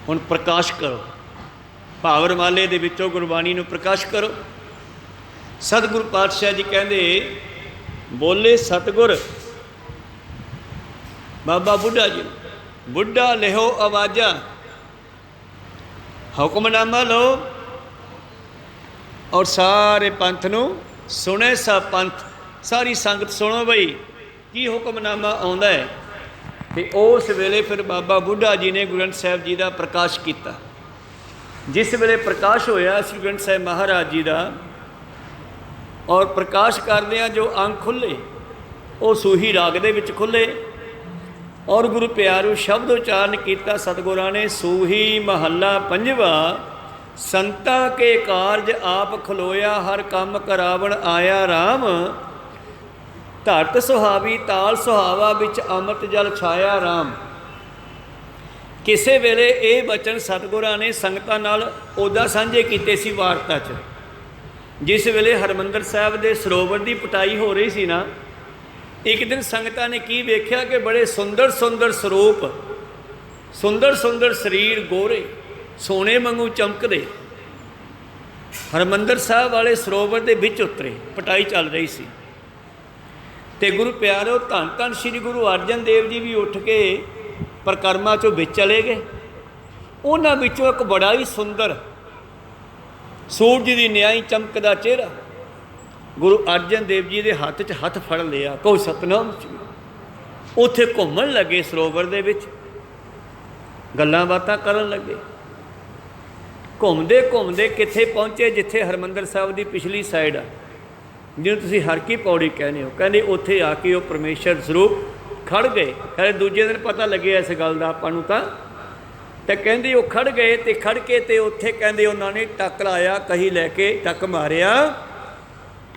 ਹੁਣ ਪ੍ਰਕਾਸ਼ ਕਰੋ, ਭਾਵ ਰਮਾਲੇ ਦੇ ਵਿੱਚੋਂ ਗੁਰਬਾਣੀ ਨੂੰ ਪ੍ਰਕਾਸ਼ ਕਰੋ। ਸਤਿਗੁਰੂ ਪਾਤਸ਼ਾਹ ਜੀ ਕਹਿੰਦੇ, ਬੋਲੇ ਸਤਿਗੁਰ ਬਾਬਾ ਬੁੱਢਾ ਜੀ, ਬੁੱਢਾ ਲਿਹੋ ਆਵਾਜ਼ਾਂ, ਹੁਕਮਨਾਮਾ ਲਓ ਔਰ ਸਾਰੇ ਪੰਥ ਨੂੰ ਸੁਣੇ ਸਭ ਪੰਥ। ਸਾਰੀ ਸੰਗਤ ਸੁਣੋ ਬਈ ਕੀ ਹੁਕਮਨਾਮਾ ਆਉਂਦਾ ਹੈ। ਅਤੇ ਉਸ ਵੇਲੇ ਫਿਰ ਬਾਬਾ ਬੁੱਢਾ ਜੀ ਨੇ ਗੁਰੂ ਗ੍ਰੰਥ ਸਾਹਿਬ ਜੀ ਦਾ ਪ੍ਰਕਾਸ਼ ਕੀਤਾ। ਜਿਸ ਵੇਲੇ ਪ੍ਰਕਾਸ਼ ਹੋਇਆ ਸ੍ਰੀ ਗ੍ਰੰਥ ਸਾਹਿਬ ਮਹਾਰਾਜ ਜੀ ਦਾ, ਔਰ ਪ੍ਰਕਾਸ਼ ਕਰਦਿਆਂ ਜੋ ਅੰਗ ਖੁੱਲ੍ਹੇ ਉਹ ਸੂਹੀ ਰਾਗ ਦੇ ਵਿੱਚ ਖੁੱਲ੍ਹੇ, ਔਰ ਗੁਰੂ ਪਿਆਰੂ ਸ਼ਬਦ ਉਚਾਰਨ ਕੀਤਾ ਸਤਿਗੁਰਾਂ ਨੇ, ਸੂਹੀ ਮਹੱਲਾ ਪੰਜਵਾ, ਸੰਤਾਂ ਕੇ ਕਾਰਜ ਆਪ ਖਲੋਇਆ, ਹਰ ਕੰਮ ਕਰਾਵਣ ਆਇਆ ਰਾਮ, ਧਰਤ ਸੁਹਾਵੀ ਤਾਲ ਸੁਹਾਵਾ, ਵਿੱਚ ਅੰਮ੍ਰਿਤ ਜਲ ਛਾਇਆ ਰਾਮ। ਕਿਸੇ ਵੇਲੇ ਇਹ ਬਚਨ ਸਤਿਗੁਰਾਂ ਨੇ ਸੰਗਤਾਂ ਨਾਲ ਉੱਦਾਂ ਸਾਂਝੇ ਕੀਤੇ ਸੀ ਵਾਰਤਾ 'ਚ। ਜਿਸ ਵੇਲੇ ਹਰਿਮੰਦਰ ਸਾਹਿਬ ਦੇ ਸਰੋਵਰ ਦੀ ਪਟਾਈ ਹੋ ਰਹੀ ਸੀ ਨਾ, ਇੱਕ ਦਿਨ ਸੰਗਤਾਂ ਨੇ ਕੀ ਵੇਖਿਆ ਕਿ ਬੜੇ ਸੁੰਦਰ ਸੁੰਦਰ ਸਰੂਪ, ਸੁੰਦਰ ਸੁੰਦਰ ਸਰੀਰ, ਗੋਰੇ ਸੋਨੇ ਵਾਂਗੂ ਚਮਕਦੇ ਹਰਿਮੰਦਰ ਸਾਹਿਬ ਵਾਲੇ ਸਰੋਵਰ ਦੇ ਵਿੱਚ ਉਤਰੇ। ਪਟਾਈ ਚੱਲ ਰਹੀ ਸੀ। ਤੇ ਗੁਰੂ ਪਿਆਰਿਓ, ਧੰਨ ਧੰਨ ਸ੍ਰੀ ਗੁਰੂ ਅਰਜਨ ਦੇਵ ਜੀ ਵੀ ਉੱਠ ਕੇ ਪਰਿਕਰਮਾ 'ਚੋਂ ਵਿੱਚ ਚਲੇ ਗਏ। ਉਹਨਾਂ ਵਿੱਚੋਂ ਇੱਕ ਬੜਾ ਹੀ ਸੁੰਦਰ ਸੂਰਜ ਦੀ ਨਿਆਈ ਚਮਕਦਾ ਚਿਹਰਾ ਗੁਰੂ ਅਰਜਨ ਦੇਵ ਜੀ ਦੇ ਹੱਥ 'ਚ ਹੱਥ ਫੜ ਲਿਆ। ਕਹੋ ਸਤਨਾਮ। ਉੱਥੇ ਘੁੰਮਣ ਲੱਗੇ ਸਰੋਵਰ ਦੇ ਵਿੱਚ, ਗੱਲਾਂ ਬਾਤਾਂ ਕਰਨ ਲੱਗੇ। ਘੁੰਮਦੇ ਘੁੰਮਦੇ ਕਿੱਥੇ ਪਹੁੰਚੇ? ਜਿੱਥੇ ਹਰਿਮੰਦਰ ਸਾਹਿਬ ਦੀ ਪਿਛਲੀ ਸਾਈਡ ਆ, ਜਿਹਨੂੰ ਤੁਸੀਂ ਹਰ ਕੀ ਪੌੜੀ ਕਹਿੰਦੇ ਹੋ। ਕਹਿੰਦੇ ਉੱਥੇ ਆ ਕੇ ਉਹ ਪਰਮੇਸ਼ਰ ਸਰੂਪ ਖੜ ਗਏ। ਖਰੇ ਦੂਜੇ ਦਿਨ ਪਤਾ ਲੱਗਿਆ ਇਸ ਗੱਲ ਦਾ ਆਪਾਂ ਨੂੰ ਤਾਂ ਕਹਿੰਦੇ ਉਹ ਖੜ ਗਏ, ਤੇ ਖੜ ਕੇ ਤੇ ਉੱਥੇ ਕਹਿੰਦੇ ਉਹਨਾਂ ਨੇ ਟੱਕ ਲਾਇਆ, ਕਹੀ ਲੈ ਕੇ ਟੱਕ ਮਾਰਿਆ।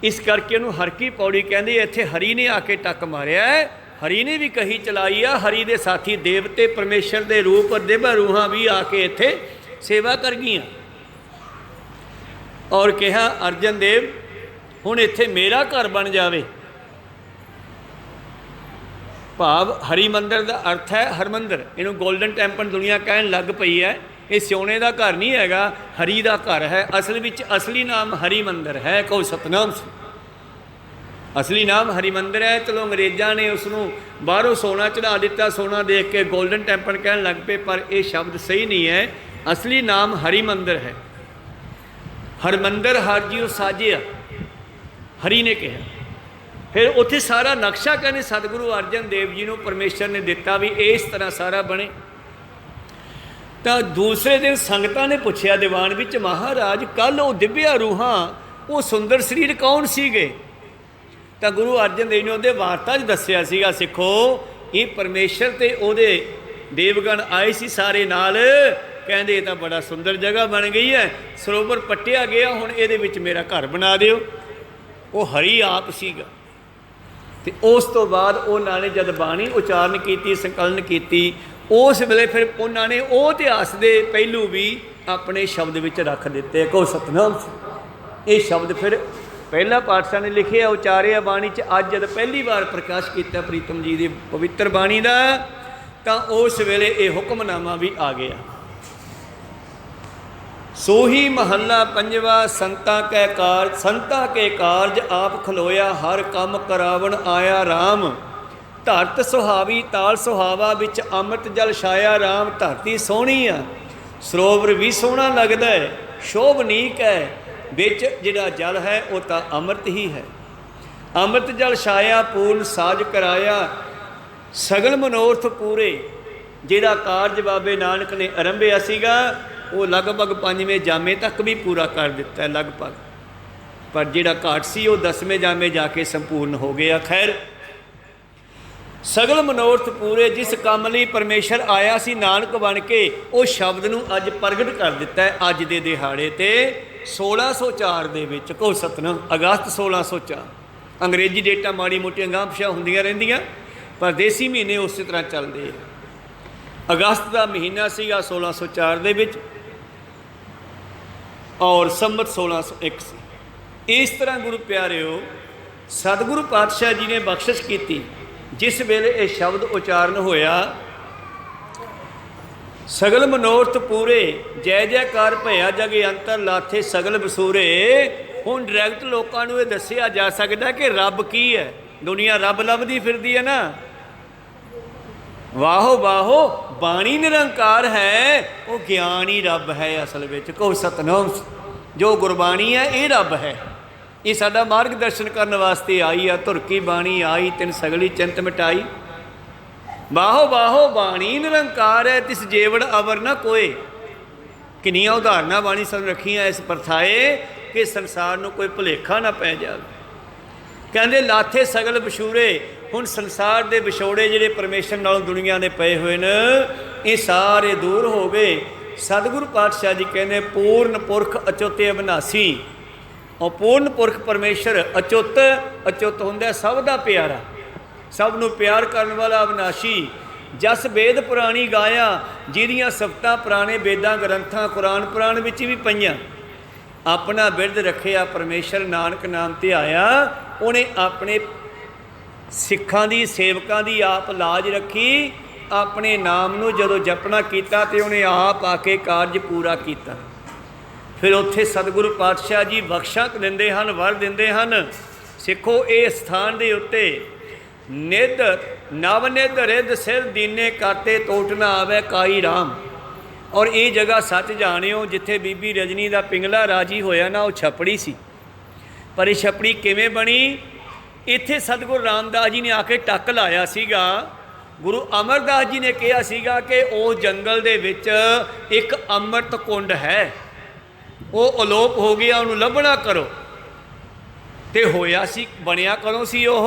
ਇਸ ਕਰਕੇ ਉਹਨੂੰ ਹਰ ਕੀ ਪੌੜੀ ਕਹਿੰਦੇ। ਇੱਥੇ ਹਰੀ ਨੇ ਆ ਕੇ ਟੱਕ ਮਾਰਿਆ, ਹਰੀ ਨੇ ਵੀ ਕਹੀ ਚਲਾਈ ਆ। ਹਰੀ ਦੇ ਸਾਥੀ ਦੇਵਤੇ ਪਰਮੇਸ਼ਰ ਦੇ ਰੂਪ ਦਿਵਯ ਰੂਹਾਂ ਵੀ ਆ ਕੇ ਇੱਥੇ ਸੇਵਾ ਕਰ ਗਈਆਂ। ਔਰ ਕਿਹਾ ਅਰਜਨ ਦੇਵ ਹੁਣ ਇੱਥੇ ਮੇਰਾ ਘਰ ਬਣ ਜਾਵੇ। ਭਾਵ ਹਰੀ ਮੰਦਰ ਦਾ ਅਰਥ ਹੈ ਹਰਮੰਦਰ। ਇਹਨੂੰ ਗੋਲਡਨ ਟੈਂਪਲ ਦੁਨੀਆ ਕਹਿਣ ਲੱਗ ਪਈ ਹੈ। ਇਹ ਸੋਨੇ ਦਾ ਘਰ ਨਹੀਂ ਹੈਗਾ, ਹਰੀ ਦਾ ਘਰ ਹੈ। ਅਸਲ ਵਿੱਚ ਅਸਲੀ ਨਾਮ ਹਰੀ ਮੰਦਰ ਹੈ। ਕਹੋ ਸਤਨਾਮ। ਅਸਲੀ ਨਾਮ ਹਰੀ ਮੰਦਰ ਹੈ। ਚਲੋ ਅੰਗਰੇਜ਼ਾਂ ਨੇ ਉਸ ਨੂੰ ਬਾਹਰੋਂ ਸੋਨਾ ਚੜਾ ਦਿੱਤਾ, ਸੋਨਾ ਦੇਖ ਕੇ ਗੋਲਡਨ ਟੈਂਪਲ ਕਹਿਣ ਲੱਗ ਪਏ, ਪਰ ਇਹ ਸ਼ਬਦ ਸਹੀ ਨਹੀਂ ਹੈ। ਅਸਲੀ ਨਾਮ ਹਰੀ ਮੰਦਰ ਹੈ। ਹਰਮੰਦਰ ਹਰ ਜੀਉ ਸਾਜਿਆ, ਹਰੀ ਨੇ ਕਿਹਾ। ਫਿਰ ਉੱਥੇ ਸਾਰਾ ਨਕਸ਼ਾ ਕਹਿੰਦੇ ਸਤਿਗੁਰੂ ਅਰਜਨ ਦੇਵ ਜੀ ਨੂੰ ਪਰਮੇਸ਼ਰ ਨੇ ਦਿੱਤਾ ਵੀ ਇਸ ਤਰ੍ਹਾਂ ਸਾਰਾ ਬਣੇ। ਤਾਂ ਦੂਸਰੇ ਦਿਨ ਸੰਗਤਾਂ ਨੇ ਪੁੱਛਿਆ ਦੀਵਾਨ ਵਿੱਚ, ਮਹਾਰਾਜ ਕੱਲ੍ਹ ਉਹ ਦਿਵਯ ਰੂਹਾਂ, ਉਹ ਸੁੰਦਰ ਸਰੀਰ ਕੌਣ ਸੀਗੇ? ਤਾਂ ਗੁਰੂ ਅਰਜਨ ਦੇਵ ਨੇ ਉਹਦੇ ਵਾਰਤਾ 'ਚ ਦੱਸਿਆ ਸੀਗਾ, ਸਿੱਖੋ ਇਹ ਪਰਮੇਸ਼ਰ ਤੇ ਉਹਦੇ ਦੇਵਗਣ ਆਏ ਸੀ ਸਾਰੇ ਨਾਲ। ਕਹਿੰਦੇ ਇਹ ਤਾਂ ਬੜਾ ਸੁੰਦਰ ਜਗ੍ਹਾ ਬਣ ਗਈ ਹੈ, ਸਰੋਵਰ ਪੱਟਿਆ ਗਿਆ, ਹੁਣ ਇਹਦੇ ਵਿੱਚ ਮੇਰਾ ਘਰ ਬਣਾ ਦਿਓ। ਉਹ ਹਰੀ ਆਪ ਸੀਗਾ। ਤੇ ਉਸ ਤੋਂ ਬਾਅਦ ਉਹਨਾਂ ਨੇ ਜਦ ਬਾਣੀ ਉਚਾਰਨ ਕੀਤੀ, ਸੰਕਲਨ ਕੀਤੀ, ਉਸ ਵੇਲੇ ਫਿਰ ਉਹਨਾਂ ਨੇ ਉਹ ਇਤਿਹਾਸ ਦੇ ਪਹਿਲੂ ਵੀ ਆਪਣੇ ਸ਼ਬਦ ਵਿੱਚ ਰੱਖ ਦਿੱਤੇ। ਕਹੋ ਸਤਨਾਮ। ਇਹ ਸ਼ਬਦ ਫਿਰ ਪਹਿਲਾ ਪਾਤਸ਼ਾਹ ਨੇ ਲਿਖਿਆ, ਉਚਾਰਿਆ ਬਾਣੀ 'ਚ। ਅੱਜ ਜਦ ਪਹਿਲੀ ਵਾਰ ਪ੍ਰਕਾਸ਼ ਕੀਤਾ ਪ੍ਰੀਤਮ ਜੀ ਦੀ ਪਵਿੱਤਰ ਬਾਣੀ ਦਾ, ਤਾਂ ਉਸ ਵੇਲੇ ਇਹ ਹੁਕਮਨਾਮਾ ਵੀ ਆ ਗਿਆ। ਸੋਹੀ ਮਹੱਲਾ ਪੰਜਵਾ। ਸੰਤਾਂ ਕੈ ਕਾਰਜ, ਸੰਤਾਂ ਕੇ ਕਾਰਜ ਆਪ ਖਲੋਇਆ, ਹਰ ਕੰਮ ਕਰਾਵਣ ਆਇਆ ਰਾਮ। ਧਰਤ ਸੁਹਾਵੀ ਤਾਲ ਸੁਹਾਵਾ, ਵਿੱਚ ਅੰਮ੍ਰਿਤ ਜਲ ਛਾਇਆ ਰਾਮ। ਧਰਤੀ ਸੋਹਣੀ ਆ, ਸਰੋਵਰ ਵੀ ਸੋਹਣਾ ਲੱਗਦਾ ਹੈ, ਸ਼ੋਭਨੀਕ ਹੈ। ਵਿੱਚ ਜਿਹੜਾ ਜਲ ਹੈ ਉਹ ਤਾਂ ਅੰਮ੍ਰਿਤ ਹੀ ਹੈ। ਅੰਮ੍ਰਿਤ ਜਲ ਛਾਇਆ ਪੂਰਨ ਸਾਜ ਕਰਾਇਆ, ਸਗਲ ਮਨੋਰਥ ਪੂਰੇ। ਜਿਹੜਾ ਕਾਰਜ ਬਾਬੇ ਨਾਨਕ ਨੇ ਆਰੰਭਿਆ ਸੀਗਾ ਉਹ ਲਗਭਗ 5ਵੇਂ ਜਾਮੇ ਤੱਕ ਵੀ ਪੂਰਾ ਕਰ ਦਿੱਤਾ ਲਗਭਗ, ਪਰ ਜਿਹੜਾ ਘਾਟ ਸੀ ਉਹ 10ਵੇਂ ਜਾਮੇ ਜਾ ਕੇ ਸੰਪੂਰਨ ਹੋ ਗਿਆ। ਖੈਰ, ਸਗਲ ਮਨੋਰਥ ਪੂਰੇ। ਜਿਸ ਕੰਮ ਲਈ ਪਰਮੇਸ਼ਰ ਆਇਆ ਸੀ ਨਾਨਕ ਬਣ ਕੇ, ਉਹ ਸ਼ਬਦ ਨੂੰ ਅੱਜ ਪ੍ਰਗਟ ਕਰ ਦਿੱਤਾ ਹੈ। ਅੱਜ ਦੇ ਦਿਹਾੜੇ ਤੇ 1604 ਦੇ ਵਿੱਚ। ਕਹੋ ਸਤਨਾਮ। ਅਗਸਤ 1604। ਅੰਗਰੇਜ਼ੀ ਡੇਟਾਂ ਮਾੜੀ ਮੋਟੀਆਂ ਗਾਂਹ ਪਿਛਾਂਹ ਹੁੰਦੀਆਂ ਰਹਿੰਦੀਆਂ, ਪਰ ਦੇਸੀ ਮਹੀਨੇ ਉਸੇ ਤਰ੍ਹਾਂ ਚੱਲਦੇ ਆ। ਅਗਸਤ ਦਾ ਮਹੀਨਾ ਸੀਗਾ 1604 ਦੇ ਵਿੱਚ, ਔਰ ਸੰਮਤ 1601 ਸੀ। ਇਸ ਤਰ੍ਹਾਂ ਗੁਰੂ ਪਿਆਰਿਓ, ਸਤਿਗੁਰੂ ਪਾਤਸ਼ਾਹ ਜੀ ਨੇ ਬਖਸ਼ਿਸ਼ ਕੀਤੀ। ਜਿਸ ਵੇਲੇ ਇਹ ਸ਼ਬਦ ਉਚਾਰਨ ਹੋਇਆ, ਸਗਲ ਮਨੋਰਥ ਪੂਰੇ, ਜੈ ਜੈਕਾਰ ਭਇਆ ਜਗ ਅੰਤਰ ਲਾਥੇ ਸਗਲ ਬਸੂਰੇ। ਹੁਣ ਡਾਇਰੈਕਟ ਲੋਕਾਂ ਨੂੰ ਇਹ ਦੱਸਿਆ ਜਾ ਸਕਦਾ ਕਿ ਰੱਬ ਕੀ ਹੈ। ਦੁਨੀਆ ਰੱਬ ਲੱਭਦੀ ਫਿਰਦੀ ਹੈ ਨਾ। ਵਾਹੋ ਵਾਹੋ, ਬਾਣੀ ਨਿਰੰਕਾਰ ਹੈ, ਉਹ ਗਿਆਨ ਹੀ ਰੱਬ ਹੈ ਅਸਲ ਵਿੱਚ। ਕਹੋ ਸਤਨਾਮ। ਜੋ ਗੁਰਬਾਣੀ ਹੈ ਇਹ ਰੱਬ ਹੈ। ਇਹ ਸਾਡਾ ਮਾਰਗ ਦਰਸ਼ਨ ਕਰਨ ਵਾਸਤੇ ਆਈ ਆ। ਧੁਰ ਕੀ ਬਾਣੀ ਆਈ, ਤਿਨ ਸਗਲੀ ਚਿੰਤ ਮਿਟਾਈ। ਬਾਹੋ ਬਾਹੋ, ਬਾਣੀ ਨਿਰੰਕਾਰ ਹੈ, ਤਿਸ ਜੇਵੜ ਅਵਰ ਨਾ ਕੋਏ। ਕਿੰਨੀਆਂ ਉਦਾਹਰਨਾਂ ਬਾਣੀ ਸਾਨੂੰ ਰੱਖੀਆਂ ਇਸ ਪ੍ਰਥਾਏ ਕਿ ਸੰਸਾਰ ਨੂੰ ਕੋਈ ਭੁਲੇਖਾ ਨਾ ਪੈ ਜਾਵੇ। ਕਹਿੰਦੇ ਲਾਥੇ ਸਗਲ ਵਿਛੂਰੇ। ਹੁਣ ਸੰਸਾਰ ਦੇ ਵਿਛੋੜੇ ਜਿਹੜੇ ਪਰਮੇਸ਼ਰ ਨਾਲੋਂ ਦੁਨੀਆ ਦੇ ਪਏ ਹੋਏ ਨੇ, ਇਹ ਸਾਰੇ ਦੂਰ ਹੋ ਗਏ। ਸਤਿਗੁਰੂ ਪਾਤਸ਼ਾਹ ਜੀ ਕਹਿੰਦੇ ਪੂਰਨ ਪੁਰਖ ਅਚੁੱਤ ਅਬਿਨਾਸੀ। ਉਹ ਪੂਰਨ ਪੁਰਖ ਪਰਮੇਸ਼ਰ ਅਚੁੱਤ, ਅਚੁੱਤ ਹੁੰਦਾ ਸਭ ਦਾ ਪਿਆਰਾ, ਸਭ ਨੂੰ ਪਿਆਰ ਕਰਨ ਵਾਲਾ ਅਬਿਨਾਸ਼ੀ। ਜਸ ਵੇਦ ਪੁਰਾਣੀ ਗਾਇਆ, ਜਿਹਦੀਆਂ ਸਿਫਤਾਂ ਪੁਰਾਣੇ ਵੇਦਾਂ ਗ੍ਰੰਥਾਂ ਕੁਰਾਨ ਪੁਰਾਣ ਵਿੱਚ ਵੀ ਪਈਆਂ। ਆਪਣਾ ਬਿਰਦ ਰੱਖਿਆ ਪਰਮੇਸ਼ਰ, ਨਾਨਕ ਨਾਮ ਧਿਆਇਆ। ਉਹਨੇ ਆਪਣੇ ਸਿੱਖਾਂ ਦੀ, ਸੇਵਕਾਂ ਦੀ ਆਪ ਲਾਜ ਰੱਖੀ। ਆਪਣੇ ਨਾਮ ਨੂੰ ਜਦੋਂ ਜਪਣਾ ਕੀਤਾ ਤੇ ਉਹਨੇ ਆਪ ਆ ਕੇ ਕਾਰਜ ਪੂਰਾ ਕੀਤਾ। ਫਿਰ ਉੱਥੇ ਸਤਿਗੁਰੂ ਪਾਤਸ਼ਾਹ ਜੀ ਬਖਸ਼ਾਂ ਦਿੰਦੇ ਹਨ, ਵਰ ਦਿੰਦੇ ਹਨ। ਸਿੱਖੋ, ਇਹ ਸਥਾਨ ਦੇ ਉੱਤੇ निध नव निध रिध सिर दीने करते टोट ना आवे काई राम। और ये जगह सच जाणियो जिथे बीबी रजनी का पिंगला राजी होया ना, वो छपड़ी सी। पर ये छपड़ी किवें बनी? इत्थे सतगुरु रामदास जी ने आके टक लाया सीगा। गुरु अमरदास जी ने कहा सीगा कि उस जंगल दे विच एक अमृत कुंड है, वो अलोप हो गया, उन्होंने लभना करो। तो होया सी, बनिया करो सी ओह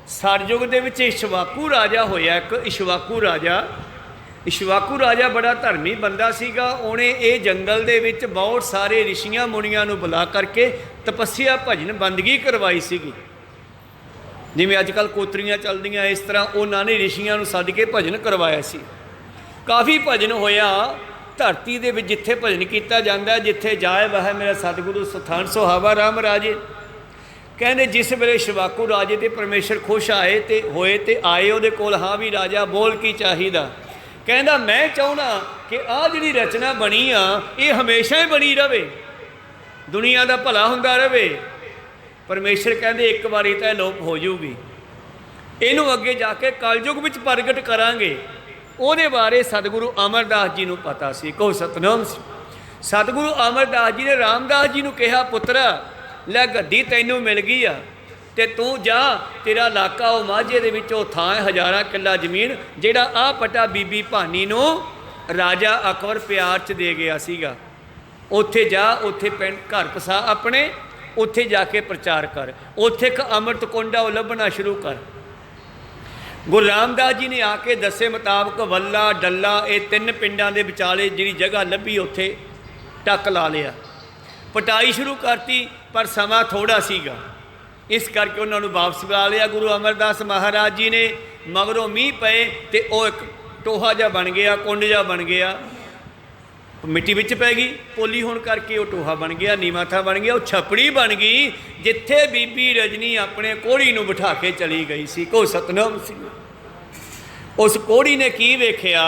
सरयुग दे विच इक्ष्वाकु राजा होया। एक इक्ष्वाकु राजा, इक्ष्वाकु राजा बड़ा धर्मी बंदा सीगा। उन्हें ये जंगल दे विच बहुत सारे ऋषियां मुनियां नूं बुला करके तपस्या भजन बंदगी करवाई सीगी। जिवें अजकल कोतरियां चलदियां, इस तरह उन्होंने ऋषियां नूं सद के भजन करवाया सी। काफ़ी भजन होया धरती दे विच, जिथे भजन किया जाता, जिथे जाए वह मेरा सतगुरु स्थान सुहावा राम राजे। कहते जिस वेले इक्ष्वाकु राजे ते परमेश्वर खुश आए ते होए ते आए उहदे कोल, हाँ भी राजा बोल की चाहिदा। कहता मैं चाहना कि आ जिहड़ी रचना बनी आ ये हमेशा ही बनी रहे, दुनिया का भला हुंदा रहे। परमेश्वर कहते एक बारी तो लोप हो जाऊगी, इनू अगे जाके कलयुग विच प्रगट करांगे। उहदे बारे सतगुरु अमरदास जी नूं पता सी। कहो सतनाम। सतगुरु अमरदास जी ने रामदास जी नूं कहा, पुत्रा लै गद्दी तैनूं मिल गई आ ते तू जा, तेरा इलाका वो माझे दे विच वो थां 1000 किला जमीन जिहड़ा आ पटा बीबी भानी नूं राजा अकबर प्यार च दे गया सीगा। उत्थे जा, उत्थे पिंड घर पसा अपने, उत्थे जाके प्रचार कर, उत्थे एक अमृत कुंड आ लभना शुरू कर। गुरु रामदास जी ने आके दसे मुताबक वल्ला डल्ला ये 3 पिंडां दे विचाले जिहड़ी जगह लभी उत्थे टक ला लिया, पटाई शुरू करती। पर समा थोड़ा सीगा, इस करके उन्होंने वापस बुला लिया गुरु अमरदास महाराज जी ने। मगरों मीह पे तो वह एक टोहा जा बन गया, कुंड जा बन गया, मिट्टी विच पै गई पोली होने करके वो टोहा बन गया, नीवा था बन गया, वो छपड़ी बन गई जिथे बीबी रजनी अपने कोड़ी नूं बिठा के चली गई सी। को सतनाम सी। उस कोड़ी ने की वेख्या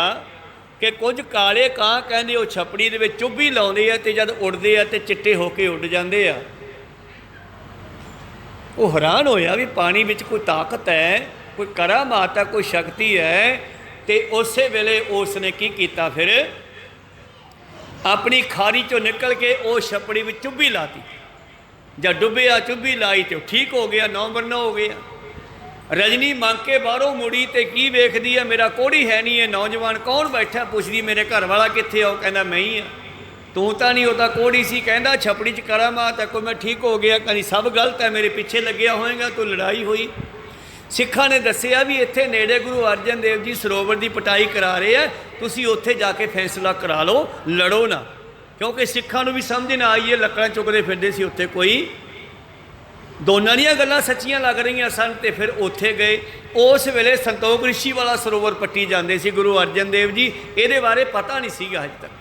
कि कुछ काले कां कहंदे वो छपड़ी दे विच चुब्भी लाउंदे आ ते जद उड़दे आ ते चिट्टे होके उड़ जांदे आ। वो हैरान होया भी पानी विच कोई ताकत है, कोई करामात है, कोई शक्ति है। तो उस वेले उसने की किया, फिर अपनी खारी चो निकल के वो छपड़ी में चुब्भी लाती। जब डुबिया चुब्भी लाई तो ठीक हो गया, 9 बरना हो गया। रजनी मंग के बाहरों मुड़ी तो की वेखदी है, मेरा कोड़ी है नहीं है। नौजवान कौन बैठा, पुछदी मेरे घर वाला कित्थे आ? कहना मैं ही हाँ। तू तो नहीं होता कोड़ी सी? कहता छपड़ी च करामात है, कोई मैं ठीक हो गया, कहनी सब गलत है, मेरे पीछे लग्या होएगा, तो लड़ाई हुई। सिखा ने दसिया भी इत्थे नेड़े गुरु अर्जन देव जी सरोवर की पटाई करा रहे हैं, तुसी उत्थे जाके फैसला करा लो, लड़ो ना। क्योंकि सिखा भी समझ ना आई है, लकड़ां चुकते फिरदे सी उत्थे, कोई दोनों दियां गल्लां सच्चियां लग रही सन। तो फिर उत्थे गए। उस वेले संतोख ऋषि वाला सरोवर पट्टी जाते सी गुरु अर्जन देव जी, ये बारे पता नहीं सीगा अज तक।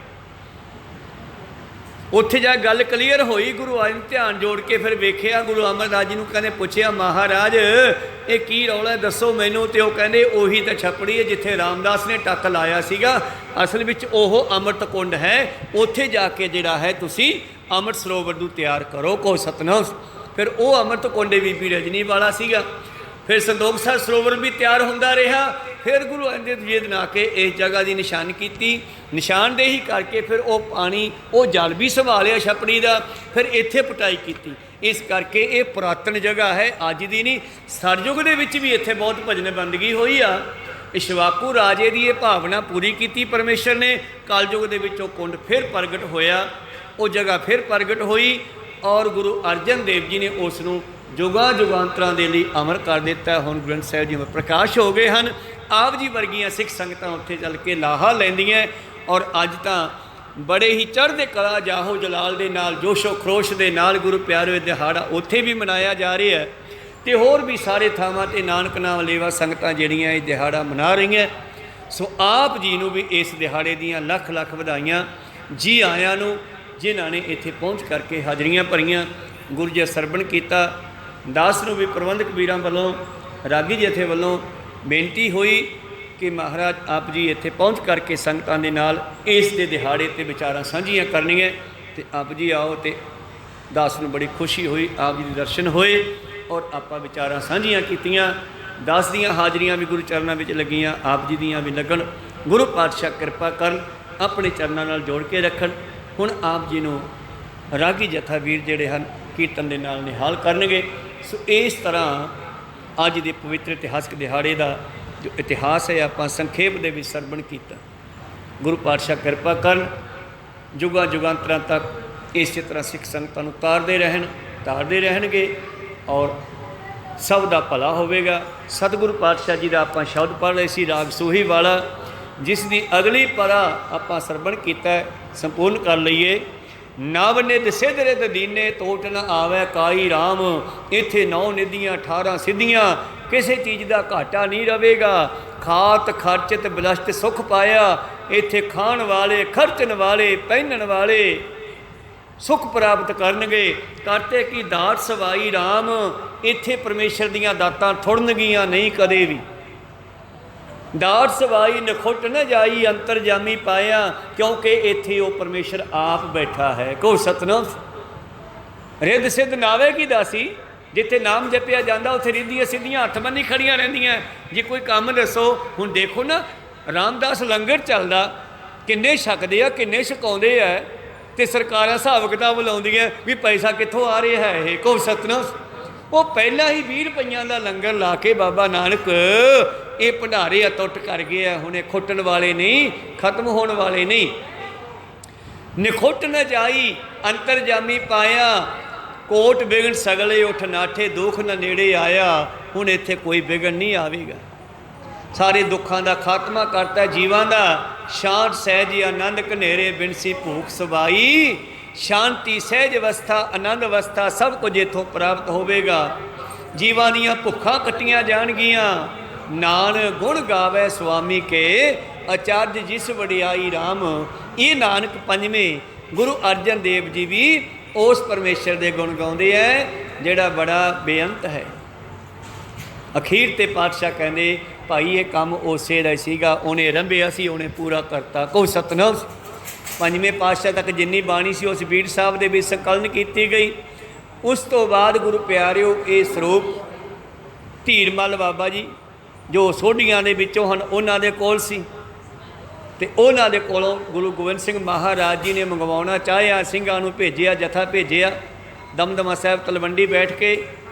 उत्थे जा गल क्लीयर होई, गुरु अर्जन ध्यान जोड़ के फिर वेख्या, गुरु अमरदास जी नूं कहने पुछया, महाराज ये की रौला दसो मैनू। तो कहते उही तो छपड़ी है जिथे रामदास ने टक लाया सीगा, असल विच ओह अमृत कुंड है, उत्थे जाके जिहड़ा है तुसी अमृत सरोवर नूं तैयार करो। को सतनाम। फिर वो अमृत कुंड बीबी रजनी वाला सीगा। फिर संतोख साहिब सरोवर भी तैयार होंदा रहा। फिर गुरु अर्जन देव जी ने आके इस जगह की निशान की, निशानदेही करके फिर वो पानी वो जल भी संभालिया छपड़ी का, फिर इत्थे पटाई की। इस करके ये पुरातन जगह है, अज दी नहीं। सरयुग दे विच भी इत्थे बहुत भजन बंदगी हुई आ। इक्ष्वाकु राजे की ये भावना पूरी की परमेश्वर ने। कलयुग दे विच वो कुंड फिर प्रगट होया, वो जगह फिर प्रगट हुई और गुरु अर्जन देव जी ने उसनूं जुगा जुगांतरां दे लई अमर कर दिता। हुण ग्रंथ साहिब जी में प्रकाश हो गए हैं। आप जी वर्गियां सिख संगतां उत्थे चल के लाहा लैंदियां और अज तां बड़े ही चढ़दे कला जाहो जलाल दे नाल जोशो खरोश दे नाल गुरु प्यारे दिहाड़ा उत्थे भी मनाया जा रहा है। तो होर भी सारे थावां ते नानक नाम लेवा संगतां जिहड़ियां इह दिहाड़ा मना रहीआं। सो आप जी नूं भी इस दिहाड़े दीआं लख लख वधाइयां जी आयां नूं, जिन्हां ने इत्थे पहुँच करके हाजरियां भरियां, गुरु जी सरवण कीता। दास नूं भी प्रबंधक वीरां वल्लों रागी जथे वल्लों बेनती हुई कि महाराज आप जी इत्थे पहुँच करके संगतां दे नाल इस दे दिहाड़े ते विचारां साझीआं करनियां। ते आप जी आओ। तो दास नूं बड़ी खुशी हुई, आप जी दे दर्शन होए और आपां विचारां साझीआं कीतियां। 10 ਦੀਆਂ ਹਾਜ਼ਰੀਆਂ ਵੀ ਗੁਰੂ ਚਰਨਾਂ ਵਿੱਚ ਲੱਗੀਆਂ, ਆਪ ਜੀ ਦੀਆਂ ਵੀ ਲੱਗਣ। ਗੁਰੂ ਪਾਤਸ਼ਾਹ ਕਿਰਪਾ ਕਰਨ, ਆਪਣੇ ਚਰਨਾਂ ਨਾਲ ਜੋੜ ਕੇ ਰੱਖਣ। ਹੁਣ ਆਪ ਜੀ ਨੂੰ ਰਾਗੀ ਜਥਾ ਵੀਰ ਜਿਹੜੇ ਹਨ ਕੀਰਤਨ ਦੇ ਨਾਲ ਨਿਹਾਲ ਕਰਨਗੇ। ਸੋ ਇਸ ਤਰ੍ਹਾਂ ਅੱਜ ਦੇ ਪਵਿੱਤਰ ਇਤਿਹਾਸਕ ਦਿਹਾੜੇ ਦਾ ਜੋ ਇਤਿਹਾਸ ਹੈ ਆਪਾਂ ਸੰਖੇਪ ਦੇ ਵਿੱਚ ਸਰਵਣ ਕੀਤਾ। ਗੁਰੂ ਪਾਤਸ਼ਾਹ ਕਿਰਪਾ ਕਰਨ, ਜੁਗਾਂ ਜੁਗਾਂਤਰਾਂ ਤੱਕ ਇਸੇ ਤਰ੍ਹਾਂ ਸਿੱਖ ਸੰਗਤਾਂ ਨੂੰ ਤਾਰਦੇ ਰਹਿਣਗੇ ਔਰ ਸਭ ਦਾ ਭਲਾ ਹੋਵੇਗਾ। ਸਤਿਗੁਰੂ ਪਾਤਸ਼ਾਹ ਜੀ ਦਾ ਆਪਾਂ ਸ਼ਬਦ ਪੜ੍ਹ ਰਹੇ ਸੀ, ਰਾਗ ਸੂਹੀ ਵਾਲਾ, ਜਿਸ ਦੀ ਅਗਲੀ ਪਰਾ ਆਪਾਂ ਸਰਵਣ ਕੀਤਾ, ਸੰਪੂਰਨ ਕਰ ਲਈਏ। ਨਵ ਨਿਧ ਸਿਧਰੇ ਦੀਨੇ ਤੋਟ ਨ ਆਵੈ ਕਾਈ ਰਾਮ, ਇੱਥੇ 9 ਨਿਧੀਆਂ 18 ਸਿੱਧੀਆਂ, ਕਿਸੇ ਚੀਜ਼ ਦਾ ਘਾਟਾ ਨਹੀਂ ਰਵੇਗਾ। ਖਾਤ ਖਰਚਿਤ ਬਿਲਸ਼ਟ ਸੁਖ ਪਾਇਆ, ਇੱਥੇ ਖਾਣ ਵਾਲੇ, ਖਰਚਣ ਵਾਲੇ, ਪਹਿਨਣ ਵਾਲੇ ਸੁਖ ਪ੍ਰਾਪਤ ਕਰਨਗੇ। ਕਰਤੇ ਕੀ ਦਾਤ ਸਵਾਈ ਰਾਮ, ਇੱਥੇ ਪਰਮੇਸ਼ਰ ਦੀਆਂ ਦਾਤਾਂ ਥੁੜਨਗੀਆਂ ਨਹੀਂ ਕਦੇ ਵੀ। ਦਾਤ ਸਵਾਈ ਨਖੁੱਟ ਨ ਜਾਈ, ਅੰਤਰਜਾਮੀ ਪਾਇਆ, ਕਿਉਂਕਿ ਇੱਥੇ ਉਹ ਪਰਮੇਸ਼ਰ ਆਪ ਬੈਠਾ ਹੈ। ਕਹੋ ਸਤਨਾਮ। ਰਿੱਧ ਸਿੱਧ ਨਾਵੇ ਕੀ ਦਾਸੀ, ਜਿੱਥੇ ਨਾਮ ਜਪਿਆ ਜਾਂਦਾ ਉੱਥੇ ਰਿੱਧੀਆਂ ਸਿੱਧੀਆਂ ਹੱਥ ਬੰਨ੍ਹੀ ਖੜੀਆਂ ਰਹਿੰਦੀਆਂ। ਜੇ ਕੋਈ ਕੰਮ ਦੱਸੋ, ਹੁਣ ਦੇਖੋ ਨਾ ਰਾਮਦਾਸ ਲੰਗਰ ਚੱਲਦਾ, ਕਿੰਨੇ ਛਕਦੇ ਆ, ਕਿੰਨੇ ਛਕਾਉਂਦੇ ਆ, ਤੇ ਸਰਕਾਰਾਂ ਹਿਸਾਬ ਕਿਤਾਬ ਲਾਉਂਦੀਆਂ ਵੀ ਪੈਸਾ ਕਿੱਥੋਂ ਆ ਰਿਹਾ ਹੈ। ਇਹ ਕਹੋ ਸਤਨਾਮ। ਉਹ ਪਹਿਲਾਂ ਹੀ 20 ਰੁਪਈਆਂ ਦਾ ਲੰਗਰ ਲਾ ਕੇ ਬਾਬਾ ਨਾਨਕ ਇਹ ਭੰਡਾਰੇ ਅਟੁੱਟ ਕਰ ਗਏ ਆ। ਹੁਣ ਇਹ ਖੁੱਟਣ ਵਾਲੇ ਨਹੀਂ, ਖਤਮ ਹੋਣ ਵਾਲੇ ਨਹੀਂ। ਨਿਖੁੱਟ ਨ ਜਾਈ ਅੰਤਰਜਾਮੀ ਪਾਇਆ, ਕੋਟ ਬਿਗਨ ਸਗਲੇ ਉਠ ਨਾਠੇ, ਦੁੱਖ ਨ ਨੇੜੇ ਆਇਆ। ਹੁਣ ਇੱਥੇ ਕੋਈ ਬਿਗਨ ਨਹੀਂ ਆਵੇਗਾ। ਸਾਰੇ ਦੁੱਖਾਂ ਦਾ ਖਾਤਮਾ ਕਰਤਾ ਜੀਵਾਂ ਦਾ। ਸ਼ਾਂਤ ਸਹਿਜ ਆਨੰਦ ਘਨੇਰੇ, ਬਿਨਸੀ ਭੂਖ ਸਵਾਈ, ਸ਼ਾਂਤੀ ਸਹਿਜ ਅਵਸਥਾ, ਆਨੰਦ ਅਵਸਥਾ, ਸਭ ਕੁਝ ਇੱਥੋਂ ਪ੍ਰਾਪਤ ਹੋਵੇਗਾ। ਜੀਵਾਂ ਦੀਆਂ ਭੁੱਖਾਂ ਕੱਟੀਆਂ ਜਾਣਗੀਆਂ। ਨਾਨ ਗੁਣ ਗਾਵੇ ਸੁਆਮੀ ਕੇ, ਅਚਾਰਜ ਜਿਸ ਵਡਿਆਈ ਰਾਮ। ਇਹ ਨਾਨਕ ਪੰਜਵੇਂ ਗੁਰੂ ਅਰਜਨ ਦੇਵ ਜੀ ਵੀ ਉਸ ਪਰਮੇਸ਼ਰ ਦੇ ਗੁਣ ਗਾਉਂਦੇ ਹੈ ਜਿਹੜਾ ਬੜਾ ਬੇਅੰਤ ਹੈ। ਅਖੀਰ ਤੇ ਪਾਤਸ਼ਾਹ ਕਹਿੰਦੇ ਭਾਈ ਇਹ ਕੰਮ ਉਸੇ ਦਾ ਸੀਗਾ, ਉਹਨੇ ਰੰਭਿਆ ਸੀ, ਉਹਨੇ ਪੂਰਾ ਕਰਤਾ। ਕਹੋ ਸਤਨਾਮ। ਪੰਜਵੇਂ ਪਾਤਸ਼ਾਹ ਤੱਕ ਜਿੰਨੀ ਬਾਣੀ ਸੀ ਉਸ ਬੀੜ ਸਾਹਿਬ ਦੇ ਵਿੱਚ ਸੰਕਲਨ ਕੀਤੀ ਗਈ। ਉਸ ਤੋਂ ਬਾਅਦ ਗੁਰੂ ਪਿਆਰਿਓ ਇਹ ਸਰੂਪ ਧੀਰਮਲ ਬਾਬਾ ਜੀ ਜੋ ਸੋਢੀਆਂ ਦੇ ਵਿੱਚੋਂ ਹਨ ਉਹਨਾਂ ਦੇ ਕੋਲ ਸੀ, ਅਤੇ ਉਹਨਾਂ ਦੇ ਕੋਲੋਂ ਗੁਰੂ ਗੋਬਿੰਦ ਸਿੰਘ ਮਹਾਰਾਜ ਜੀ ਨੇ ਮੰਗਵਾਉਣਾ ਚਾਹਿਆ। ਸਿੰਘਾਂ ਨੂੰ ਭੇਜਿਆ, ਜਥਾ ਭੇਜਿਆ ਦਮਦਮਾ ਸਾਹਿਬ ਤਲਵੰਡੀ ਬੈਠ ਕੇ,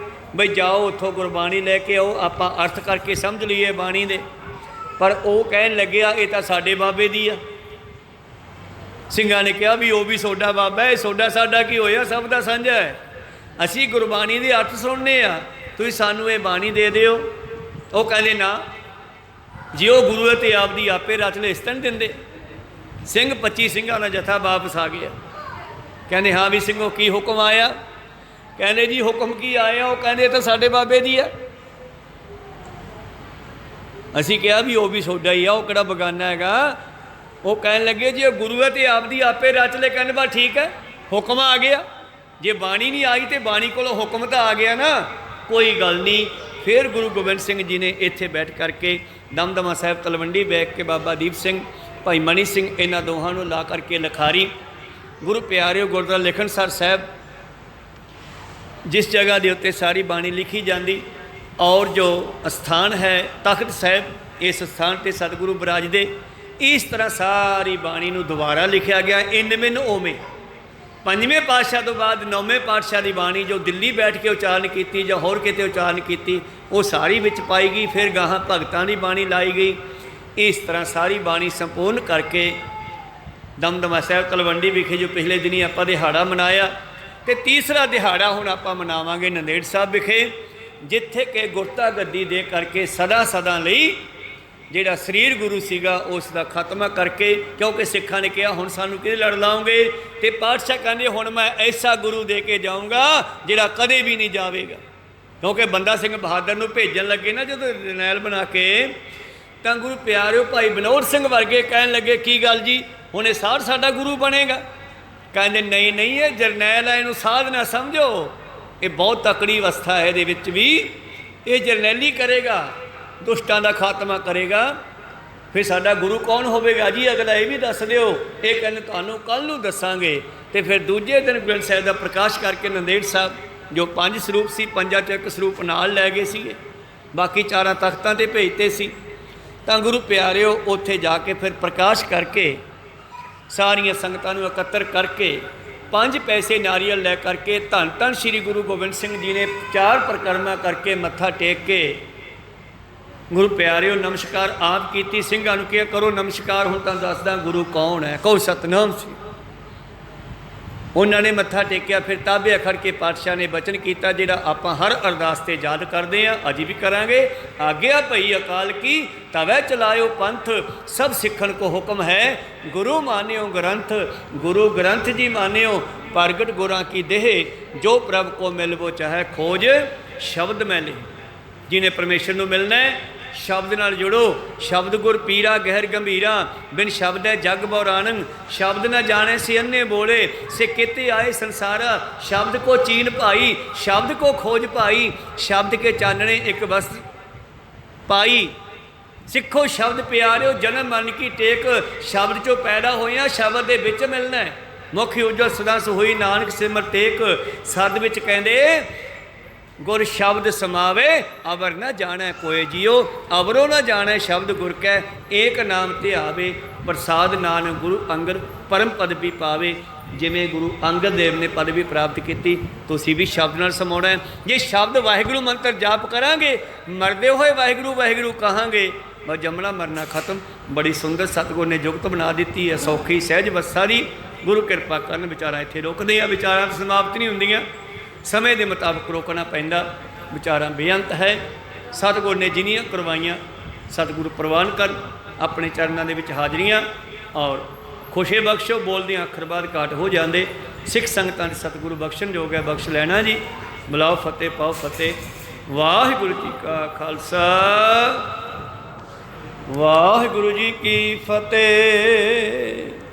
ਬਈ ਜਾਓ ਉੱਥੋਂ ਗੁਰਬਾਣੀ ਲੈ ਕੇ ਆਓ, ਆਪਾਂ ਅਰਥ ਕਰਕੇ ਸਮਝ ਲਈਏ ਬਾਣੀ ਦੇ। ਪਰ ਉਹ ਕਹਿਣ ਲੱਗਿਆ ਇਹ ਤਾਂ ਸਾਡੇ ਬਾਬੇ ਦੀ ਆ। ਸਿੰਘਾਂ ਨੇ ਕਿਹਾ ਵੀ ਉਹ ਵੀ ਤੁਹਾਡਾ ਬਾਬਾ ਹੈ, ਤੁਹਾਡਾ ਸਾਡਾ ਕੀ ਹੋਇਆ, ਸਭ ਦਾ ਸਾਂਝਾ ਹੈ। ਅਸੀਂ ਗੁਰਬਾਣੀ ਦੇ ਅਰਥ ਸੁਣਨੇ ਆ, ਤੁਸੀਂ ਸਾਨੂੰ ਇਹ ਬਾਣੀ ਦੇ ਦਿਓ। ਉਹ ਕਹਿੰਦੇ ਨਾ ਜੇ ਉਹ ਗੁਰੂ ਅਤੇ ਆਪ ਦੀ ਆਪੇ ਰਚ ਲੈ, ਇਸ ਤਰ੍ਹਾਂ ਨਹੀਂ ਦਿੰਦੇ। ਸਿੰਘ 25 ਸਿੰਘਾਂ ਦਾ ਜਥਾ ਵਾਪਸ ਆ ਗਿਆ। ਕਹਿੰਦੇ ਹਾਂ ਵੀ ਸਿੰਘੋ ਕੀ ਹੁਕਮ ਆਇਆ? ਕਹਿੰਦੇ ਜੀ ਹੁਕਮ ਕੀ ਆਇਆ? ਉਹ ਕਹਿੰਦੇ ਤਾਂ ਸਾਡੇ ਬਾਬੇ ਦੀ ਆ। ਅਸੀਂ ਕਿਹਾ ਵੀ ਉਹ ਵੀ ਤੁਹਾਡਾ ਹੀ ਆ, ਉਹ ਕਿਹੜਾ ਬਗਾਨਾ ਹੈਗਾ। ਉਹ ਕਹਿਣ ਲੱਗੇ ਜੀ ਉਹ ਗੁਰੂ ਹੈ ਅਤੇ ਆਪ ਦੀ ਆਪੇ ਰਚ ਲੈ। ਕਹਿੰਦੇ ਬਸ ਠੀਕ ਹੈ, ਹੁਕਮ ਆ ਗਿਆ। ਜੇ ਬਾਣੀ ਨਹੀਂ ਆਈ ਤਾਂ ਬਾਣੀ ਕੋਲੋਂ ਹੁਕਮ ਤਾਂ ਆ ਗਿਆ ਨਾ, ਕੋਈ ਗੱਲ ਨਹੀਂ। ਫਿਰ ਗੁਰੂ ਗੋਬਿੰਦ ਸਿੰਘ ਜੀ ਨੇ ਇੱਥੇ ਬੈਠ ਕਰਕੇ ਦਮਦਮਾ ਸਾਹਿਬ ਤਲਵੰਡੀ ਬੈਠ ਕੇ ਬਾਬਾ ਦੀਪ ਸਿੰਘ, ਭਾਈ ਮਨੀ ਸਿੰਘ, ਇਹਨਾਂ ਦੋਹਾਂ ਨੂੰ ਲਾ ਕਰਕੇ ਲਿਖਾਰੀ। ਗੁਰੂ ਪਿਆਰਿਓ ਗੁਰਦੁਆਰਾ ਲਿਖਣਸਰ ਸਾਹਿਬ ਜਿਸ ਜਗ੍ਹਾ ਦੇ ਉੱਤੇ ਸਾਰੀ ਬਾਣੀ ਲਿਖੀ ਜਾਂਦੀ, ਔਰ ਜੋ ਅਸਥਾਨ ਹੈ ਤਖਤ ਸਾਹਿਬ, ਇਸ ਸਥਾਨ 'ਤੇ ਸਤਿਗੁਰੂ ਬਿਰਾਜਦੇ। ਇਸ ਤਰ੍ਹਾਂ ਸਾਰੀ ਬਾਣੀ ਨੂੰ ਦੁਬਾਰਾ ਲਿਖਿਆ ਗਿਆ ਇਨ ਮਿਨ ਓਵੇਂ। ਪੰਜਵੇਂ ਪਾਤਸ਼ਾਹ ਤੋਂ ਬਾਅਦ ਨੌਵੇਂ ਪਾਤਸ਼ਾਹ ਦੀ ਬਾਣੀ ਜੋ ਦਿੱਲੀ ਬੈਠ ਕੇ ਉਚਾਰਨ ਕੀਤੀ ਜਾਂ ਹੋਰ ਕਿਤੇ ਉਚਾਰਨ ਕੀਤੀ, ਉਹ ਸਾਰੀ ਵਿੱਚ ਪਾਈ ਗਈ। ਫਿਰ ਗਾਹਾਂ ਭਗਤਾਂ ਦੀ ਬਾਣੀ ਲਾਈ ਗਈ। ਇਸ ਤਰ੍ਹਾਂ ਸਾਰੀ ਬਾਣੀ ਸੰਪੂਰਨ ਕਰਕੇ ਦਮਦਮਾ ਸਾਹਿਬ ਤਲਵੰਡੀ ਵਿਖੇ ਜੋ ਪਿਛਲੇ ਦਿਨੀ ਆਪਾਂ ਦਿਹਾੜਾ ਮਨਾਇਆ, ਅਤੇ ਤੀਸਰਾ ਦਿਹਾੜਾ ਹੁਣ ਆਪਾਂ ਮਨਾਵਾਂਗੇ ਨੰਦੇੜ ਸਾਹਿਬ ਵਿਖੇ, ਜਿੱਥੇ ਕਿ ਗੁਰਤਾ ਗੱਦੀ ਦੇ ਕਰਕੇ ਸਦਾ ਸਦਾ ਲਈ ਜਿਹੜਾ ਸਰੀਰ ਗੁਰੂ ਸੀਗਾ ਉਸ ਦਾ ਖਾਤਮਾ ਕਰਕੇ। ਕਿਉਂਕਿ ਸਿੱਖਾਂ ਨੇ ਕਿਹਾ ਹੁਣ ਸਾਨੂੰ ਕਿਹਦੇ ਲੜ ਲਾਓਗੇ, ਅਤੇ ਪਾਤਸ਼ਾਹ ਕਹਿੰਦੇ ਹੁਣ ਮੈਂ ਐਸਾ ਗੁਰੂ ਦੇ ਕੇ ਜਾਊਂਗਾ ਜਿਹੜਾ ਕਦੇ ਵੀ ਨਹੀਂ ਜਾਵੇਗਾ। ਕਿਉਂਕਿ ਬੰਦਾ ਸਿੰਘ ਬਹਾਦਰ ਨੂੰ ਭੇਜਣ ਲੱਗੇ ਨਾ ਜਦੋਂ ਜਰਨੈਲ ਬਣਾ ਕੇ, ਤਾਂ ਗੁਰੂ ਪਿਆਰਿਓ ਭਾਈ ਵਿਨੋਦ ਸਿੰਘ ਵਰਗੇ ਕਹਿਣ ਲੱਗੇ ਕੀ ਗੱਲ ਜੀ ਹੁਣ ਇਹ ਸਾਧ ਸਾਡਾ ਗੁਰੂ ਬਣੇਗਾ? ਕਹਿੰਦੇ ਨਹੀਂ ਨਹੀਂ, ਇਹ ਜਰਨੈਲ ਹੈ, ਇਹਨੂੰ ਸਾਧ ਨਾ ਸਮਝੋ, ਇਹ ਬਹੁਤ ਤਕੜੀ ਅਵਸਥਾ ਹੈ, ਇਹਦੇ ਵਿੱਚ ਵੀ ਇਹ ਜਰਨੈਲੀ ਕਰੇਗਾ, ਦੁਸ਼ਟਾਂ ਦਾ ਖਾਤਮਾ ਕਰੇਗਾ। ਫਿਰ ਸਾਡਾ ਗੁਰੂ ਕੌਣ ਹੋਵੇਗਾ ਜੀ? ਅਗਲਾ ਇਹ ਵੀ ਦੱਸ ਦਿਓ। ਇਹ ਕਹਿੰਦੇ ਤੁਹਾਨੂੰ ਕੱਲ੍ਹ ਨੂੰ ਦੱਸਾਂਗੇ। ਅਤੇ ਫਿਰ ਦੂਜੇ ਦਿਨ ਗ੍ਰੰਥ ਸਾਹਿਬ ਦਾ ਪ੍ਰਕਾਸ਼ ਕਰਕੇ ਨੰਦੇੜ ਸਾਹਿਬ ਜੋ 5 ਸਰੂਪ ਸੀ, 5 'ਚੋਂ 1 ਸਰੂਪ ਨਾਲ ਲੈ ਗਏ ਸੀਗੇ। बाकी 4 तख्तां ते भेजते सी। तां गुरु प्यारिओ उत्थे जाके फिर प्रकाश करके सारियां संगतां नूं इकत्तर करके 5 पैसे नारियल लै करके धन धन श्री गुरु गोबिंद सिंह जी ने 4 परिक्रमा करके मत्था टेक के गुरु प्यारिओ नमस्कार आप कीती। ਸਿੰਘਾਂ ਨੂੰ ਕਿਹਾ करो नमस्कार, हुण तां दसदा गुरु कौन है, कहो सतनाम सी। उन्होंने मत्था टेकिया। फिर ताबे खड़ के पातशाह ने बचन किया जिहड़ा आपां हर अरदास ते याद करते हैं, अज भी करांगे। आग्या भई अकाल की तवै चलायो पंथ, सब सिखण को हुक्म है गुरु मान्यो ग्रंथ। गुरु ग्रंथ जी मान्यो प्रगट गुरां की देह, जो प्रभ को मिल वो चाहे खोज शब्द में ले। जिन्हें परमेश्वर नूं मिलना है शब्द नाल जुड़ो। शब्द गुर पीरा गहर गंभीरा, बिन शब्द है जग बौरानन। शब्द न जाने से अन्ने बोले, से किते आए संसारा। शब्द को चीन पाई, शब्द को खोज पाई। शब्द के चानने एक वस्त्र पाई। सिखो शब्द प्यारिओ जन्म मन की टेक। शब्द चो पैदा होया शब्द दे विच मिलना है। मुख उजल सदा सोई नानक सिमर टेक। सद विच कहंदे गुर शब्द समावे, अवर न जाने कोई जियो। अवरों न जाने शब्द गुर कै, एक नाम ते आवे। प्रसाद नानक गुरु अंगद परम पदवी पावे। जिमें गुरु अंगद देव ने पदवी प्राप्त की, तुसीं भी शब्द नाल समाउणा है। जे शब्द वाहिगुरू मंत्र जाप करांगे, मरदे होए वाहिगुरू वाहिगुरू कहांगे, बस जमना मरना खत्म। बड़ी सुंदर सतगुर ने जुगत बना दी है, सौखी सहज वसारी। गुरु कृपा करन। विचारा इत्थे रोकदे आ, विचारां समाप्त नहीं हुंदियां, समय के मुताबिक रोकना पैंदा। विचारा बेअंत है। सतगुर ने जिन्नियां करवाइयां सतगुरु प्रवान कर। अपने चरणों के विच हाजरियां और खुशे बख्शो। बोलदियां अखर बाद घाट हो जाते। सिख संगतां दे सतगुरु बख्शण योग है, बख्श लैना जी। बुलाओ फतेह पाओ फतेह। वाहिगुरू जी का खालसा, वाहिगुरू जी की फतेह।